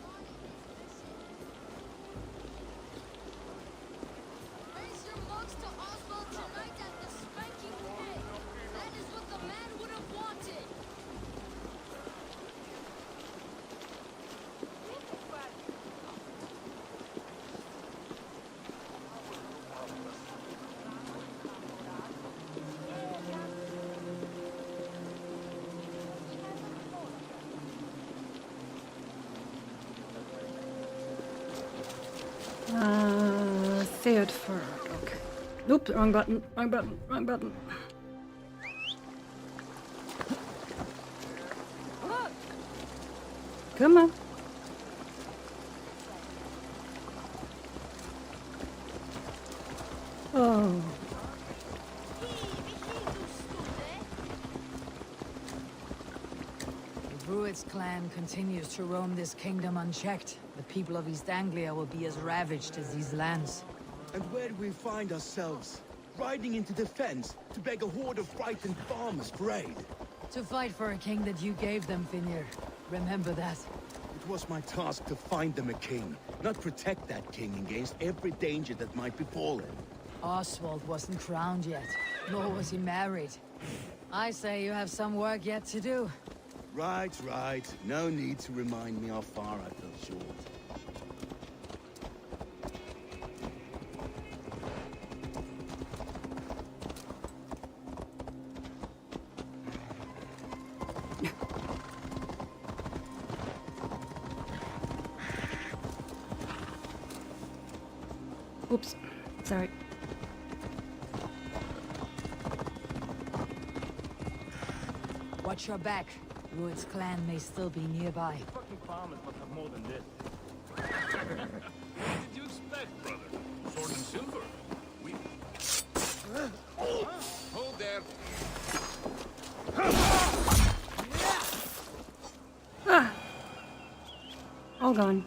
Raise your mugs to Oswald tonight at the spanking head. That is what the man would have wanted. Theodford, okay. Nope, wrong button, wrong button, wrong button. Come on. Oh. If Rued's clan continues to roam this kingdom unchecked, the people of East Anglia will be as ravaged as these lands. And where do we find ourselves? Riding into defense to beg a horde of frightened farmers for aid. To fight for a king that you gave them, Finir. Remember that. It was my task to find them a king, not protect that king against every danger that might befall him. Oswald wasn't crowned yet, nor was he married. I say you have some work yet to do. Right, right. No need to remind me how far I fell short. Oops. Sorry. Watch your back. Rued's clan may still be nearby. Fucking farmers must have more than this. What did you expect, brother? Sword and silver? We... Hold there. Ah! All gone.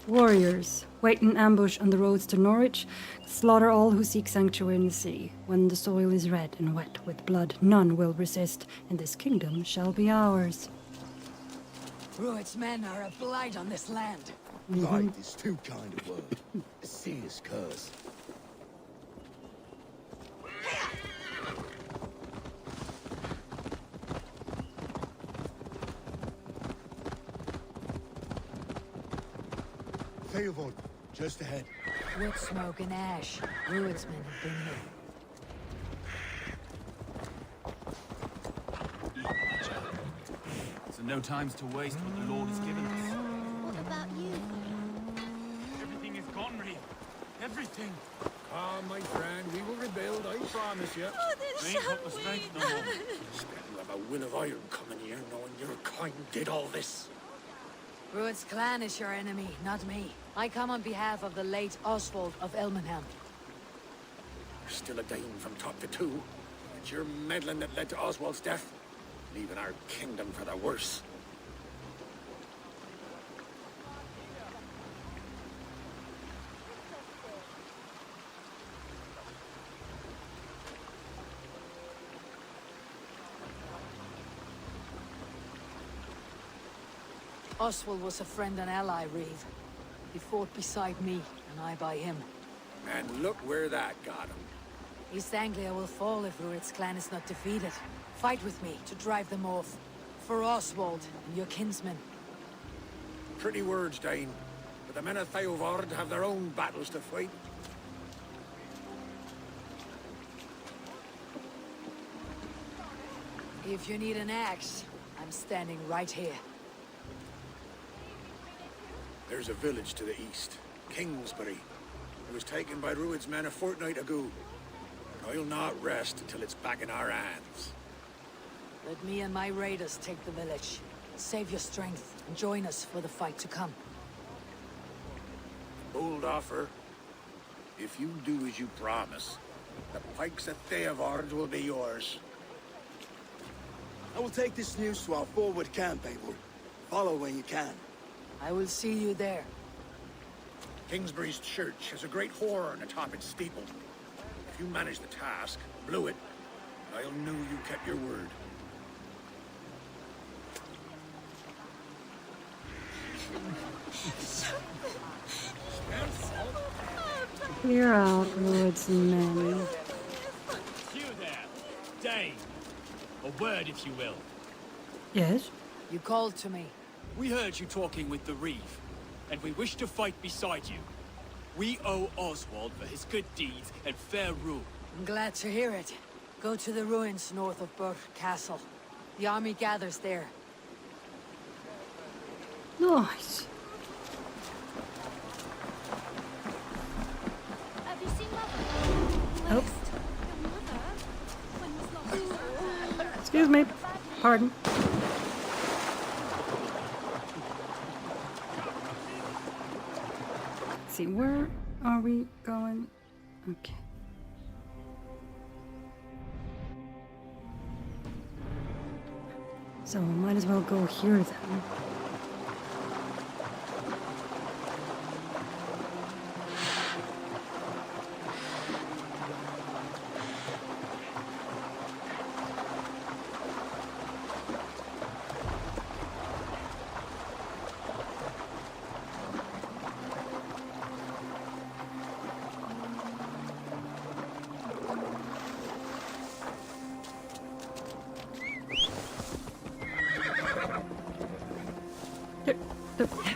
Warriors, wait in ambush on the roads to Norwich. Slaughter all who seek sanctuary in the sea. When the soil is red and wet with blood, none will resist, and this kingdom shall be ours. Rued's men are a blight on this land. Blight is too kind a word. A serious curse. Theobald, just ahead. Wood smoke and ash. Rued's men have been here. So no time's to waste what the Lord has given us. What about you? Everything is gone, Reeve. Everything. Ah, my friend, we will rebuild, I promise you. Oh, then Ain't got the strength no more. You have a will of iron coming here, knowing your kind did all this. Rued's clan is your enemy, not me. I come on behalf of the late Oswald of Elmenham. You're still a Dane from top to two. It's your meddling that led to Oswald's death, leaving our kingdom for the worse. Oswald was a friend and ally, Reeve. He fought beside me, and I by him. And look where that got him. East Anglia will fall if Rued's clan is not defeated. Fight with me to drive them off. For Oswald and your kinsmen. Pretty words, Dane. But the men of Theovard have their own battles to fight. If you need an axe, I'm standing right here. There's a village to the east, Kingsbury. It was taken by Rued's men a fortnight ago. I'll not rest until it's back in our hands. Let me and my raiders take the village. Save your strength and join us for the fight to come. Bold offer. If you do as you promise, the pikes of Theovard will be yours. I will take this news to our forward camp, Abel. Follow when you can. I will see you there. Kingsbury's church has a great horn atop its steeple. If you manage the task, blew it, I'll know you kept your word. Clear out Rued's men. You there, Dane. A word, if you will. Yes? You called to me. We heard you talking with the Reeve, and we wish to fight beside you. We owe Oswald for his good deeds and fair rule. I'm glad to hear it. Go to the ruins north of Burke Castle. The army gathers there. Nice. Have you seen Mother? Oh. Excuse me. Pardon. Let's see, where are we going? Okay. So might as well go here then.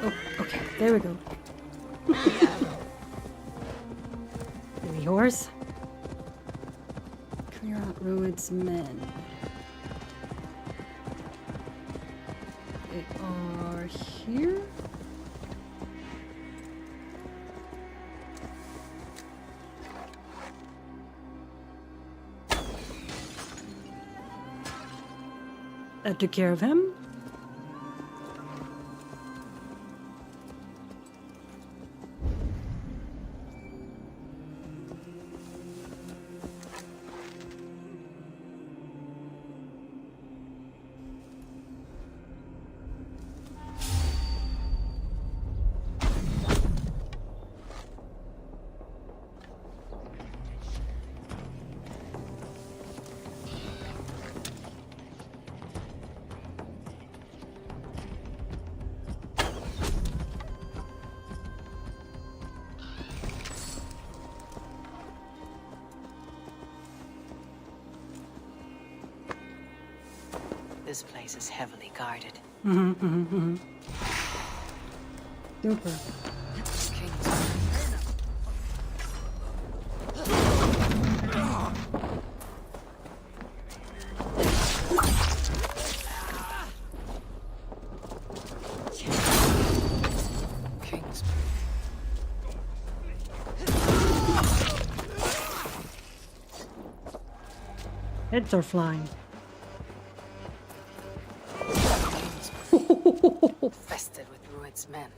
Oh, okay, there we go. Maybe yours? Clear out Rued's men. They are here? That took care of him. This place is heavily guarded. Super. Heads are flying. Infested with Rued's men.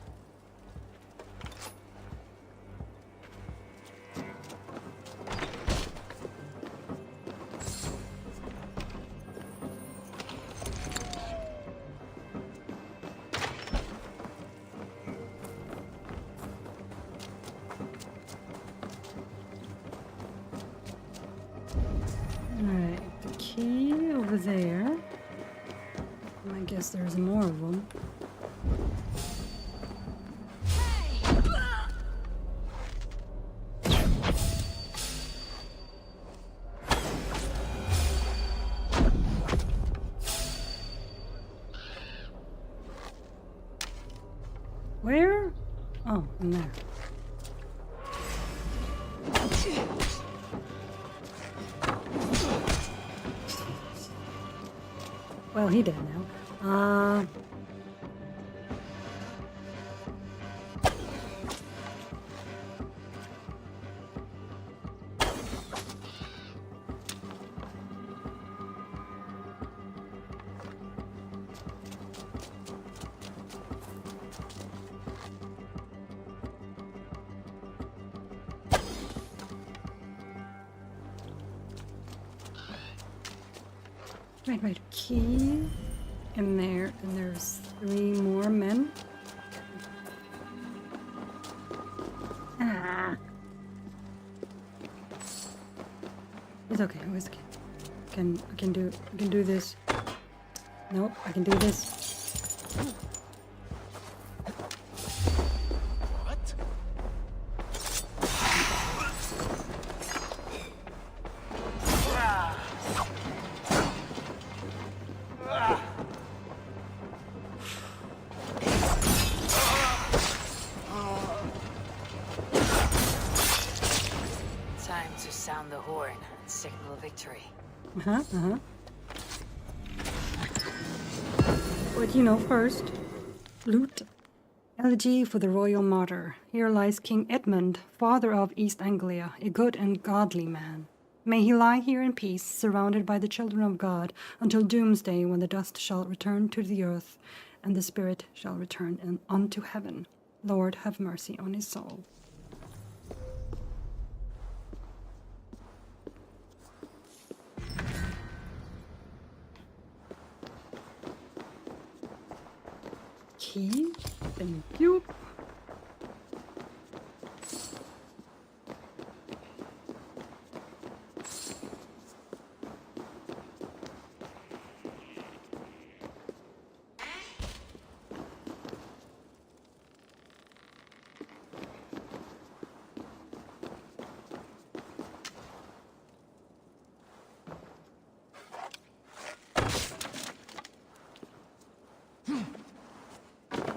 Alright, the key over there. I guess there's more of them. Where? Oh, in there. Well, he dead now. Right, key in there, and there's 3 more men. Ah. It's okay, I was I can do this. Nope, I can do this. Time to sound the horn and signal victory. But you know, first, loot. Elegy for the royal martyr. Here lies King Edmund, father of East Anglia, a good and godly man. May he lie here in peace, surrounded by the children of God, until doomsday, when the dust shall return to the earth, and the spirit shall return unto heaven. Lord, have mercy on his soul. Key. Thank you.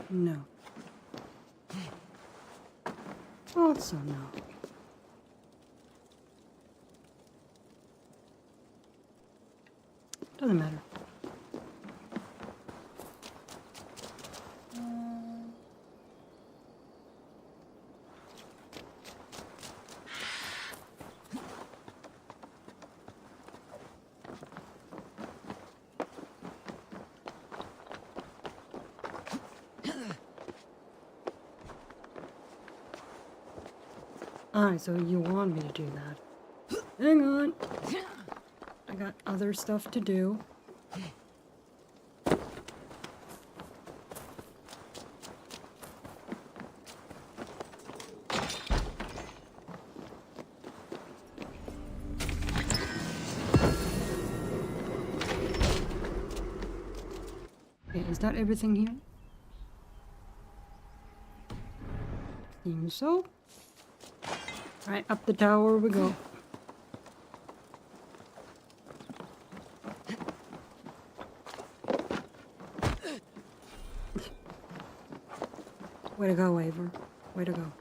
No. Also no. Doesn't matter. So you want me to do that. Hang on. I got other stuff to do. Okay, is that everything here? Seems so. Right, up the tower we go. Way to go, Aver. Way to go.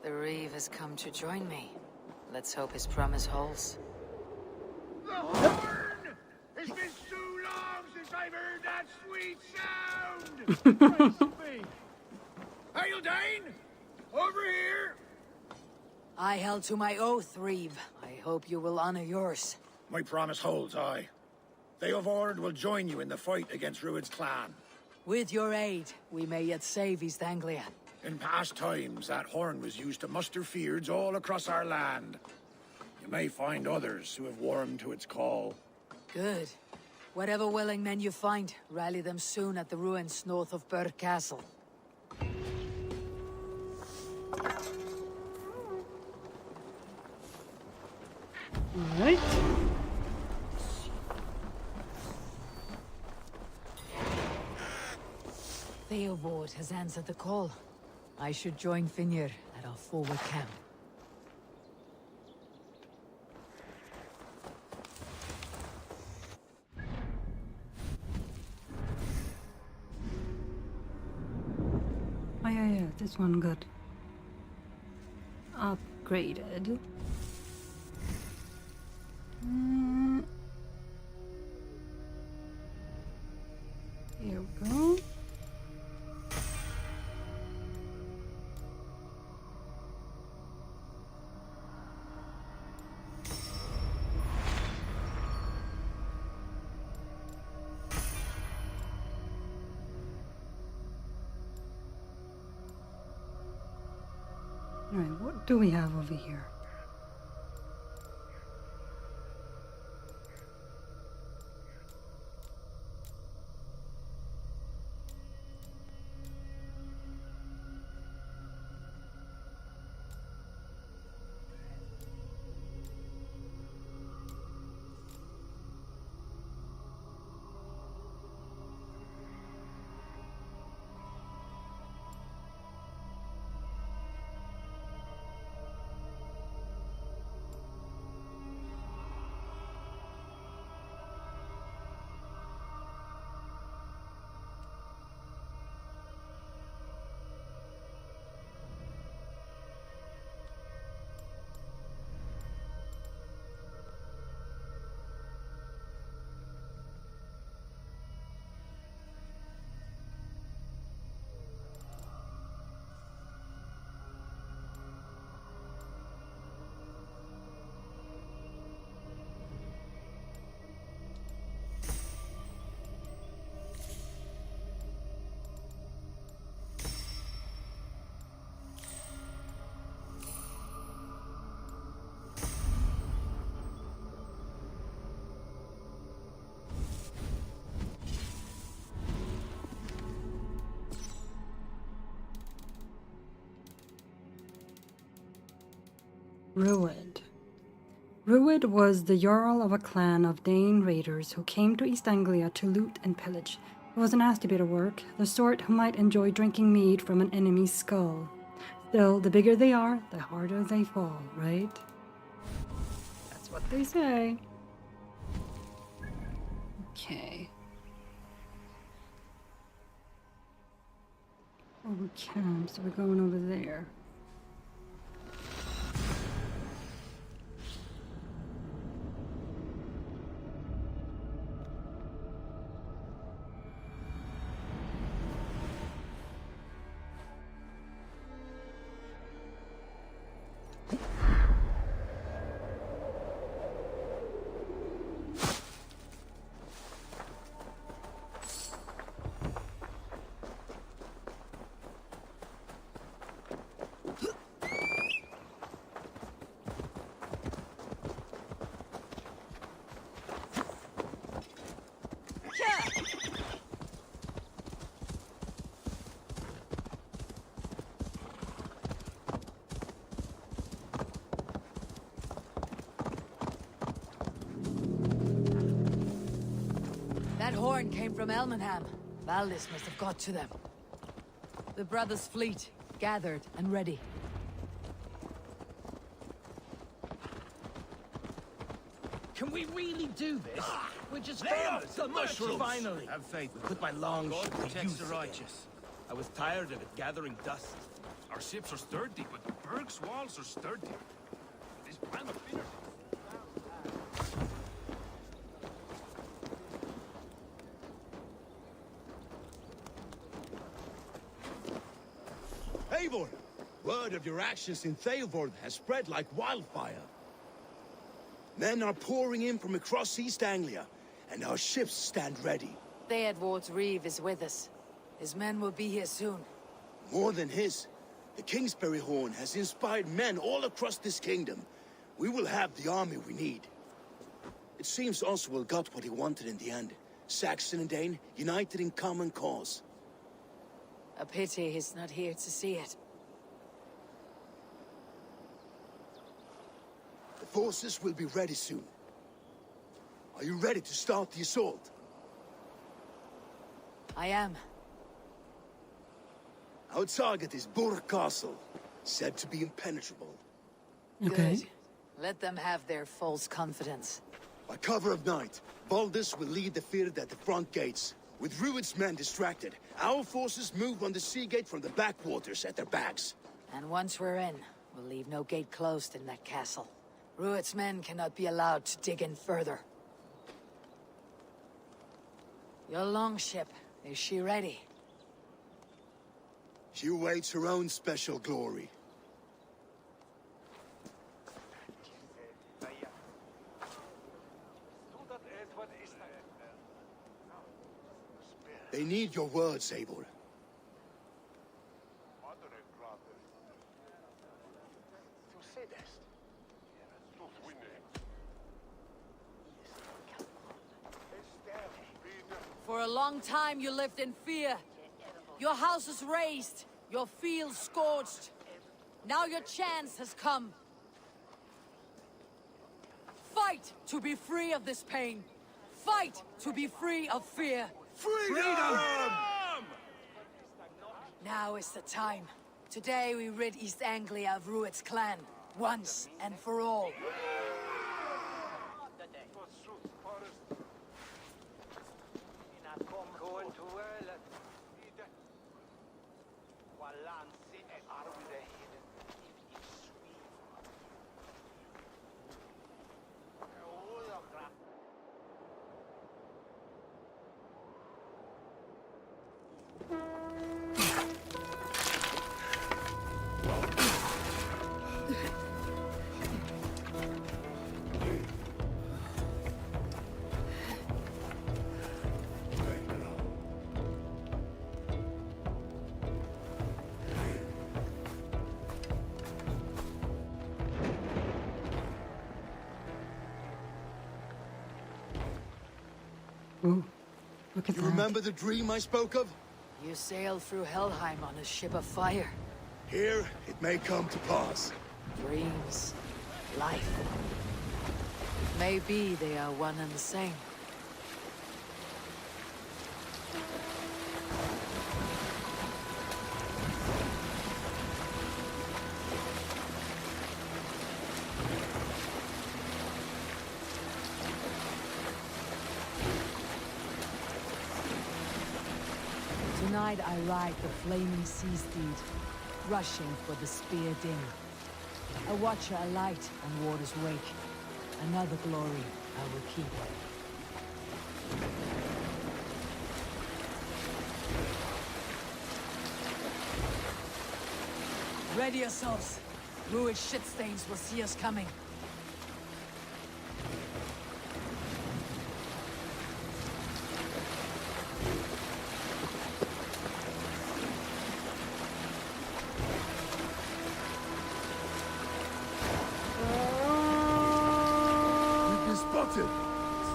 The Reeve has come to join me. Let's hope his promise holds. The horn! It's been too long since I've heard that sweet sound! Praise be. Hail Dane! Wayne! Over here! I held to my oath, Reeve. I hope you will honor yours. My promise holds, aye. Theodord will join you in the fight against Rued's clan. With your aid, we may yet save East Anglia. In past times, that horn was used to muster fyrds all across our land. You may find others who have warmed to its call. Good. Whatever willing men you find, rally them soon at the ruins north of Burr Castle. Alright. Theodord has answered the call. I should join Finnr at our forward camp. Oh yeah, this one good. Upgraded. Here we go. Alright, what do we have over here? Rued. Rued was the Jarl of a clan of Dane raiders who came to East Anglia to loot and pillage. It was a nasty bit of work, the sort who might enjoy drinking mead from an enemy's skull. Still, the bigger they are, the harder they fall, right? That's what they say. Okay. Over camp, so we're going over there. That horn came from Elmenham. Valdis must have got to them. The brothers' fleet, gathered and ready. Can we really do this? We're just Lay farmers. off the mushrooms! Finally! Have faith. We put my long God ship to protects use the again. righteous. I was tired of it gathering dust. Our ships are sturdy, but the Berg's walls are sturdy. This plan of Finner. Eivor! Word of your actions in Theodord has spread like wildfire. Men are pouring in from across East Anglia, and our ships stand ready. Theodward's Reeve is with us. His men will be here soon. More than his. The Kingsbury Horn has inspired men all across this kingdom. We will have the army we need. It seems Oswald got what he wanted in the end. Saxon and Dane, united in common cause. A pity he's not here to see it. The forces will be ready soon. Are you ready to start the assault? I am. Our target is Burg Castle, said to be impenetrable. Okay. Good. Let them have their false confidence. By cover of night, Baldus will lead the field at the front gates. With Rued's men distracted, our forces move on the sea gate from the backwaters at their backs. And once we're in, we'll leave no gate closed in that castle. Rued's men cannot be allowed to dig in further. Your longship, is she ready? She awaits her own special glory. They need your words, Eivor. For a long time you lived in fear. Your houses razed, your fields scorched. Now your chance has come. Fight to be free of this pain. Fight to be free of fear. Freedom! Now is the time. Today we rid East Anglia of Rued's clan, once and for all. Ooh, look at You that. remember the dream I spoke of? You sailed through Helheim on a ship of fire. Here, it may come to pass. Dreams. Life. Maybe they are one and the same. Tonight I ride the flaming sea steed, rushing for the spear din. A watcher alight on water's wake. Another glory I will keep. Ready yourselves. Rued shit stains will see us coming.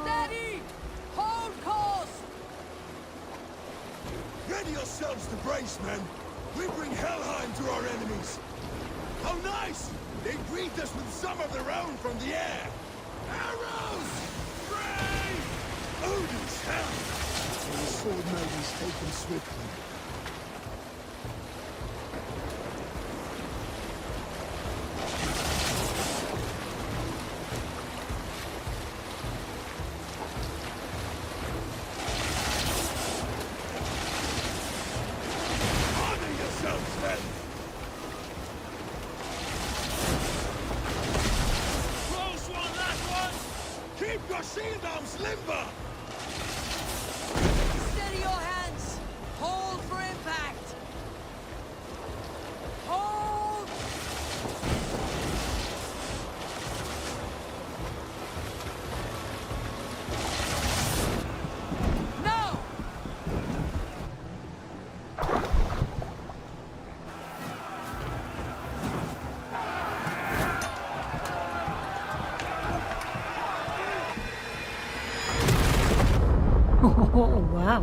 Steady! Hold course! Ready yourselves to brace, men! We bring Helheim to our enemies! How nice! They greet us with some of their own from the air! Arrows! Brave! Odin's hell! And the sword maidens take them swiftly. Keep your shield arms limber! Steady your hands! Hold for impact! Oh, wow.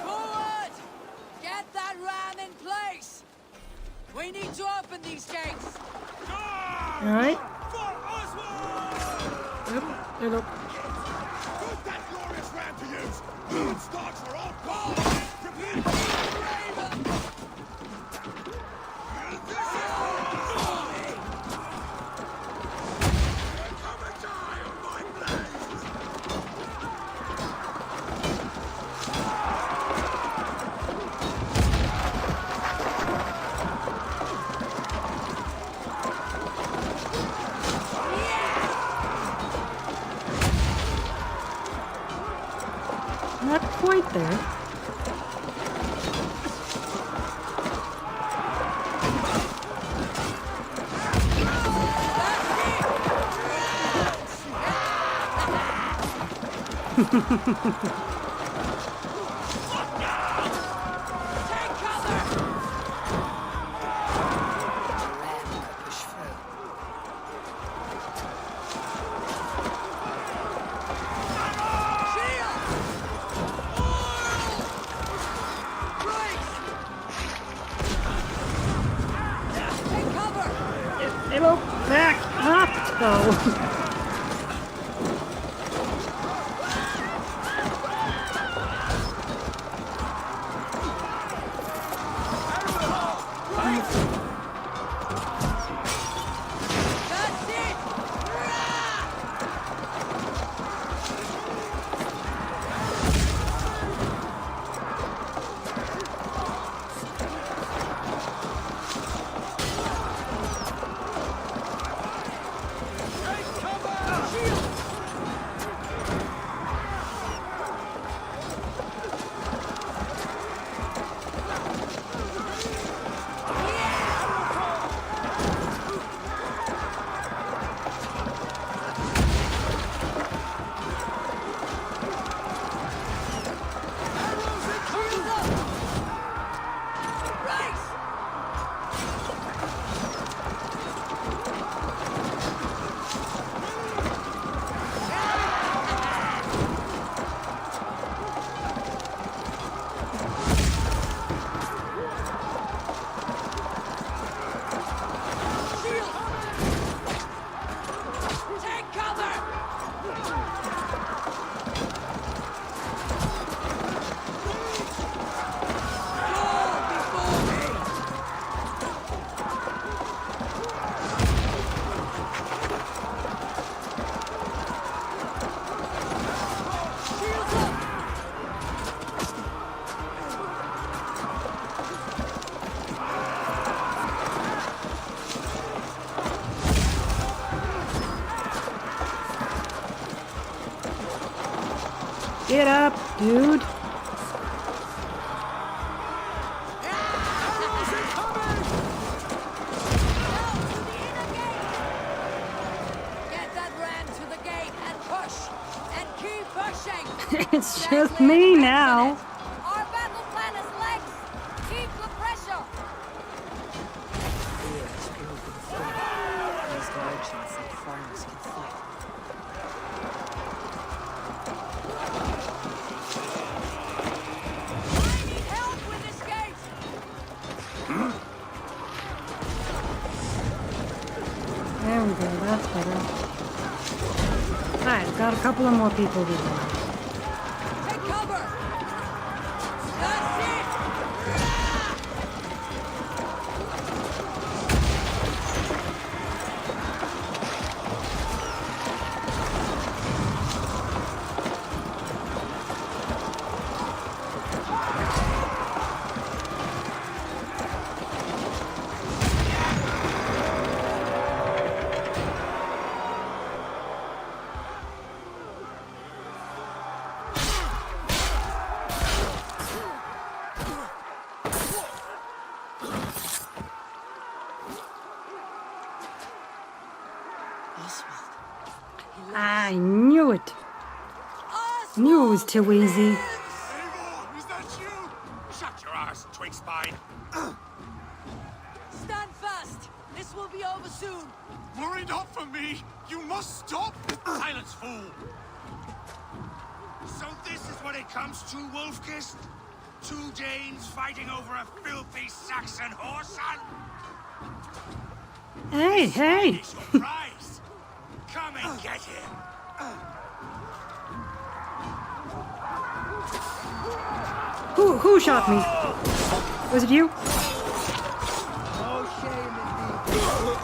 Forward! Get that ram in place! We need to open these gates! Alright. Hello. Put that glorious ram to use! Ruin stocks are all gone! Prepare for come and die on my blade! Not quite there. It'll back up, though. Get up, dude. Get that ram to the gate and push! And keep pushing! It's just me now. Our battle plan is legs! Keep the pressure! These merchants and farmers can fight. I need help with this gate! There we go, that's better. Alright, got a couple of more people to do. Take cover! That's it! I knew it. Knew it was too easy. Shut your arse, twig spine! Stand fast! This will be over soon! Worry not for me! You must stop! Silence, fool! So this is what it comes to, Wolf-Kissed? 2 Danes fighting over a filthy Saxon whoreson? Hey, hey! Surprise! Come and get him! Who shot me? Was it you? No shame indeed.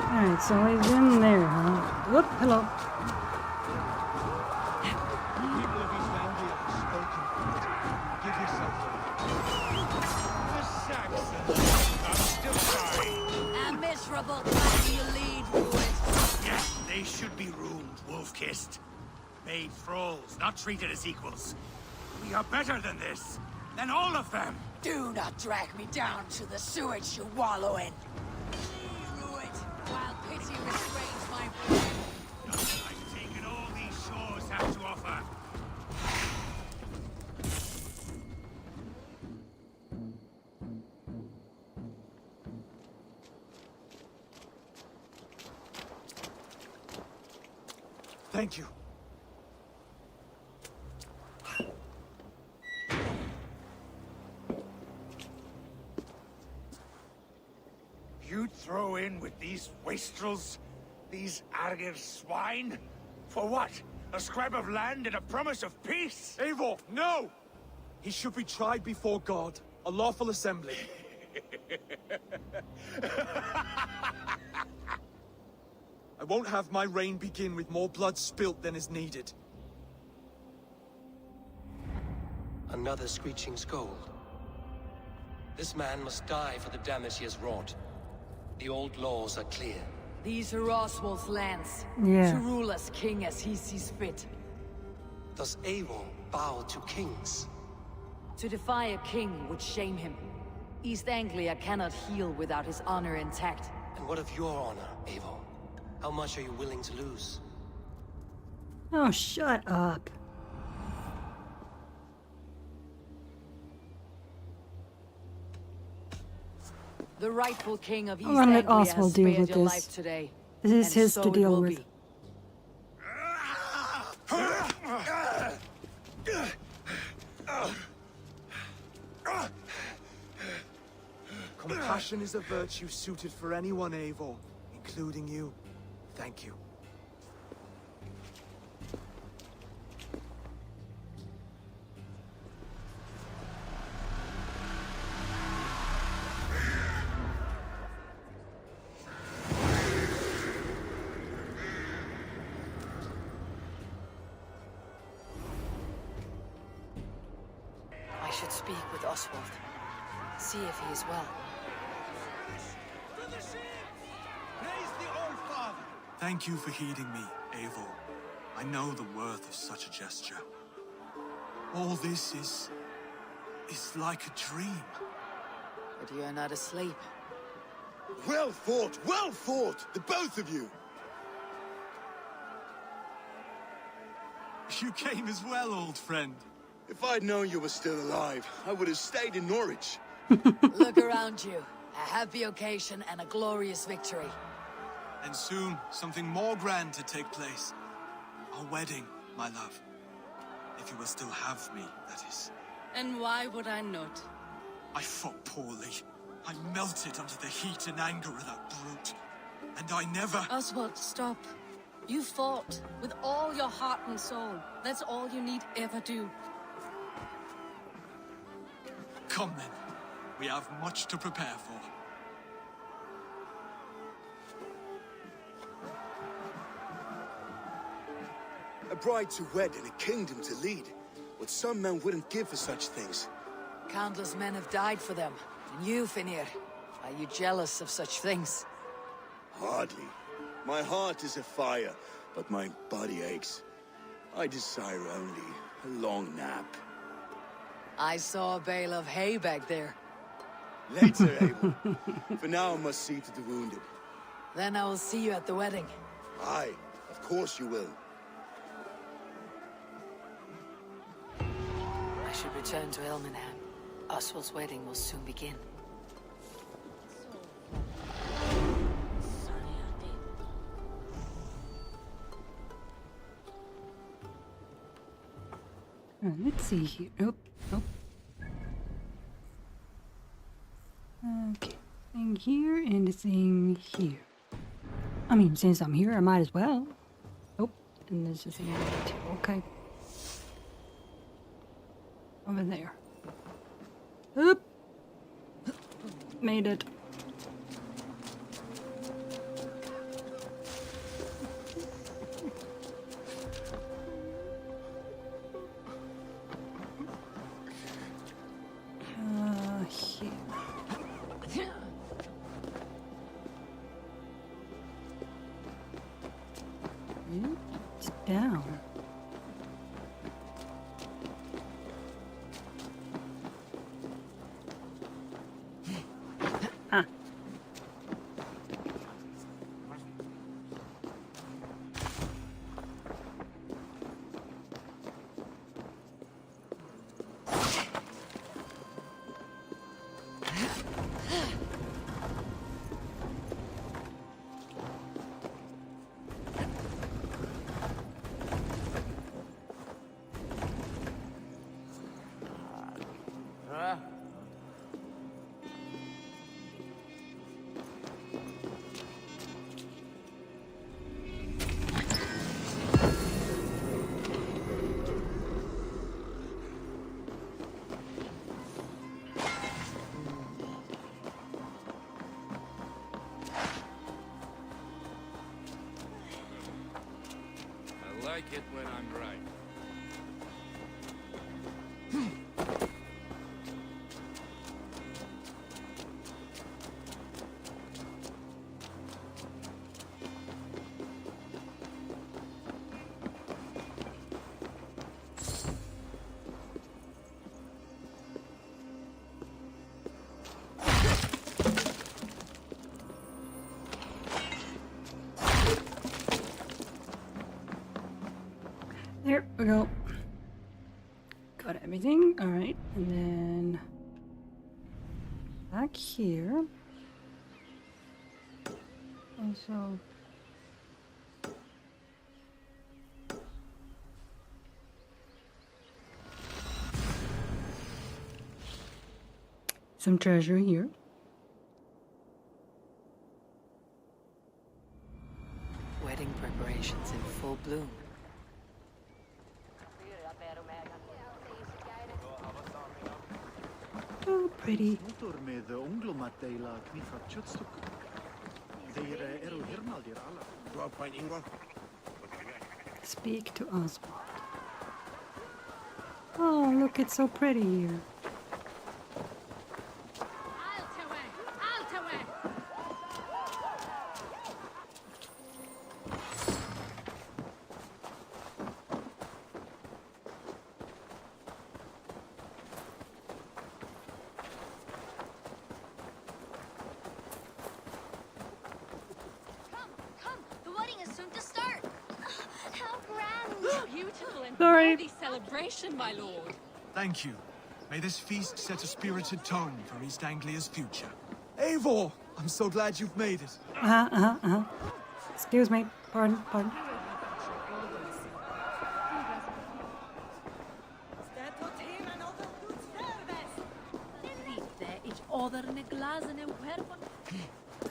Alright, so he's in there, huh? Whoop, hello. People of East Anglia have spoken. Give yourself up. The Saxons. I'm still trying. A miserable clan you lead, Ruid. Yes, they should be ruined, Wolf-Kissed. Made thralls, not treated as equals. We are better than this. Than all of them. Do not drag me down to the sewage you wallow in. Ruid, while pity restrains my brain. I've taken all these shores have to offer. Thank you. You'd throw in with these wastrels? These Argir swine? For what? A scrap of land and a promise of peace? Eivor, no! He should be tried before God, a lawful assembly. I won't have my reign begin with more blood spilt than is needed. Another screeching scold. This man must die for the damage he has wrought. The old laws are clear. These are Oswald's lands. Yeah. To rule as king as he sees fit. Does Eivor bow to kings? To defy a king would shame him. East Anglia cannot heal without his honor intact. And what of your honor, Eivor? How much are you willing to lose? Oh, shut up. The rightful king of East I'm gonna let Anglia Oswald has deal spared with your this. life today. This is and his so to it deal will with. be. Compassion is a virtue suited for anyone, Eivor, including you. Thank you. I should speak with Oswald. See if he is well. Praise the Old Father. Thank you for heeding me, Eivor. I know the worth of such a gesture. All this is like a dream. But you are not asleep. Well fought, the both of you. You came as well, old friend. If I'd known you were still alive, I would have stayed in Norwich. Look around you. A happy occasion and a glorious victory. And soon, something more grand to take place. Our wedding, my love. If you will still have me, that is. And why would I not? I fought poorly. I melted under the heat and anger of that brute. And I never... Oswald, stop. You fought with all your heart and soul. That's all you need ever do. Come then. We have much to prepare for. A bride to wed and a kingdom to lead. What some men wouldn't give for such things. Countless men have died for them. And you, Finir, are you jealous of such things? Hardly. My heart is afire, but my body aches. I desire only a long nap. I saw a bale of hay back there. Later, Abel. For now, I must see to the wounded. Then I will see you at the wedding. Aye, of course you will. I should return to Elmenham. Oswald's wedding will soon begin. Let's see here. Nope, nope. Okay, thing here and a thing here. I mean, since I'm here, I might as well. Oh, and there's a thing right here. Okay. Over there. Oop! Made it. Here. It's down. Ah. I like it when I'm right. There we go. Got everything. All right, and then back here. Also, some treasure here. Wedding preparations in full bloom. Oh, pretty. Speak to Oswald. Oh, look, it's so pretty here. Sorry. Celebration, my lord. Thank you. May this feast set a spirited tone for East Anglia's future. Eivor! I'm so glad you've made it. Excuse me. Pardon, pardon.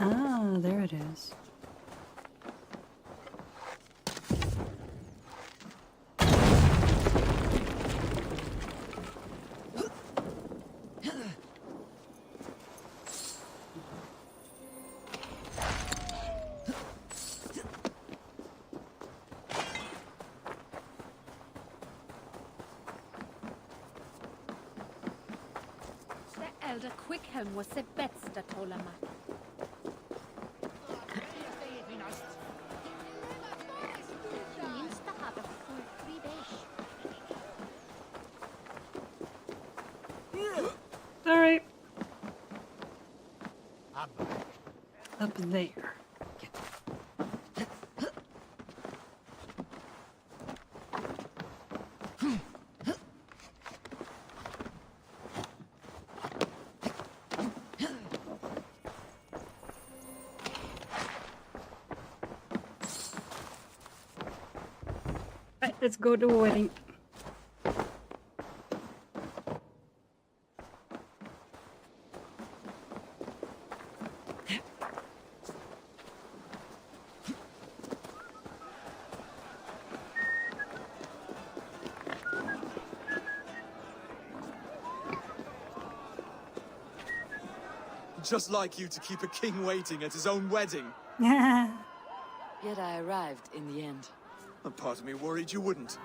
Ah, there it is. Elder Quickhelm was the bästa Tolamak. All right. Up there. Right, let's go to a wedding. Just like you to keep a king waiting at his own wedding. Yet I arrived in the end. A part of me worried you wouldn't.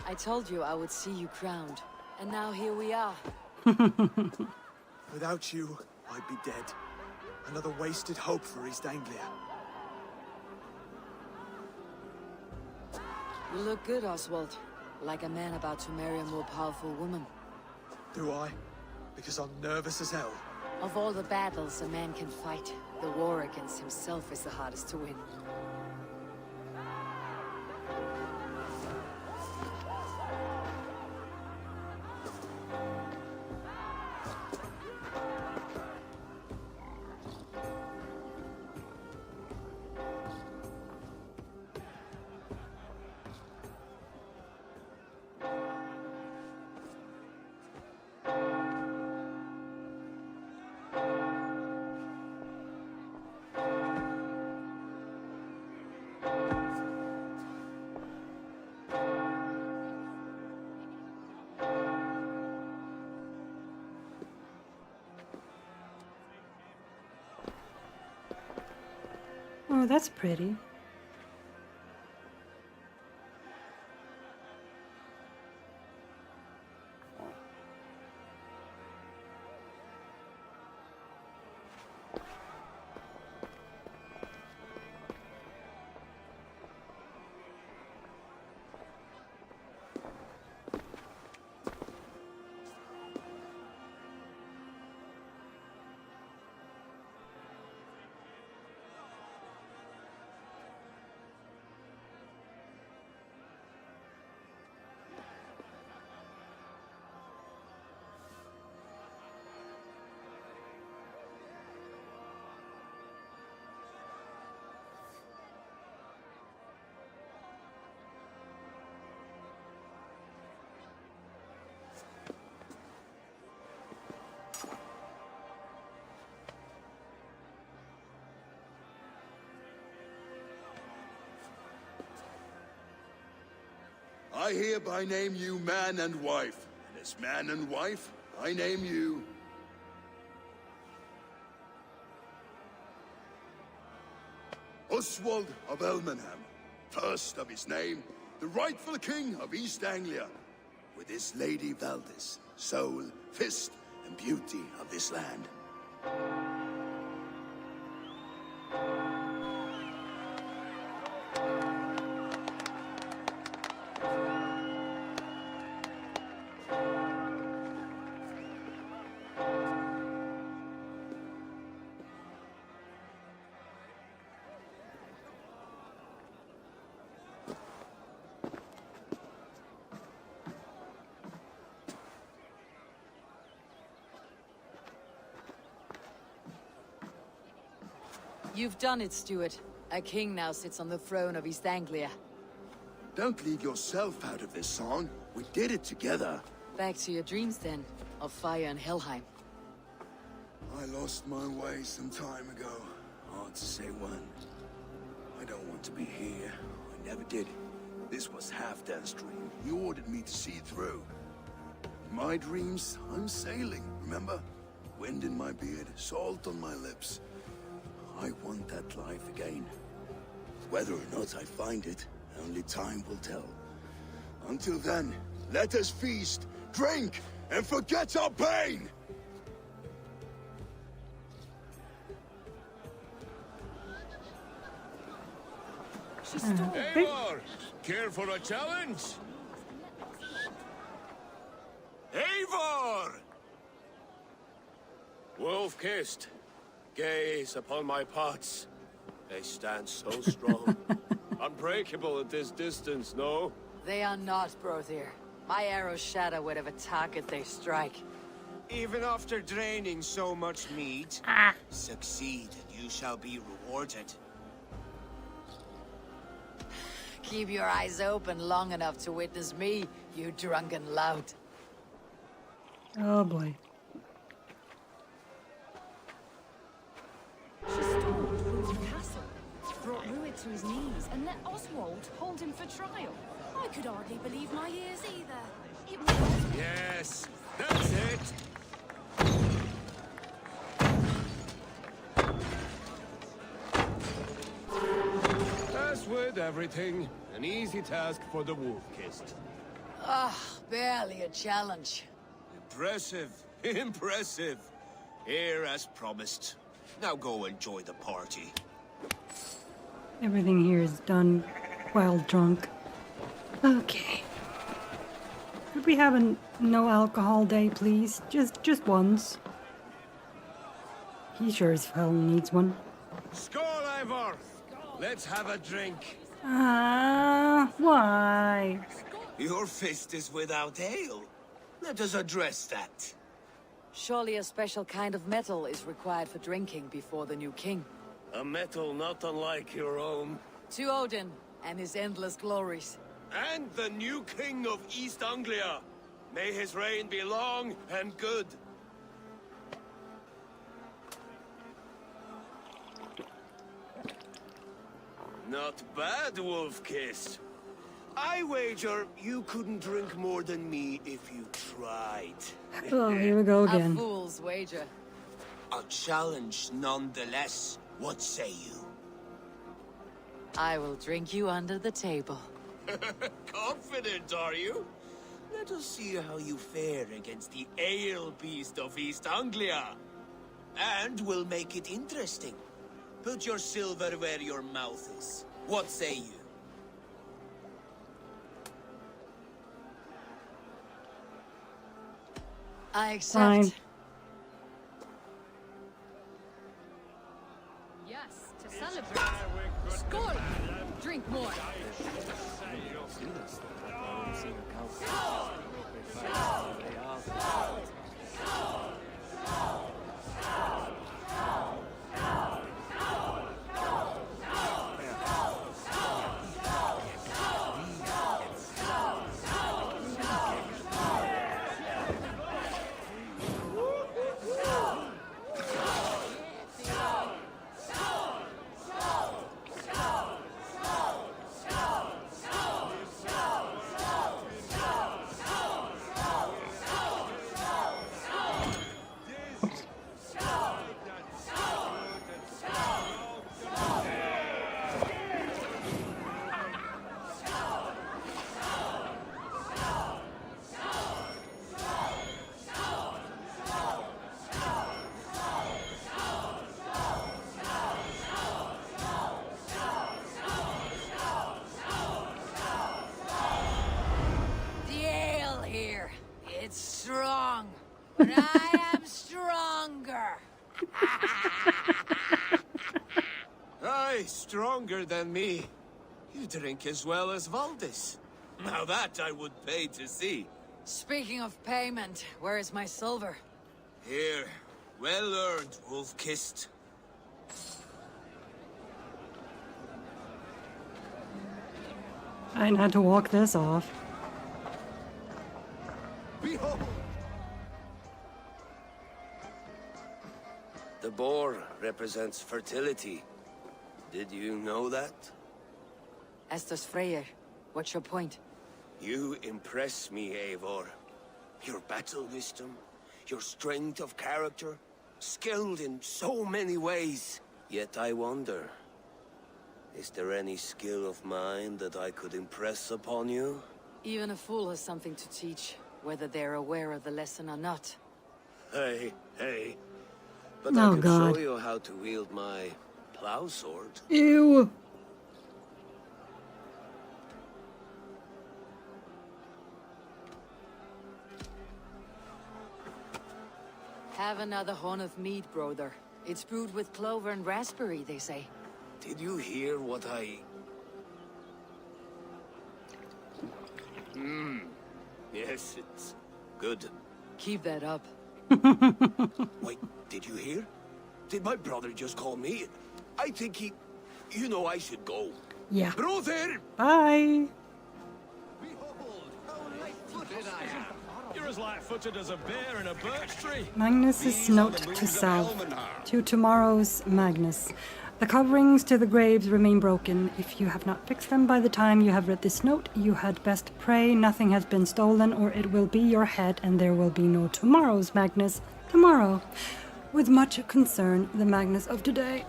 I told you I would see you crowned, and now here we are. Without you, I'd be dead. Another wasted hope for East Anglia. You look good, Oswald. Like a man about to marry a more powerful woman. Do I? Because I'm nervous as hell. Of all the battles a man can fight, the war against himself is the hardest to win. Oh, that's pretty. I hereby name you man and wife, and as man and wife, I name you... Oswald of Elmenham, first of his name, the rightful king of East Anglia, with his lady Valdis, soul, fist, and beauty of this land. You've done it, Stuart. A king now sits on the throne of East Anglia. Don't leave yourself out of this song. We did it together. Back to your dreams then, of fire and Helheim. I lost my way some time ago. Hard to say when. I don't want to be here. I never did. This was Halfdan's dream. He ordered me to see through. In my dreams, I'm sailing, remember? Wind in my beard, salt on my lips. I want that life again. Whether or not I find it, only time will tell. Until then, let us feast, drink, and forget our pain! Eivor! Care for a challenge? Eivor! Wolf-kissed, gaze upon my pots. They stand so strong. Unbreakable at this distance, no? They are not, Brother. My arrows shatter whatever target they strike. Even after draining so much meat, succeed and you shall be rewarded. Keep your eyes open long enough to witness me, you drunken lout. Oh boy. She stormed Rued's castle, brought Rued to his knees, and let Oswald hold him for trial. I could hardly believe my ears either. It was... Yes, that's it! As with everything, an easy task for the wolf-kissed. Ah, barely a challenge. Impressive, impressive. Here as promised. Now go enjoy the party. Everything here is done while drunk. Okay. Could we have a no alcohol day, please? Just once. He sure as hell needs one. Skål, Eivor! Let's have a drink. Why? Your fist is without ale. Let us address that. Surely a special kind of metal is required for drinking before the new king. A metal not unlike your own. To Odin and his endless glories. And the new king of East Anglia. May his reign be long and good. Not bad, Wolf-kissed. I wager you couldn't drink more than me if you tried. Oh, here we go again. A fool's wager. A challenge nonetheless. What say you? I will drink you under the table. Confident, are you? Let us see how you fare against the ale beast of East Anglia. And we'll make it interesting. Put your silver where your mouth is. What say you? I accept. Fine. Yes, to celebrate. Skål! Drink more. Strong, but I am stronger. Aye, stronger than me. You drink as well as Valdis. Now that I would pay to see. Speaking of payment, where is my silver? Here, well earned, Wolf-kissed. I had to walk this off. Behold! The boar represents fertility. Did you know that? As does Freyr. What's your point? You impress me, Eivor. Your battle wisdom, your strength of character, skilled in so many ways. Yet I wonder, is there any skill of mine that I could impress upon you? Even a fool has something to teach, whether they're aware of the lesson or not. Hey. But Oh, I could God. show you how to wield my plow sword. Ew. Have another horn of mead, brother. It's brewed with clover and raspberry, they say. Did you hear what I... Yes, it's good. Keep that up. Wait, did you hear? Did my brother just call me? I think he... You know I should go. Yeah. Brother! Bye. You're as light-footed as a bear in a birch tree. Magnus's note to South. To tomorrow's Magnus. The coverings to the graves remain broken. If you have not fixed them by the time you have read this note, you had best pray nothing has been stolen, or it will be your head and there will be no tomorrow's Magnus tomorrow. With much concern, the Magnus of today.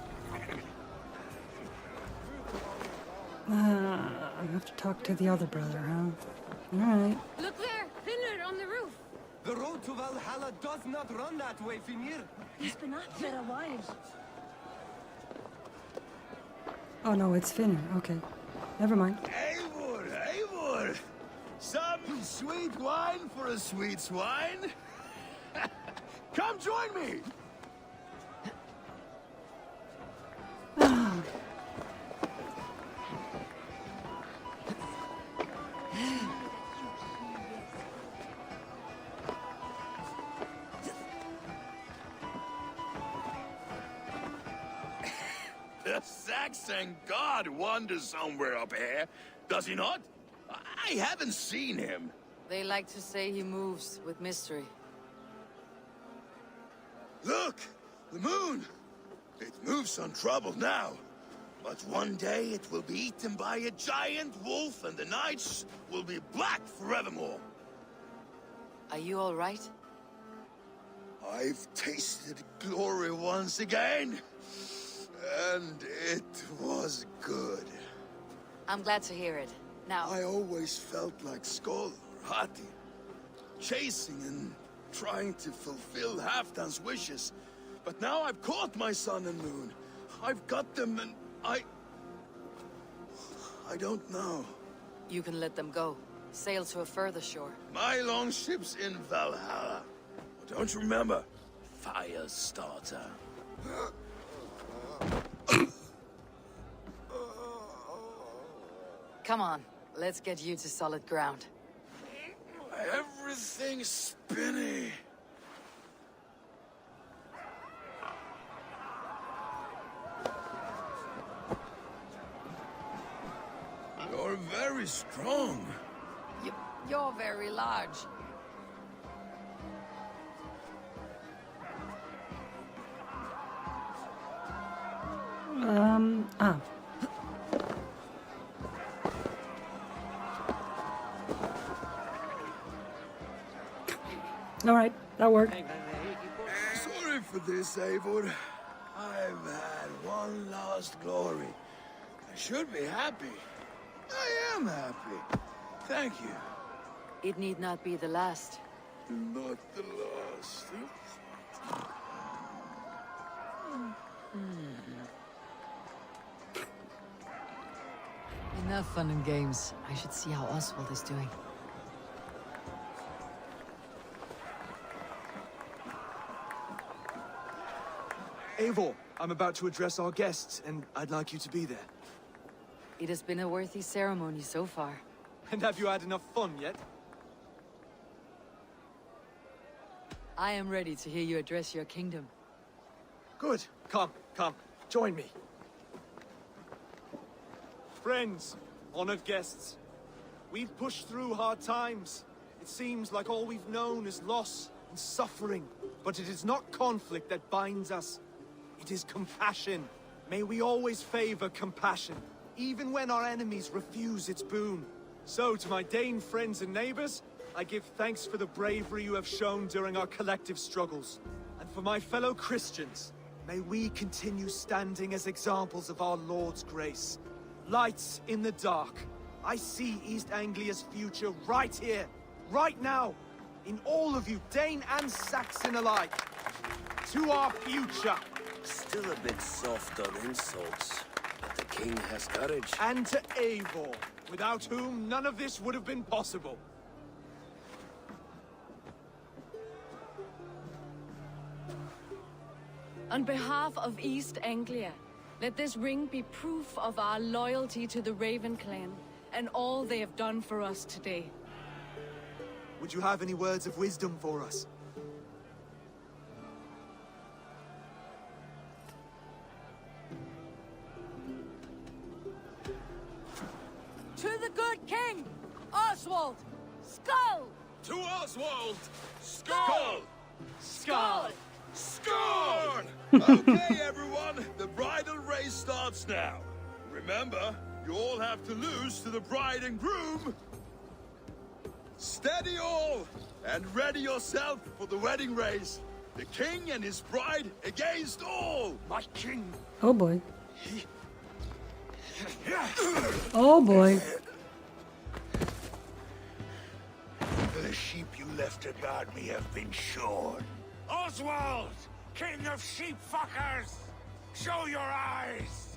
I have to talk to the other brother, huh? Alright. Look there! Finner on the roof! The road to Valhalla does not run that way, Finir. He's been up there a while. Oh no, it's Finner. Okay. Never mind. Eivor! Some sweet wine for a sweet swine? Come join me! The Saxon god wanders somewhere up here, does he not? I haven't seen him. They like to say he moves with mystery. Look! The moon! It moves untroubled now. But one day it will be eaten by a giant wolf and the nights will be black forevermore. Are you all right? I've tasted glory once again. And it was good. I'm glad to hear it. Now... I always felt like Skoll or Hati. Chasing and trying to fulfill Halfdan's wishes. But now I've caught my sun and moon. I've got them and I don't know. You can let them go. Sail to a further shore. My longship's in Valhalla. Don't you remember? Firestarter. Come on, let's get you to solid ground. Everything's spinny. You're very strong. You're very large. Alright, that worked. Sorry for this, Eivor. I've had one last glory. I should be happy. I am happy. Thank you. It need not be the last. Not the last. Enough fun and games. I should see how Oswald is doing. Eivor, I'm about to address our guests, and I'd like you to be there. It has been a worthy ceremony so far. And have you had enough fun yet? I am ready to hear you address your kingdom. Good. Come, join me. Friends, honored guests, We've pushed through hard times. It seems like all we've known is loss and suffering. But it is not conflict that binds us. It is compassion. May we always favor compassion, even when our enemies refuse its boon. So, to my Dane friends and neighbors, I give thanks for the bravery you have shown during our collective struggles. And for my fellow Christians, may we continue standing as examples of our Lord's grace. Lights in the dark. I see East Anglia's future right here, right now, in all of you, Dane and Saxon alike. To our future. Still a bit soft on insults, but the king has courage. And to Eivor, without whom none of this would have been possible. On behalf of East Anglia, let this ring be proof of our loyalty to the Raven clan and all they have done for us today. Would you have any words of wisdom for us? To the good king, Oswald, Skull! To Oswald! Skull! Skull! Skull! Okay, everyone, the bridal race starts now. Remember, you all have to lose to the bride and groom. Steady all, and ready yourself for the wedding race. The king and his bride against all. My king. Oh boy. Oh boy. The sheep you left to guard me have been shorn. Oswald! King of sheep fuckers! Show your eyes!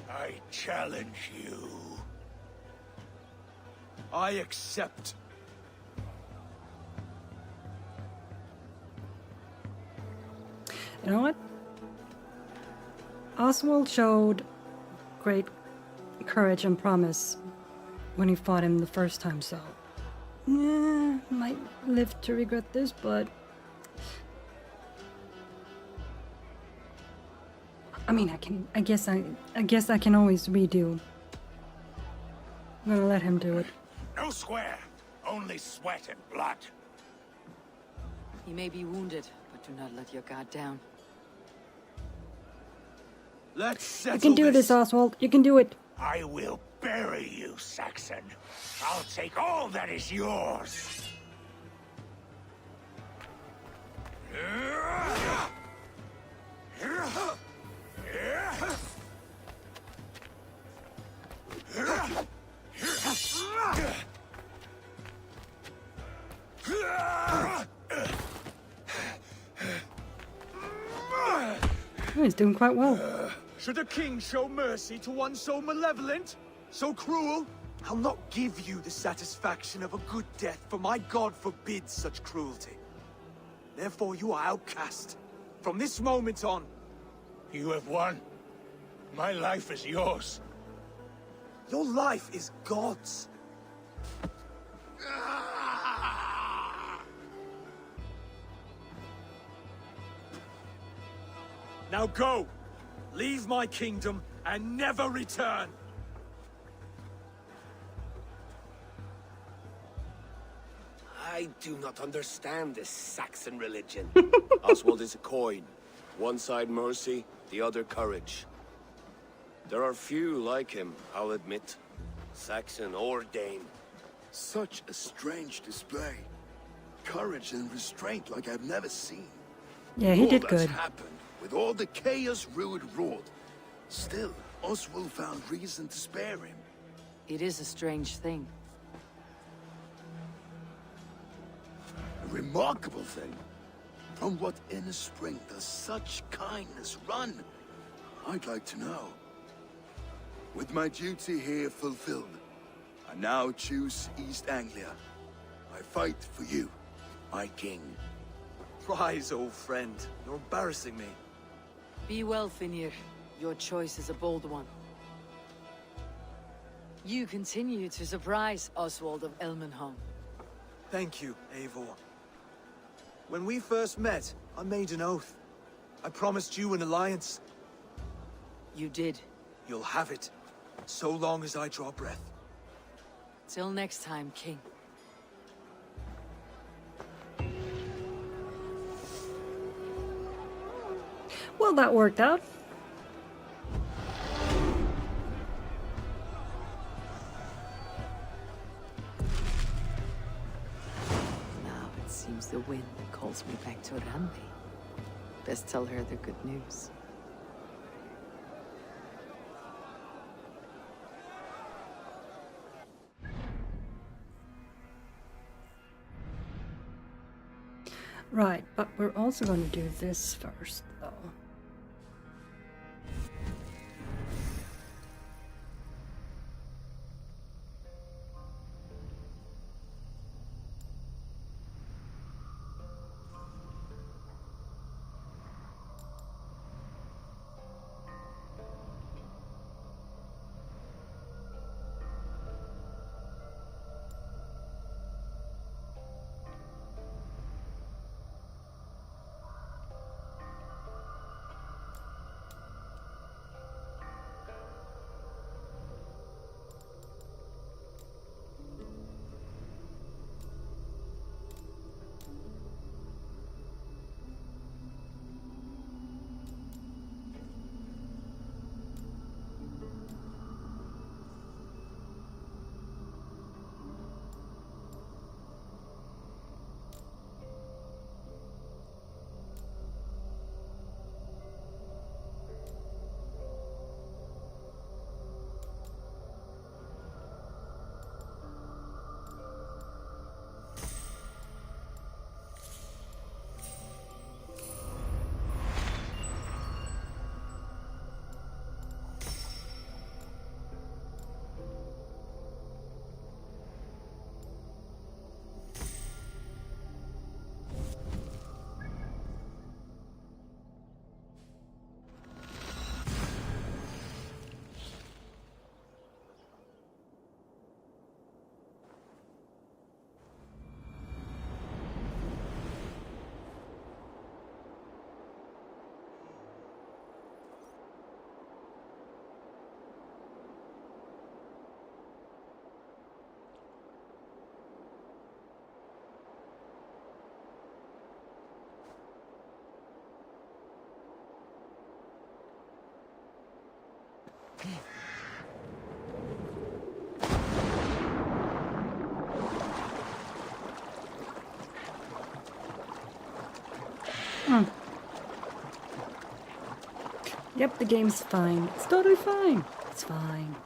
I challenge you. I accept. You know what? Oswald showed great courage and promise when he fought him the first time, so might live to regret this, but I mean, I guess I can always redo. I'm gonna let him do it. No square, only sweat and blood. You may be wounded, but do not let your guard down. Let's settle You can do this, Oswald. You can do it. I will bury you, Saxon. I'll take all that is yours. Oh, he's doing quite well. Should a king show mercy to one so malevolent, so cruel? I'll not give you the satisfaction of a good death, for my god forbids such cruelty. Therefore you are outcast. From this moment on. You have won. My life is yours. Your life is God's. Now go! Leave my kingdom and never return! I do not understand this Saxon religion. Oswald is a coin. One side mercy, the other courage. There are few like him, I'll admit. Saxon or Dane. Such a strange display. Courage and restraint like I've never seen. Yeah, he did good. All that's happened, with all the chaos Rued wrought, still, Oswald found reason to spare him. It is a strange thing. A remarkable thing. From what inner spring does such kindness run? I'd like to know. With my duty here fulfilled, I now choose East Anglia. I fight for you, my king. Rise, old friend. You're embarrassing me. Be well, Finir. Your choice is a bold one. You continue to surprise Oswald of Elmenholm. Thank you, Eivor. When we first met, I made an oath. I promised you an alliance. You did. You'll have it, so long as I draw breath. Till next time, King. Well, that worked out. Now it seems the wind calls me back to Randi. Best tell her the good news. Right, but we're also going to do this first, though. Yep, the game's fine. It's totally fine. It's fine.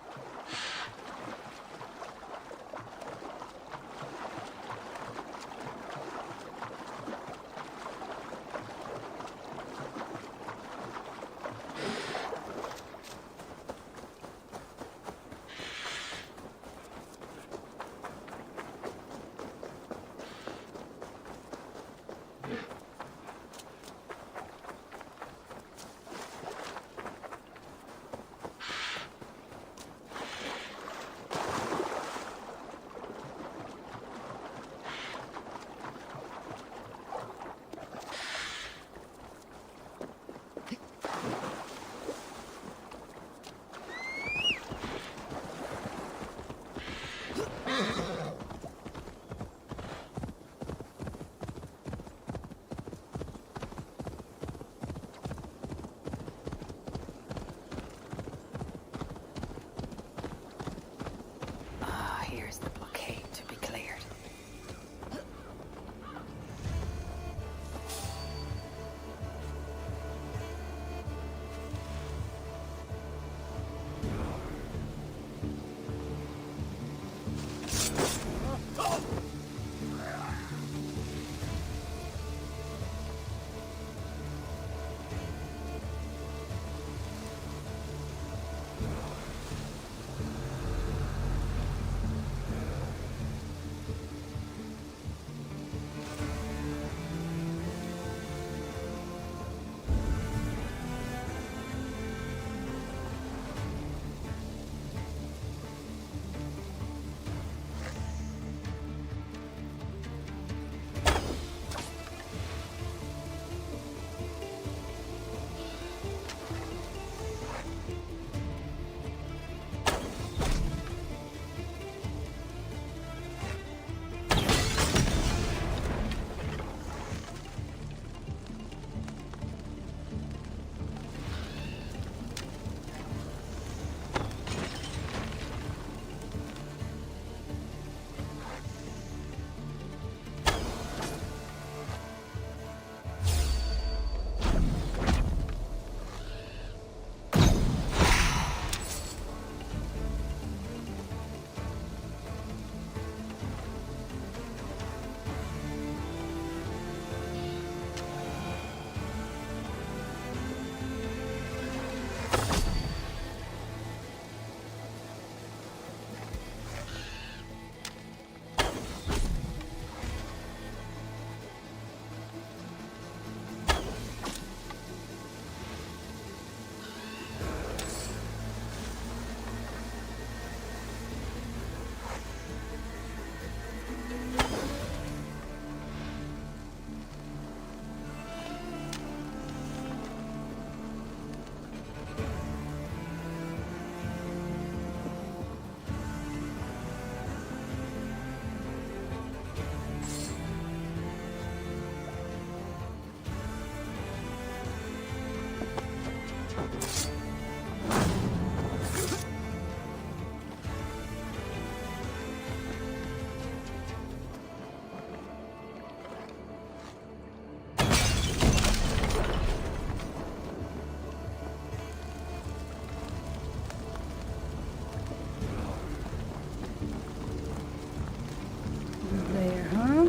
There, huh?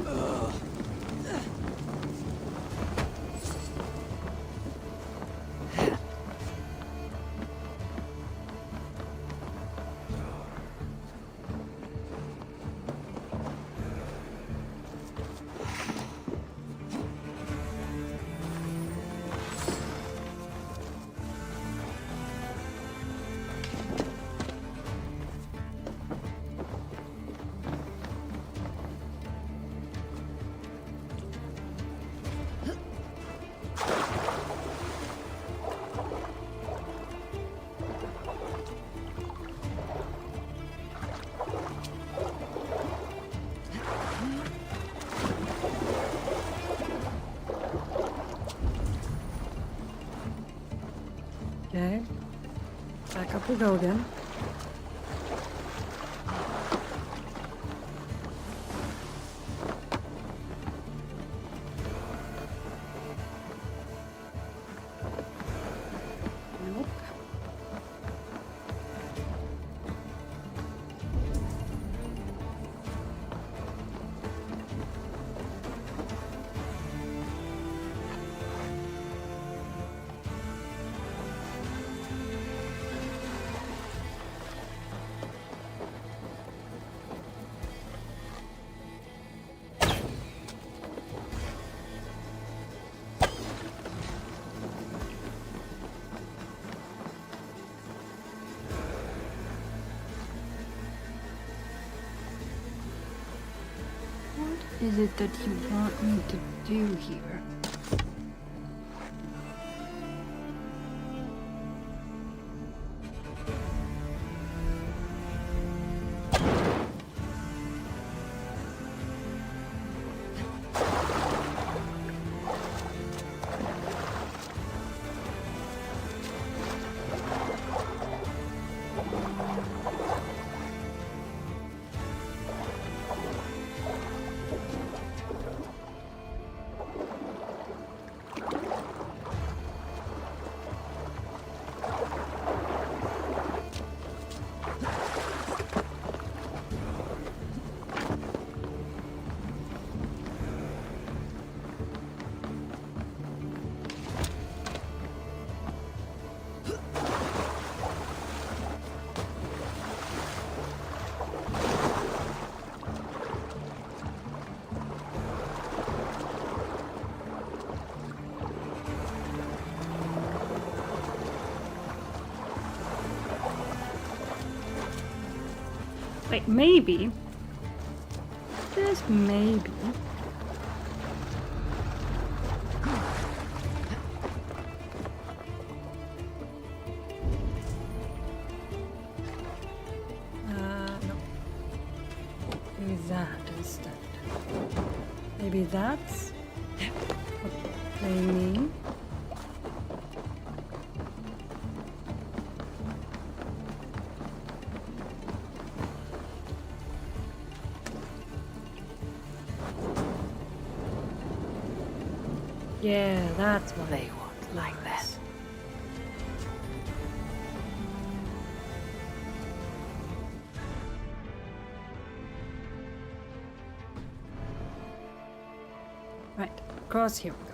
Okay. Back up we go again. Nope. What is it that you want me to do here? Wait, maybe. Just maybe. No. Maybe that instead. Maybe that's what they mean. Yeah, that's what they won't like that. Right, across here we go.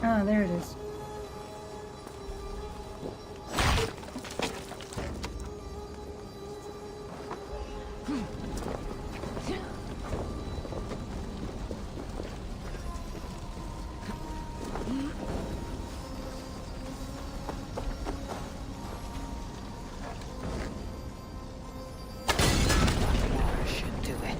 Ah, there it is. Should do it.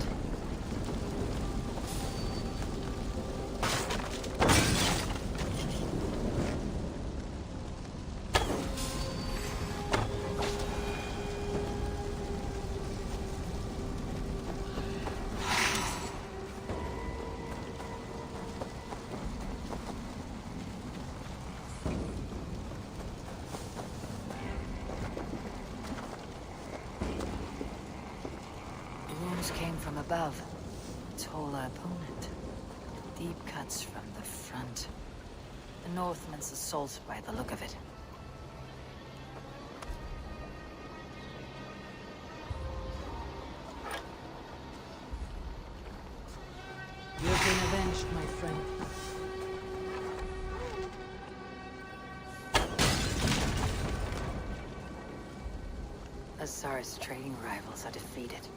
Came from above. Told our opponent. Deep cuts from the front. The Northman's assault by the look of it. You've been avenged, my friend. Azar's trading rivals are defeated.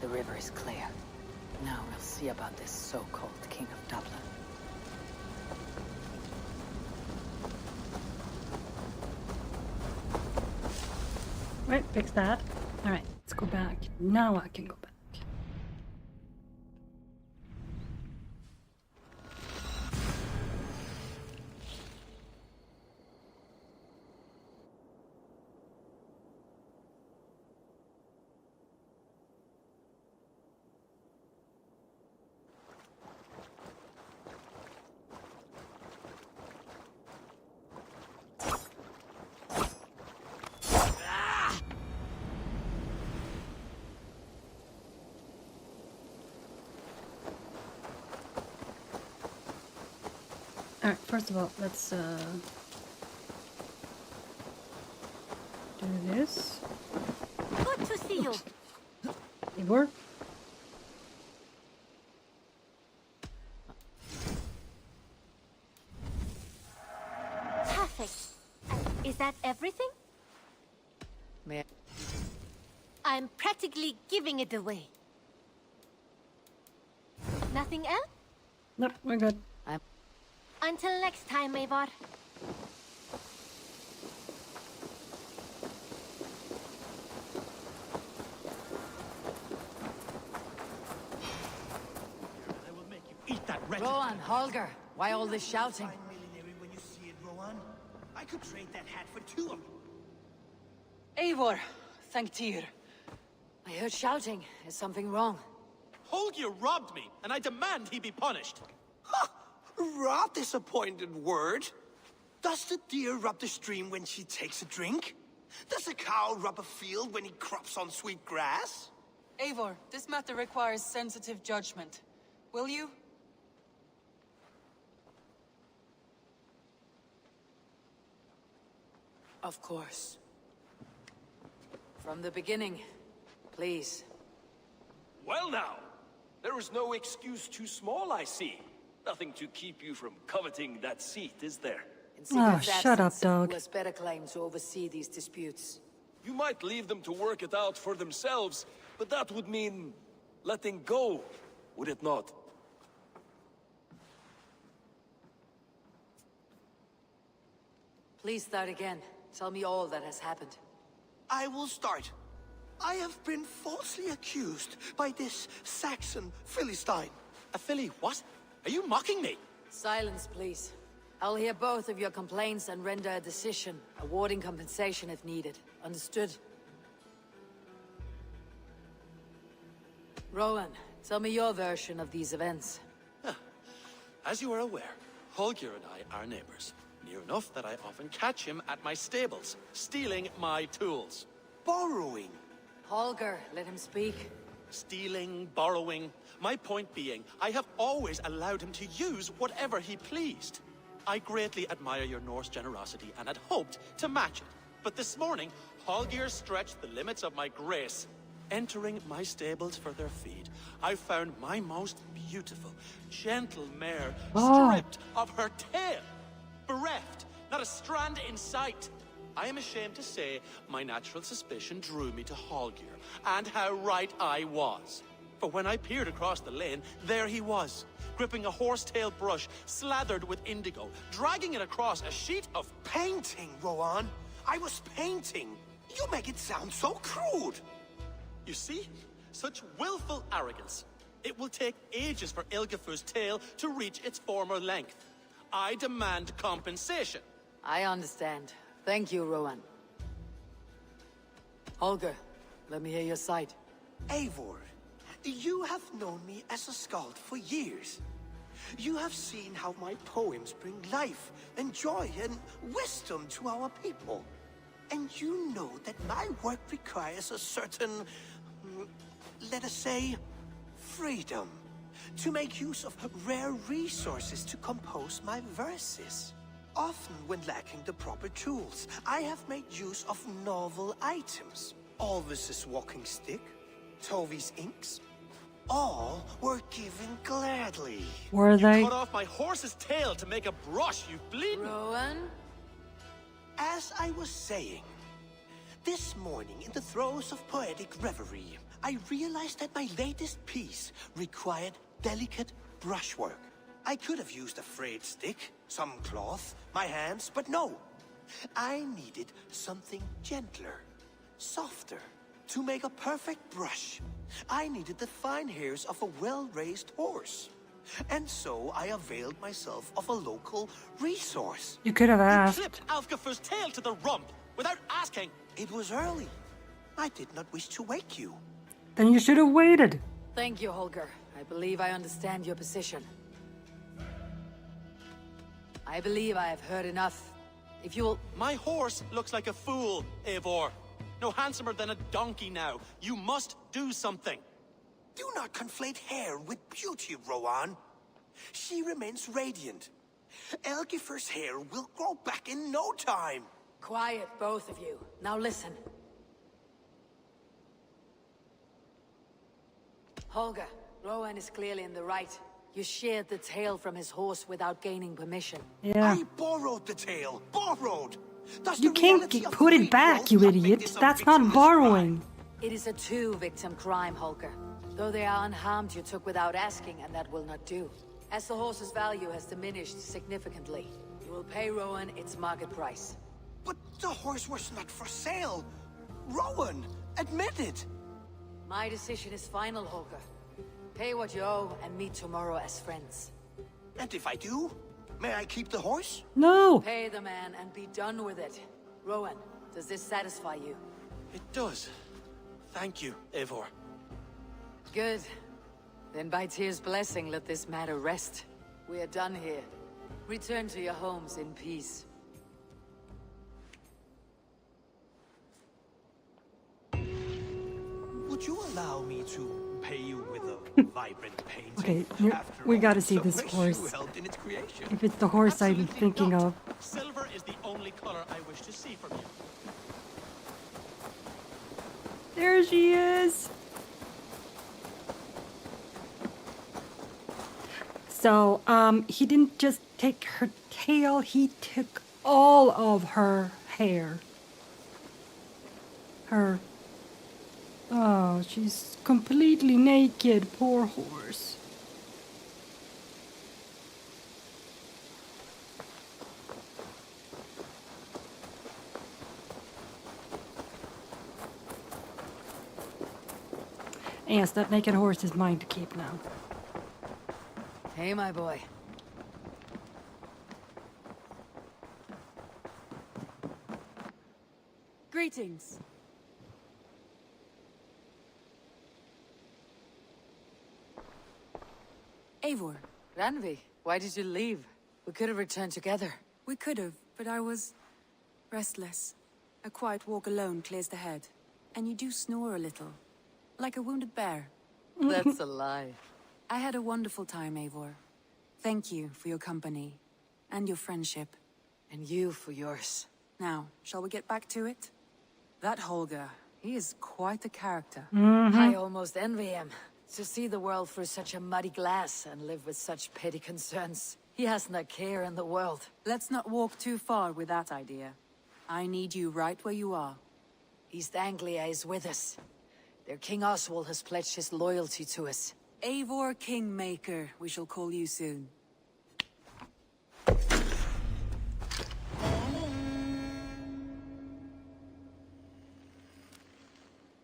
The river is clear. Now we'll see about this so-called King of Dublin. Right, fix that. Alright, let's go back. Now I can go back. Alright, first of all, let's do this. Good to see you. Igor? Perfect. Is that everything? May I'm practically giving it away. Nothing else? Nope, we're good. Until next time, Eivor. Eat that wretched... Rowan, Holger, why all this shouting? When you see it, Rowan. I could trade that hat for 2 of them. Eivor, thank Tyr. I heard shouting. Is something wrong? Holger robbed me, and I demand he be punished. Rot disappointed word. Does the deer rub the stream when she takes a drink? Does a cow rub a field when he crops on sweet grass? Eivor, this matter requires sensitive judgment. Will you? Of course. From the beginning, please. Well now, there is no excuse too small, I see. Nothing to keep you from coveting that seat, is there? Oh, shut up, dog. Who has better claim to oversee these disputes? You might leave them to work it out for themselves, but that would mean letting go, would it not? Please start again. Tell me all that has happened. I will start. I have been falsely accused by this Saxon Philistine. A Philly what? Are you mocking me? Silence, please. I'll hear both of your complaints and render a decision, awarding compensation if needed. Understood? Rowan, tell me your version of these events. As you are aware, Holger and I are neighbors. Near enough that I often catch him at my stables, stealing my tools. Borrowing? Holger, let him speak. Stealing, borrowing. My point being, I have always allowed him to use whatever he pleased. I greatly admire your Norse generosity and had hoped to match it. But this morning, Holger stretched the limits of my grace. Entering my stables for their feed, I found my most beautiful, gentle mare stripped of her tail. not a strand in sight. I am ashamed to say my natural suspicion drew me to Hallgeir, and how right I was. For when I peered across the lane, there he was, gripping a horsetail brush slathered with indigo, dragging it across a sheet of Painting, Rowan. I was painting. You make it sound so crude. You see? Such willful arrogance. It will take ages for Ilgafur's tail to reach its former length. I demand compensation. I understand. Thank you, Rowan. Holger, let me hear your side. Eivor, you have known me as a skald for years. You have seen how my poems bring life and joy and wisdom to our people. And you know that my work requires a certain, let us say, freedom to make use of rare resources to compose my verses. Often when lacking the proper tools, I have made use of novel items. Alvis's walking stick, Tovi's inks, all were given gladly. Were they? Cut off my horse's tail to make a brush, you bleeding. Rowan? As I was saying, this morning in the throes of poetic reverie, I realized that my latest piece required delicate brushwork. I could have used a frayed stick, some cloth, my hands, but no. I needed something gentler, softer. To make a perfect brush, I needed the fine hairs of a well-raised horse. And so I availed myself of a local resource. You could have asked. You clipped Alfgafur's tail to the rump without asking. It was early. I did not wish to wake you. Then you should have waited. Thank you, Holger. I believe I understand your position. I believe I have heard enough. If you'll... My horse looks like a fool, Eivor. No handsomer than a donkey now. You must do something. Do not conflate hair with beauty, Rowan. She remains radiant. Elgifur's hair will grow back in no time. Quiet, both of you. Now listen. Holger, Rowan is clearly in the right. You sheared the tail from his horse without gaining permission. Yeah. I borrowed the tail. Borrowed. You can't put it back, you idiot. That's not borrowing. It is a two-victim crime, Holger. Though they are unharmed, you took without asking, and that will not do. As the horse's value has diminished significantly, you will pay Rowan its market price. But the horse was not for sale. Rowan, admit it. My decision is final, Holger. Pay what you owe and meet tomorrow as friends. And if I do, may I keep the horse? No. Pay the man and be done with it. Rowan, does this satisfy you? It does. Thank you, Eivor. Good. Then by Tyr's blessing, let this matter rest. We are done here. Return to your homes in peace. Would you allow me to pay you with a vibrant painting? Okay, we gotta see this horse. If it's the horse I'm thinking of. Silver is the only color I wish to see from you. There she is. So, he didn't just take her tail, he took all of her hair. Oh, she's completely naked, poor horse. Yes, that naked horse is mine to keep now. Hey, my boy. Greetings. Eivor. Randvi, why did you leave? We could have returned together. We could have, but I was restless. A quiet walk alone clears the head. And you do snore a little, like a wounded bear. That's a lie. I had a wonderful time, Eivor. Thank you for your company and your friendship. And you for yours. Now, shall we get back to it? That Holger, he is quite the character. I almost envy him. To see the world through such a muddy glass and live with such petty concerns. He hasn't a care in the world. Let's not walk too far with that idea. I need you right where you are. East Anglia is with us. Their King Oswald has pledged his loyalty to us. Eivor Kingmaker, we shall call you soon.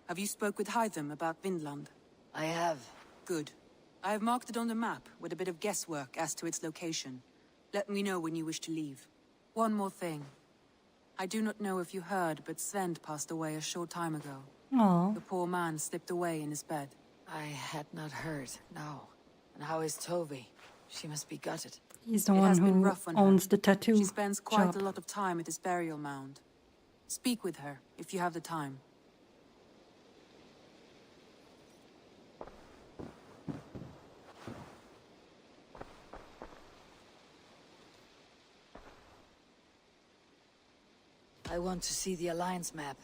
Have you spoke with Hytham about Vinland? I have. Good. I have marked it on the map with a bit of guesswork as to its location. Let me know when you wish to leave. One more thing. I do not know if you heard, but Sven passed away a short time ago. Aw. The poor man slipped away in his bed. I had not heard, no. And how is Toby? She must be gutted. He's the It one has been who rough on owns her. the tattoo She spends quite shop. a lot of time at his burial mound. Speak with her, if you have the time. I want to see the Alliance map.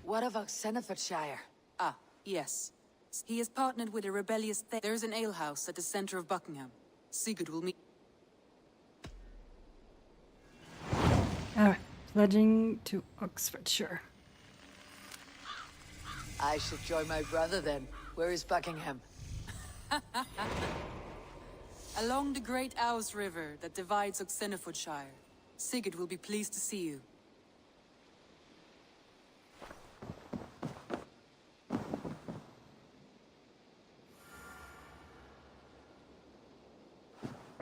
What about Senefordshire? Ah, yes. He is partnered with a rebellious There is an alehouse at the center of Buckingham. Sigurd will meet... Alright, pledging to Oxfordshire. I should join my brother then. Where is Buckingham? Along the Great Ouse River that divides Oxenfordshire. Sigurd will be pleased to see you.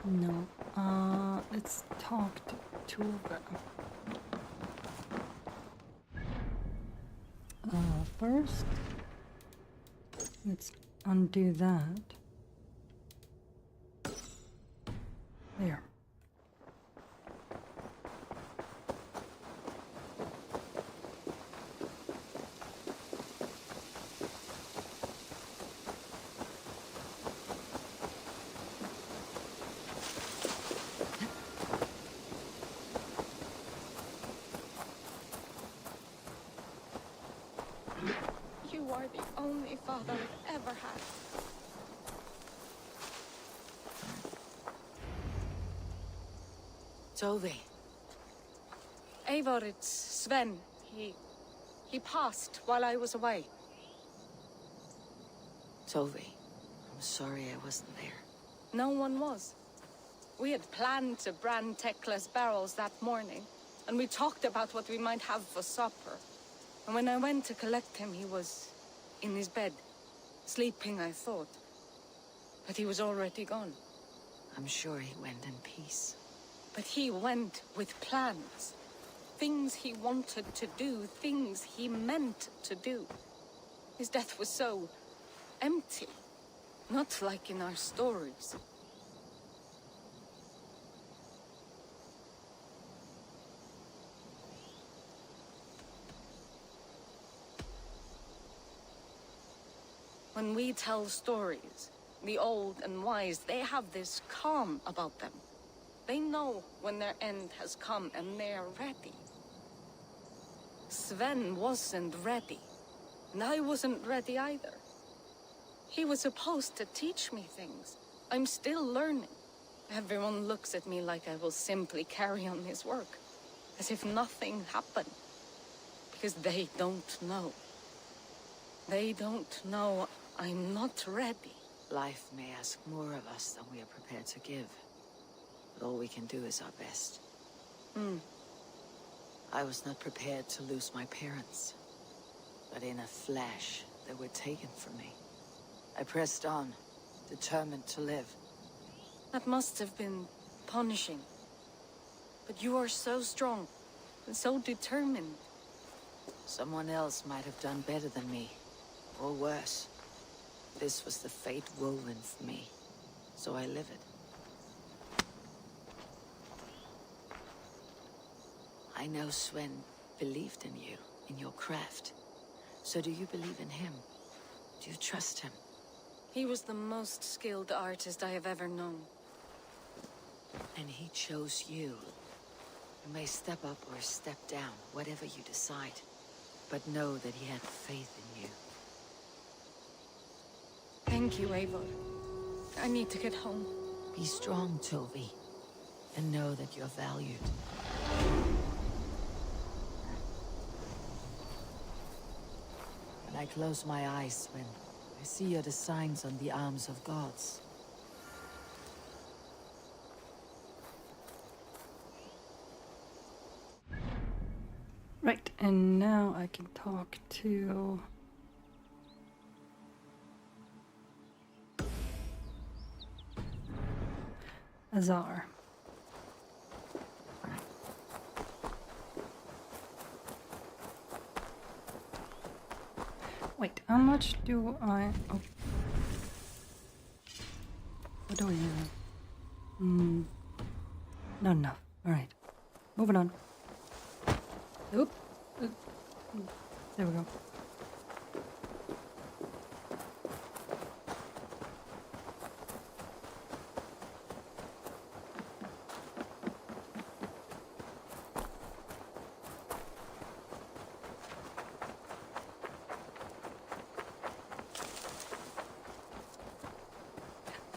No. Let's talk to them. First, let's undo that. There. You are the only father I've ever had. Toby. Eivor, it's Sven. He passed while I was away. Toby, I'm sorry I wasn't there. No one was. We had planned to brand Tekla's barrels that morning, and we talked about what we might have for supper. And when I went to collect him, he was in his bed, sleeping, I thought. But he was already gone. I'm sure he went in peace. But he went with plans. Things he wanted to do, things he meant to do. His death was so empty. Not like in our stories. When we tell stories, the old and wise, they have this calm about them. They know when their end has come and they're ready. Sven wasn't ready, and I wasn't ready either. He was supposed to teach me things. I'm still learning. Everyone looks at me like I will simply carry on his work, as if nothing happened. Because they don't know. They don't know I'm not ready. Life may ask more of us than we are prepared to give. But all we can do is our best. I was not prepared to lose my parents. But in a flash, they were taken from me. I pressed on, determined to live. That must have been punishing. But you are so strong, and so determined. Someone else might have done better than me, or worse. This was the fate woven for me, so I live it. I know Sven believed in you, in your craft. So do you believe in him? Do you trust him? He was the most skilled artist I have ever known. And he chose you. You may step up or step down, whatever you decide. but know that he had faith in you. Thank you, Eivor. I need to get home. Be strong, Tovi, and know that you're valued. When I close my eyes, Sven, I see the signs on the arms of gods. Right, and now I can talk to... Azar. Wait, how much do I... Oh. What do we have? Not enough. Alright. Moving on. Oop. There we go.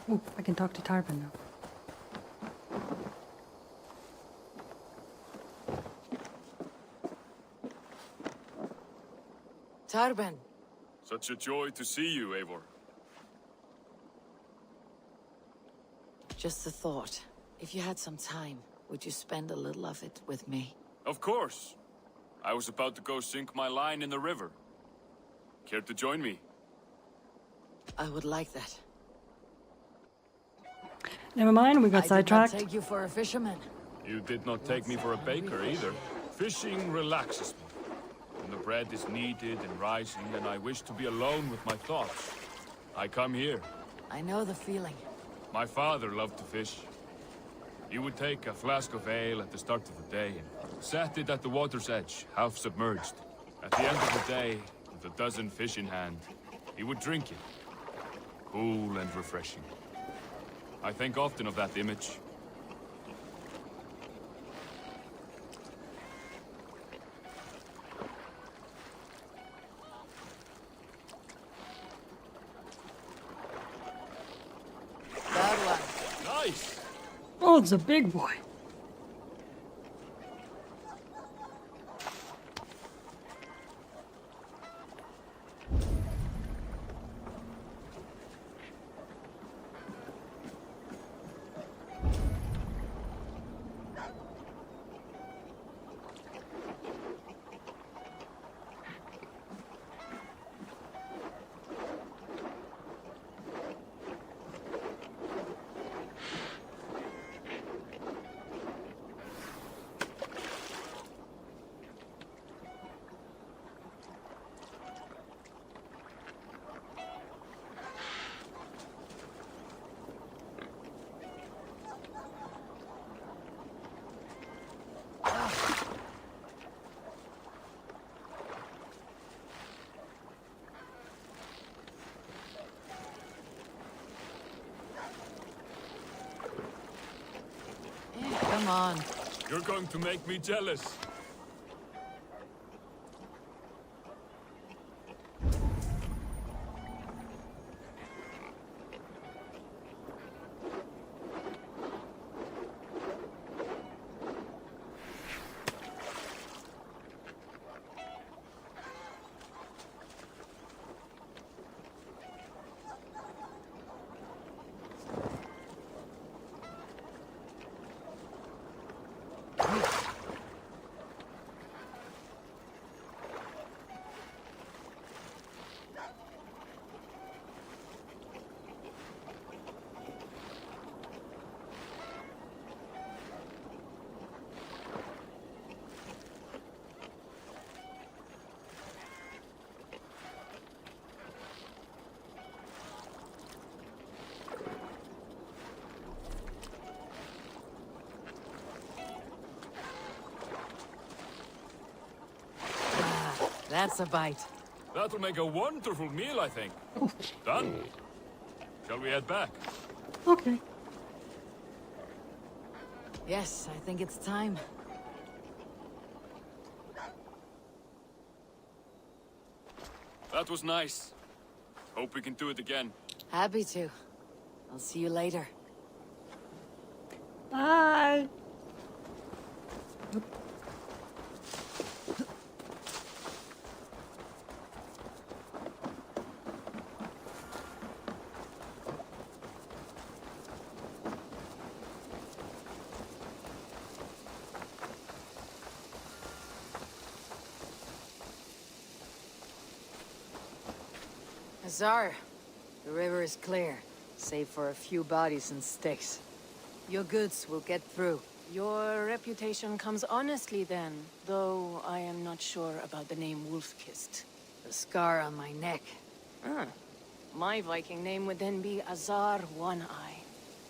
Ooh, I can talk to Tarvin now. Tarben! Such a joy to see you, Eivor. Just a thought. If you had some time, would you spend a little of it with me? Of course. I was about to go sink my line in the river. Care to join me? I would like that. Never mind, we got sidetracked. I did not take you for a fisherman. You did not take me for a baker either. Fishing relaxes me. When the bread is kneaded and rising, and I wish to be alone with my thoughts, I come here. I know the feeling. My father loved to fish. He would take a flask of ale at the start of the day and set it at the water's edge, half submerged. At the end of the day, with a dozen fish in hand, he would drink it. Cool and refreshing. I think often of that image. That one. Nice! Oh, it's a big boy. Come on. You're going to make me jealous. That's a bite. That'll make a wonderful meal, I think. Done. Shall we head back? Okay. Yes, I think it's time. That was nice. Hope we can do it again. Happy to. I'll see you later. Bye. Azar, the river is clear, save for a few bodies and sticks. Your goods will get through. Your reputation comes honestly then, though I am not sure about the name Wolf-Kissed. The scar on my neck. Ah, my Viking name would then be Azar One-Eye.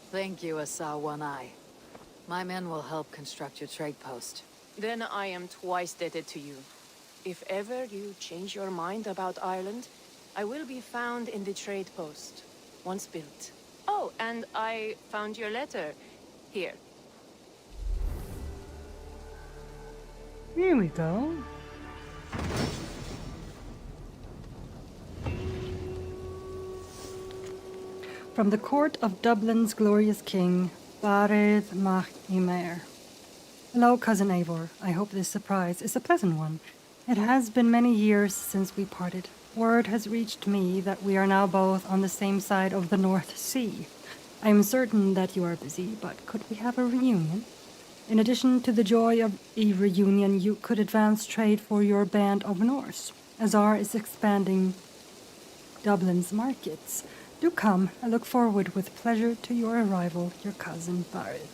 Thank you, Azar One-Eye. My men will help construct your trade post. Then I am twice indebted to you. If ever you change your mind about Ireland, I will be found in the trade post, once built. Oh, and I found your letter. Here. Here we go. From the court of Dublin's glorious king, Baredd Mac Imer. Hello, cousin Eivor. I hope this surprise is a pleasant one. It has been many years since we parted. Word has reached me that we are now both on the same side of the North Sea. I am certain that you are busy, but could we have a reunion? In addition to the joy of a reunion, you could advance trade for your band of Norse. Azar is expanding Dublin's markets. Do come. I look forward with pleasure to your arrival, your cousin Baredd.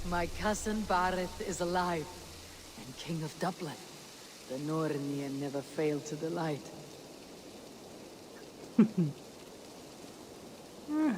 My cousin Baredd is alive, and king of Dublin. The Nornir never failed to delight. Alright,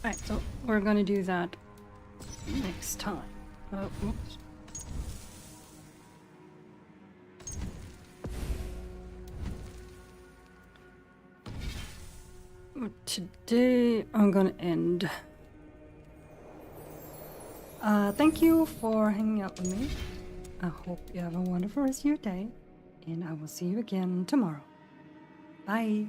Alright, so we're gonna do that next time. Oh, oops. Today I'm gonna end. Thank you for hanging out with me. I hope you have a wonderful rest of your day, and I will see you again tomorrow. Bye.